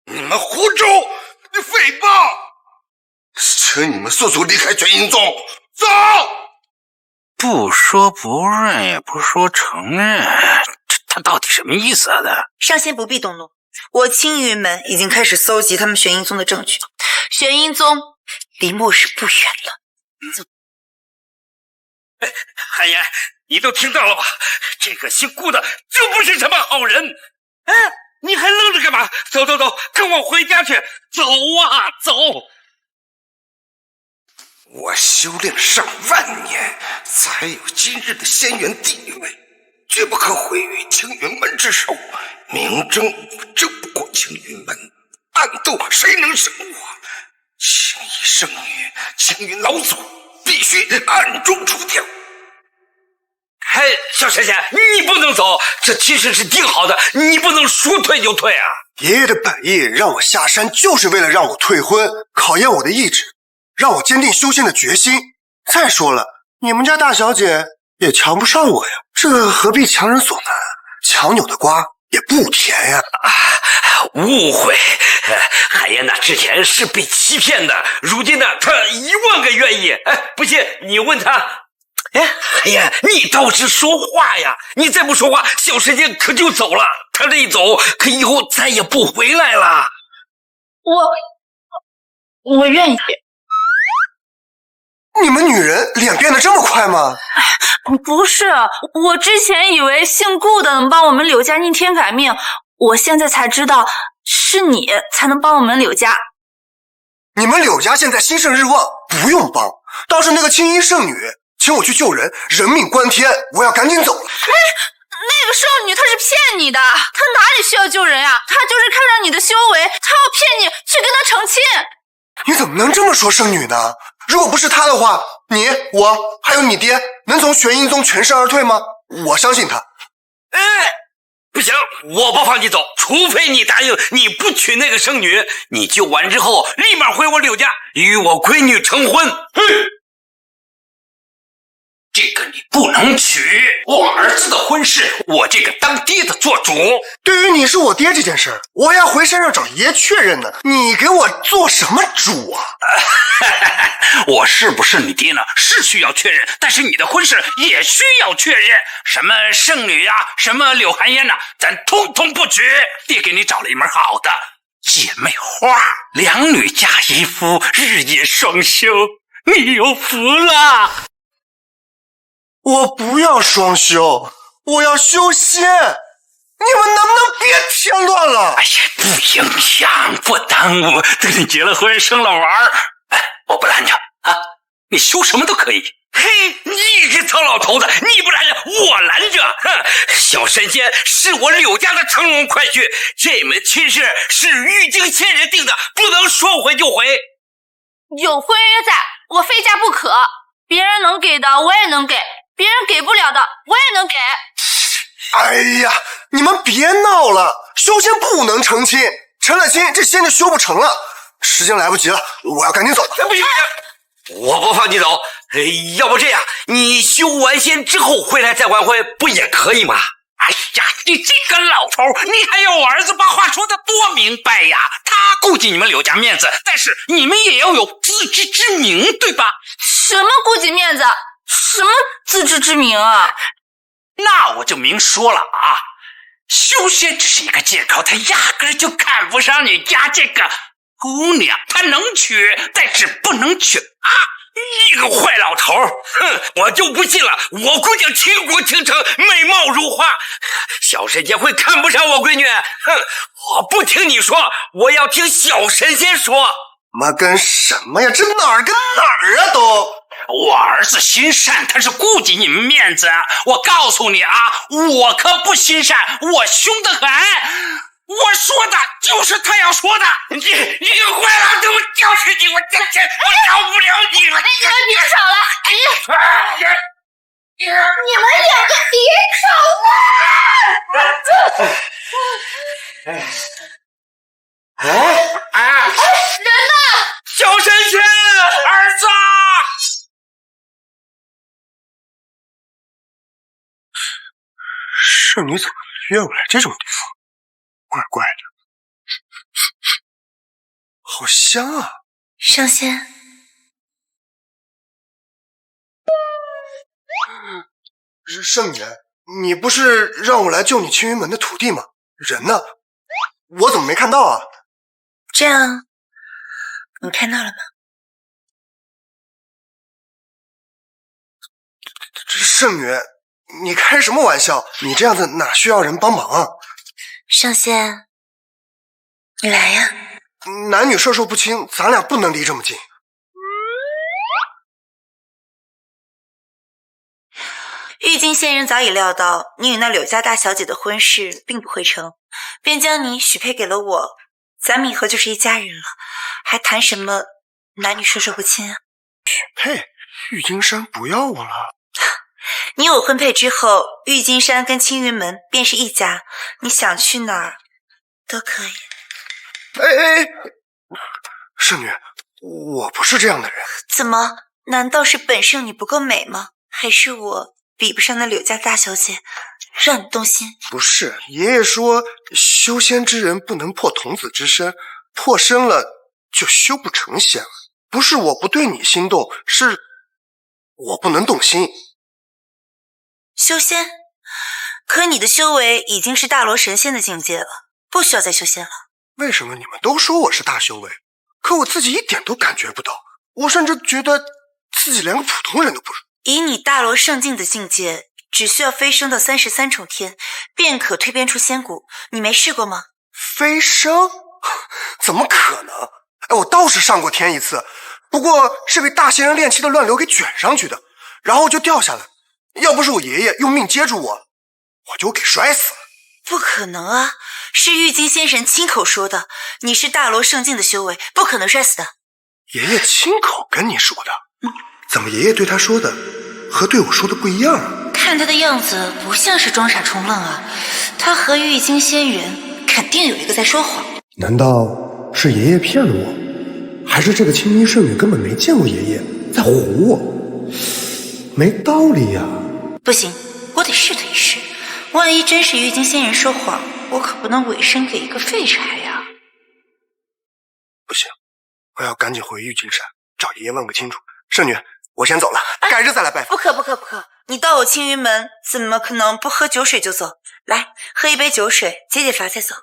你们胡诌，你诽谤！请你们速速离开卷阴宗，走！不说不认，也不说承认，他到底什么意思啊？上仙不必动怒，我青云门已经开始搜集他们玄阴宗的证据，玄阴宗离末日不远了。走。韩岩，你都听到了吧？这个姓顾的就不是什么好人。哎，你还愣着干嘛？走走走，跟我回家去！走啊，走！我修炼上万年，才有今日的仙元地位，绝不可毁于青云门之手。明争我争不过青云门，暗斗谁能胜我？青衣圣女，青云老祖必须暗中除掉。哎，小神仙，你不能走，这其实是定好的，你不能说退就退啊！爷爷的本意让我下山，就是为了让我退婚，考验我的意志，让我坚定修仙的决心。再说了，你们家大小姐也瞧不上我呀，这何必强人所难？强扭的瓜也不甜呀！误会，海燕呐，之前是被欺骗的，如今呢，他10000个愿意。哎，不信你问他。哎，海燕，你倒是说话呀！你再不说话，小神仙可就走了。他这一走，可以后再也不回来了。我愿意。你们女人脸变得这么快吗？不是，我之前以为姓顾的能帮我们柳家逆天改命，我现在才知道是你才能帮我们柳家。你们柳家现在兴盛日旺，不用帮。倒是那个青衣圣女请我去救人，人命关天，我要赶紧走了。哎，那个少女她是骗你的，她哪里需要救人呀？她就是看上你的修为，她要骗你去跟她成亲。你怎么能这么说圣女呢？如果不是她的话，你、我还有你爹能从玄阴宗全身而退吗？我相信她。哎，不行，我不放你走，除非你答应你不娶那个圣女，你救完之后立马回我柳家，与我闺女成婚。哼！这个你不能娶，我儿子的婚事，我这个当爹的做主。对于你是我爹这件事儿，我还要回山上找爷确认呢。你给我做什么主啊？我是不是你爹呢？是需要确认，但是你的婚事也需要确认。什么圣女呀，什么柳寒烟呐，咱通通不娶。爹给你找了一门好的姐妹花，两女嫁一夫，日夜双修，你有福了。我不要双修，我要修仙。你们能不能别添乱了？哎呀，不影响，不耽误。等你结了婚，生了娃儿，我不拦着啊，你修什么都可以。嘿，你个糙老头子，你不拦着，我拦着。哼，小神仙是我柳家的乘龙快婿，这门亲事是玉京仙人定的，不能说回就回。有婚约在，我非嫁不可。别人能给的我也能给，别人给不了的我也能给。哎呀，你们别闹了，修仙不能成亲，成了亲这仙就修不成了。时间来不及了，我要赶紧走了。不行，我不放你走。要不这样，你修完仙之后回来再完婚，不也可以吗？哎呀，你这个老头，你还要我儿子把话说得多明白呀？他顾及你们柳家面子，但是你们也要有自知之明，对吧？什么顾及面子？什么自知之明啊？那我就明说了啊，修仙只是一个借口，他压根就看不上你家这个姑娘，他能娶，但是不能娶啊！你个坏老头，哼，我就不信了，我姑娘倾国倾城，美貌如花，小神仙会看不上我闺女？哼，我不听你说，我要听小神仙说。妈跟什么呀？这哪儿跟哪儿啊都！我儿子心善，他是顾及你们面子。我告诉你啊，我可不心善，我凶得很。我说的就是他要说的。你个坏老头，我就是你，我真是我饶不了你了。你们别吵了！你们两个别吵了！人呢？小神仙，儿子！圣女怎么约我来这种地方？怪怪的，好香啊！上仙，圣女，你不是让我来救你青云门的徒弟吗？人呢？我怎么没看到啊？这样，你看到了吗？圣女，你开什么玩笑？你这样子哪需要人帮忙啊？上仙，你来呀！男女授受不亲，咱俩不能离这么近。玉京仙人早已料到你与那柳家大小姐的婚事并不会成，便将你许配给了我。咱们以后就是一家人了，还谈什么男女授受不亲啊？许配？玉京山不要我了？你我婚配之后，玉京山跟青云门便是一家，你想去哪儿都可以。哎，圣女，我不是这样的人。怎么？难道是本圣女不够美吗？还是我比不上那柳家大小姐，让你动心？不是，爷爷说修仙之人不能破童子之身，破身了就修不成仙了。不是我不对你心动，是我不能动心。修仙？可你的修为已经是大罗神仙的境界了，不需要再修仙了。为什么你们都说我是大修为，可我自己一点都感觉不到？我甚至觉得自己连个普通人都不如。以你大罗圣境的境界，只需要飞升到33重天，便可蜕变出仙骨。你没试过吗？飞升？怎么可能？哎，我倒是上过天一次，不过是被大仙人炼气的乱流给卷上去的，然后就掉下来。要不是我爷爷用命接住我，我就给摔死了。不可能啊，是玉京仙神亲口说的，你是大罗圣境的修为，不可能摔死的。爷爷亲口跟你说的？怎么爷爷对他说的和对我说的不一样啊？看看他的样子不像是装傻充愣啊，他和玉京仙人肯定有一个在说谎。难道是爷爷骗了我？还是这个青衣圣女根本没见过爷爷，在唬我？没道理呀！不行，我得试他一试。万一真是玉京仙人说谎，我可不能委身给一个废柴呀！不行，我要赶紧回玉京山找爷爷问个清楚。圣女，我先走了，改日再来拜访。不可不可不可！你到我青云门，怎么可能不喝酒水就走？来，喝一杯酒水，解解乏再走。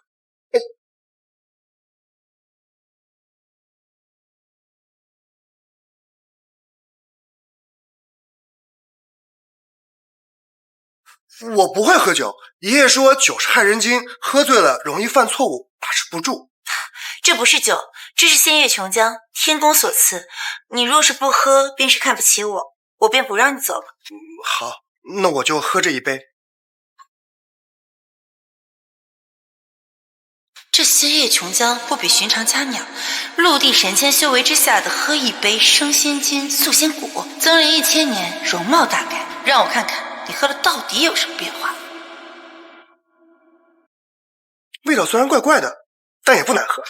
我不会喝酒，爷爷说酒是害人精，喝醉了容易犯错误，把持不住。这不是酒，这是仙月琼浆，天公所赐。你若是不喝，便是看不起我，我便不让你走了。好，那我就喝这一杯。这仙叶琼浆不比寻常佳酿，陆地神仙修为之下的喝一杯升仙金塑仙果，增龄1000年，容貌大改。让我看看你喝了到底有什么变化。味道虽然怪怪的，但也不难喝。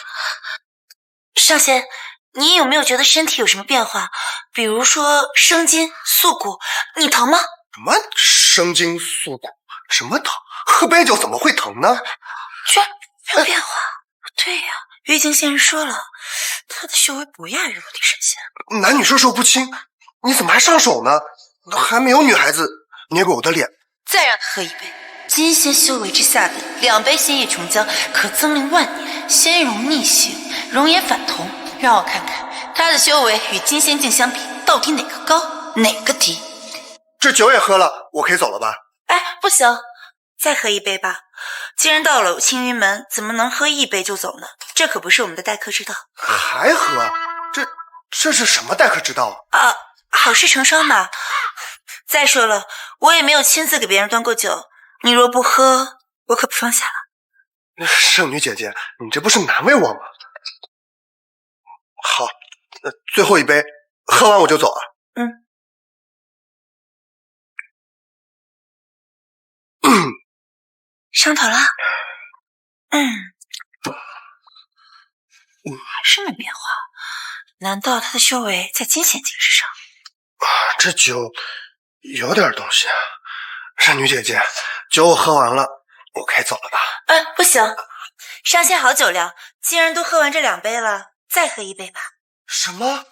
上仙，你有没有觉得身体有什么变化？比如说生筋、素骨，你疼吗？什么生筋素骨？什么疼？喝杯酒怎么会疼呢？居然没有变化。对呀，玉京仙人说了，他的修为不亚于陆地神仙。男女授受不亲，你怎么还上手呢？都还没有女孩子捏过我的脸。再让他喝一杯。金仙修为之下的2杯仙叶琼浆可增龄万年，仙容逆行，容颜反同。让我看看他的修为与金仙境相比，到底哪个高，哪个低？这酒也喝了，我可以走了吧？哎，不行，再喝一杯吧。既然到了我青云门，怎么能喝一杯就走呢？这可不是我们的待客之道。还喝？这是什么待客之道啊？好事成双嘛。再说了，我也没有亲自给别人端过酒，你若不喝，我可不放下了。圣女姐姐，你这不是难为我吗？好，最后一杯，喝完我就走了。上头了？还是没变化。难道他的修为在金仙境之上？这酒有点东西啊。圣女姐姐，酒我喝完了，我可以走了吧？不行，上仙好酒量，既然都喝完这2杯了，再喝一杯吧。什么？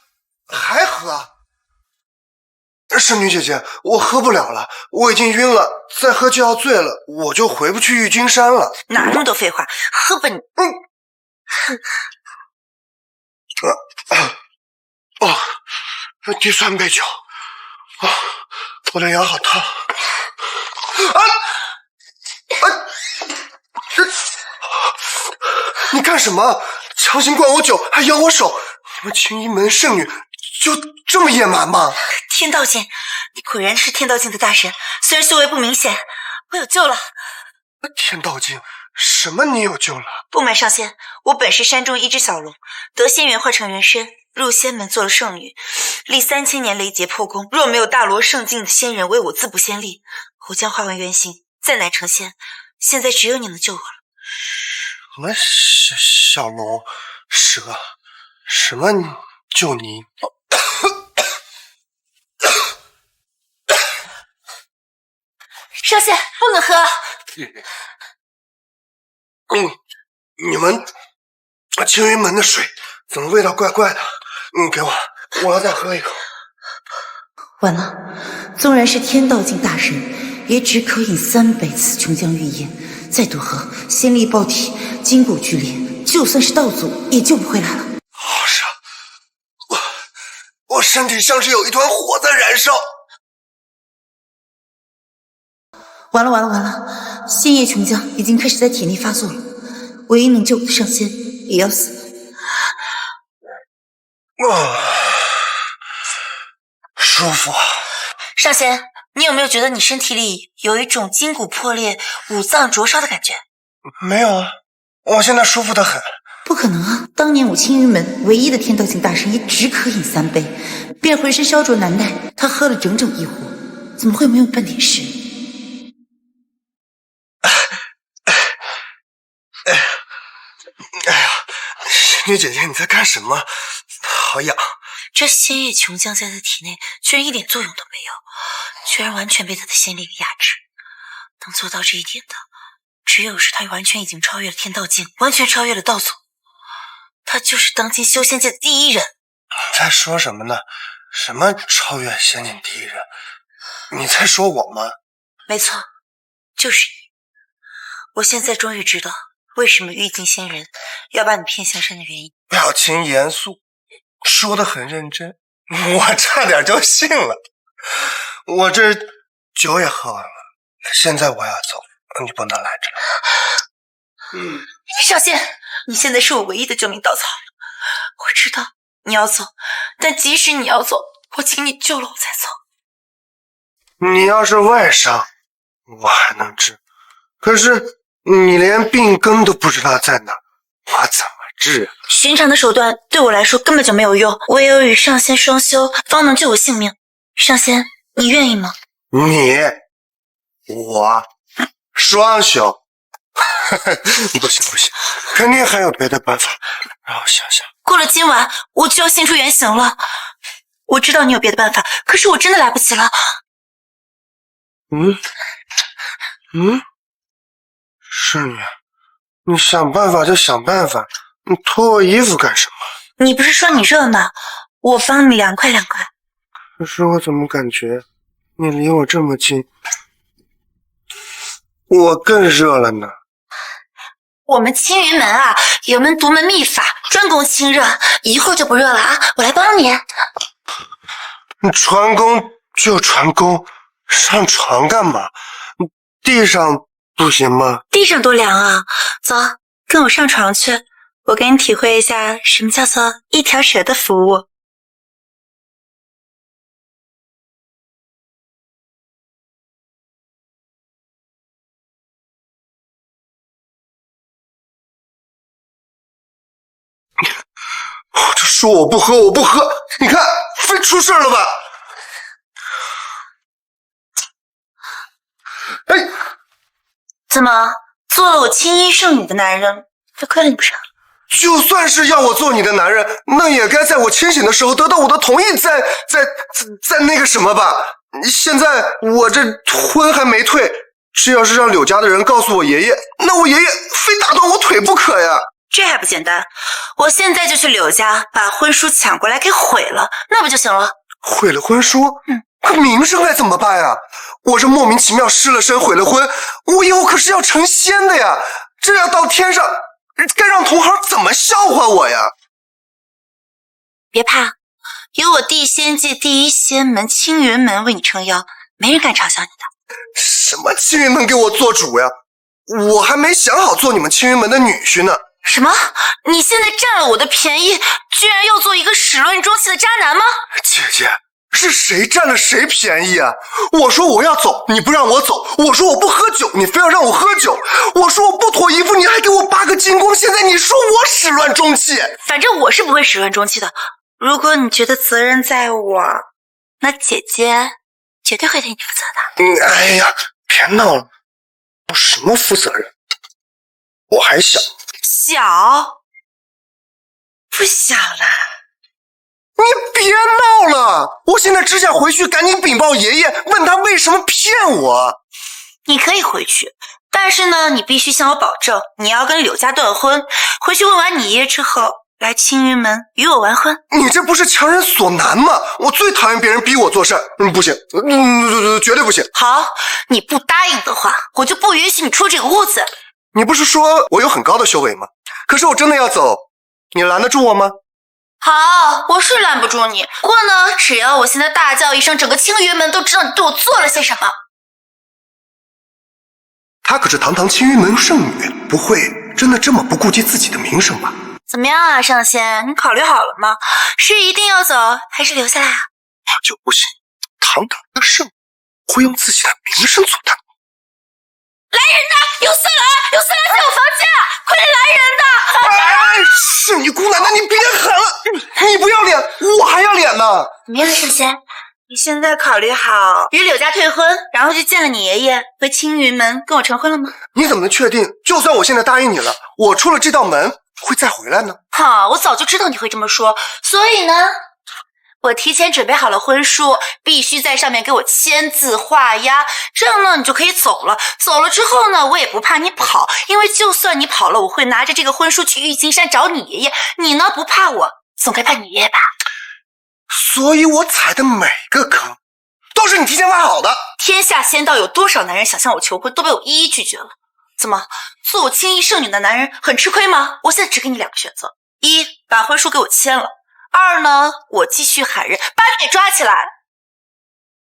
还喝？圣女姐姐，我喝不了了，我已经晕了，再喝就要醉了，我就回不去玉京山了。哪那么多废话，喝吧你！第3杯酒，我的牙好烫。你干什么？强行灌我酒，还咬我手！你们青衣门圣女就这么野蛮吗？天道境，你果然是天道境的大神，虽然修为不明显，我有救了。天道境？什么你有救了？不瞒上仙，我本是山中一只小龙，得仙缘化成人身，入仙门做了圣女，历3000年雷劫破功，若没有大罗圣境的仙人为我自补仙力，我将化为原形，再难成仙。现在只有你能救我了。什么小龙蛇？什么救你？上仙，不能喝。你们青云门的水怎么味道怪怪的？给我要再喝一口。完了，纵然是天道境大神，也只可饮3杯此琼浆玉液，再多喝，仙力爆体，筋骨剧烈，就算是道祖也救不回来了。好热，我身体像是有一团火在燃烧。完了！仙叶琼浆已经开始在体内发作了，唯一能救我的上仙也要死了。舒服。上仙，你有没有觉得你身体里有一种筋骨破裂、五脏灼烧的感觉？没有啊，我现在舒服得很。不可能啊！当年我青云门唯一的天道境大神也只可饮3杯，便浑身烧灼难耐，他喝了整整1壶，怎么会没有半点事？青女姐姐，你在干什么？好痒！这仙液琼浆在他体内居然一点作用都没有，居然完全被他的仙力给压制。能做到这一点的，只有是他完全已经超越了天道境，完全超越了道祖。他就是当今修仙界的第一人。你在说什么呢？什么超越仙境第一人？你在说我吗？没错，就是你。我现在终于知道为什么玉净仙人要把你骗下山的原因。表情严肃，说得很认真，我差点就信了。我这酒也喝完了，现在我要走，你不能拦着了。少仙，你现在是我唯一的救命稻草了。我知道你要走，但即使你要走，我请你救了我再走。你要是外伤，我还能治，可是你连病根都不知道在哪，我怎么治？寻常的手段对我来说根本就没有用，唯有与上仙双修，方能救我性命。上仙，你愿意吗？我双修？不行，肯定还有别的办法，让我想想。过了今晚，我就要现出原形了。我知道你有别的办法，可是我真的来不及了。是你想办法就想办法，你脱我衣服干什么？你不是说你热吗？我帮你凉快凉快。可是我怎么感觉你离我这么近，我更热了呢？我们青云门啊，有门独门秘法，专攻清热，一会儿就不热了啊！我来帮你。你传功就传功，上床干嘛？地上不行吗？地上多凉啊！走，跟我上床去，我给你体会一下什么叫做一条蛇的服务。这说我不喝，你看非出事了吧？哎，怎么做了我青衣圣女的男人，就亏了你不少？就算是要我做你的男人，那也该在我清醒的时候得到我的同意，再那个什么吧。现在我这婚还没退，这要是让柳家的人告诉我爷爷，那我爷爷非打断我腿不可呀。这还不简单，我现在就去柳家把婚书抢过来给毁了，那不就行了？毁了婚书？可名声该怎么办呀？我这莫名其妙失了身毁了婚，我以后可是要成仙的呀，这要到天上，该让同行怎么笑话我呀？别怕，有我地仙界第一仙门青云门为你撑腰，没人敢嘲笑你的。什么青云门给我做主呀？我还没想好做你们青云门的女婿呢。什么？你现在占了我的便宜，居然要做一个始乱终弃的渣男吗？姐姐，是谁占了谁便宜啊？我说我要走，你不让我走；我说我不喝酒，你非要让我喝酒；我说我不脱衣服，你还给我8个金光。现在你说我始乱终弃，反正我是不会始乱终弃的。如果你觉得责任在我，那姐姐绝对会对你负责的。哎呀，别闹了，我什么负责任？我还小。小？不小了。你别闹了！我现在只想回去赶紧禀报爷爷，问他为什么骗我。你可以回去，但是呢，你必须向我保证，你要跟柳家断婚。回去问完你爷爷之后，来青云门与我完婚。你这不是强人所难吗？我最讨厌别人逼我做事。不行，绝对不行。好，你不答应的话，我就不允许你出这个屋子。你不是说我有很高的修为吗？可是我真的要走，你拦得住我吗？好，我是拦不住你。不过呢，只要我现在大叫一声，整个青云门都知道你对我做了些什么。她可是堂堂青云门圣女，不会真的这么不顾及自己的名声吧？怎么样啊，上仙，你考虑好了吗？是一定要走，还是留下来啊？我就不信堂堂的圣女会用自己的名声做担保。来人的，有色狼，有色狼在我房间，快点来人的！哎，是你姑奶奶，你别狠了，你不要脸，我还要脸呢。怎么样，上仙？你现在考虑好与柳家退婚，然后去见了你爷爷，回青云门跟我成婚了吗？你怎么能确定？就算我现在答应你了，我出了这道门，会再回来呢？哈，我早就知道你会这么说，所以呢，我提前准备好了婚书，必须在上面给我签字画押，这样呢你就可以走了。走了之后呢，我也不怕你跑，因为就算你跑了，我会拿着这个婚书去玉金山找你爷爷。你呢不怕我，总该怕你爷爷吧？所以我踩的每个坑都是你提前挖好的。天下仙道有多少男人想向我求婚，都被我一一拒绝了。怎么，做我青衣圣女的男人很吃亏吗？我现在只给你2个选择：一，把婚书给我签了；二呢，我继续喊人把你给抓起来。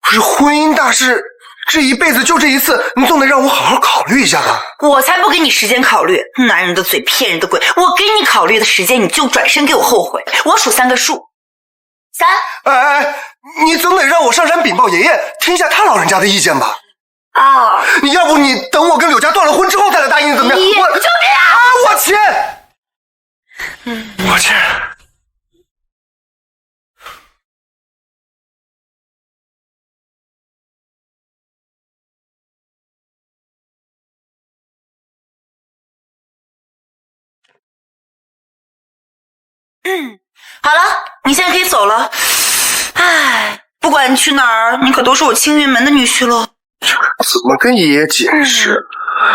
可是婚姻大事，这一辈子就这一次，你总得让我好好考虑一下吧。我才不给你时间考虑，男人的嘴骗人的鬼，我给你考虑的时间，你就转身给我后悔。我数3个数，3。哎，你总得让我上山禀报爷爷，听一下他老人家的意见吧。2。要不你等我跟柳家断了婚之后再来答应，怎么样？1。我救命啊！我签，我签。好了，你现在可以走了。唉，不管你去哪儿，你可都是我青云门的女婿了。怎么跟爷爷解释？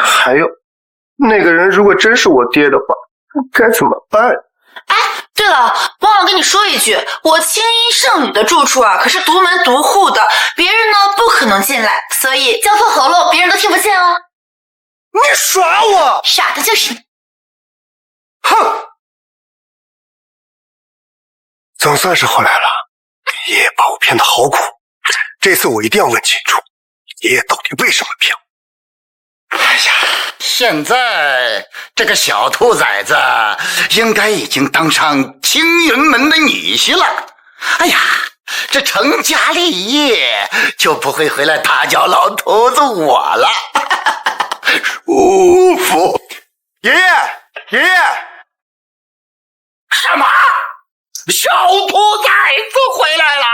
还有，那个人如果真是我爹的话，该怎么办？哎，对了，忘了跟你说一句，我青衣圣女的住处啊，可是独门独户的，别人呢不可能进来，所以交错喉咙，别人都听不见哦。你耍我？傻的就是你。哼！总算是回来了，爷爷把我骗得好苦，这次我一定要问清楚，爷爷到底为什么骗我？哎呀，现在这个小兔崽子应该已经当上青云门的女婿了。哎呀，这成家立业就不会回来打搅老头子我了，舒服。爷爷，爷爷，什么？小兔崽子回来了！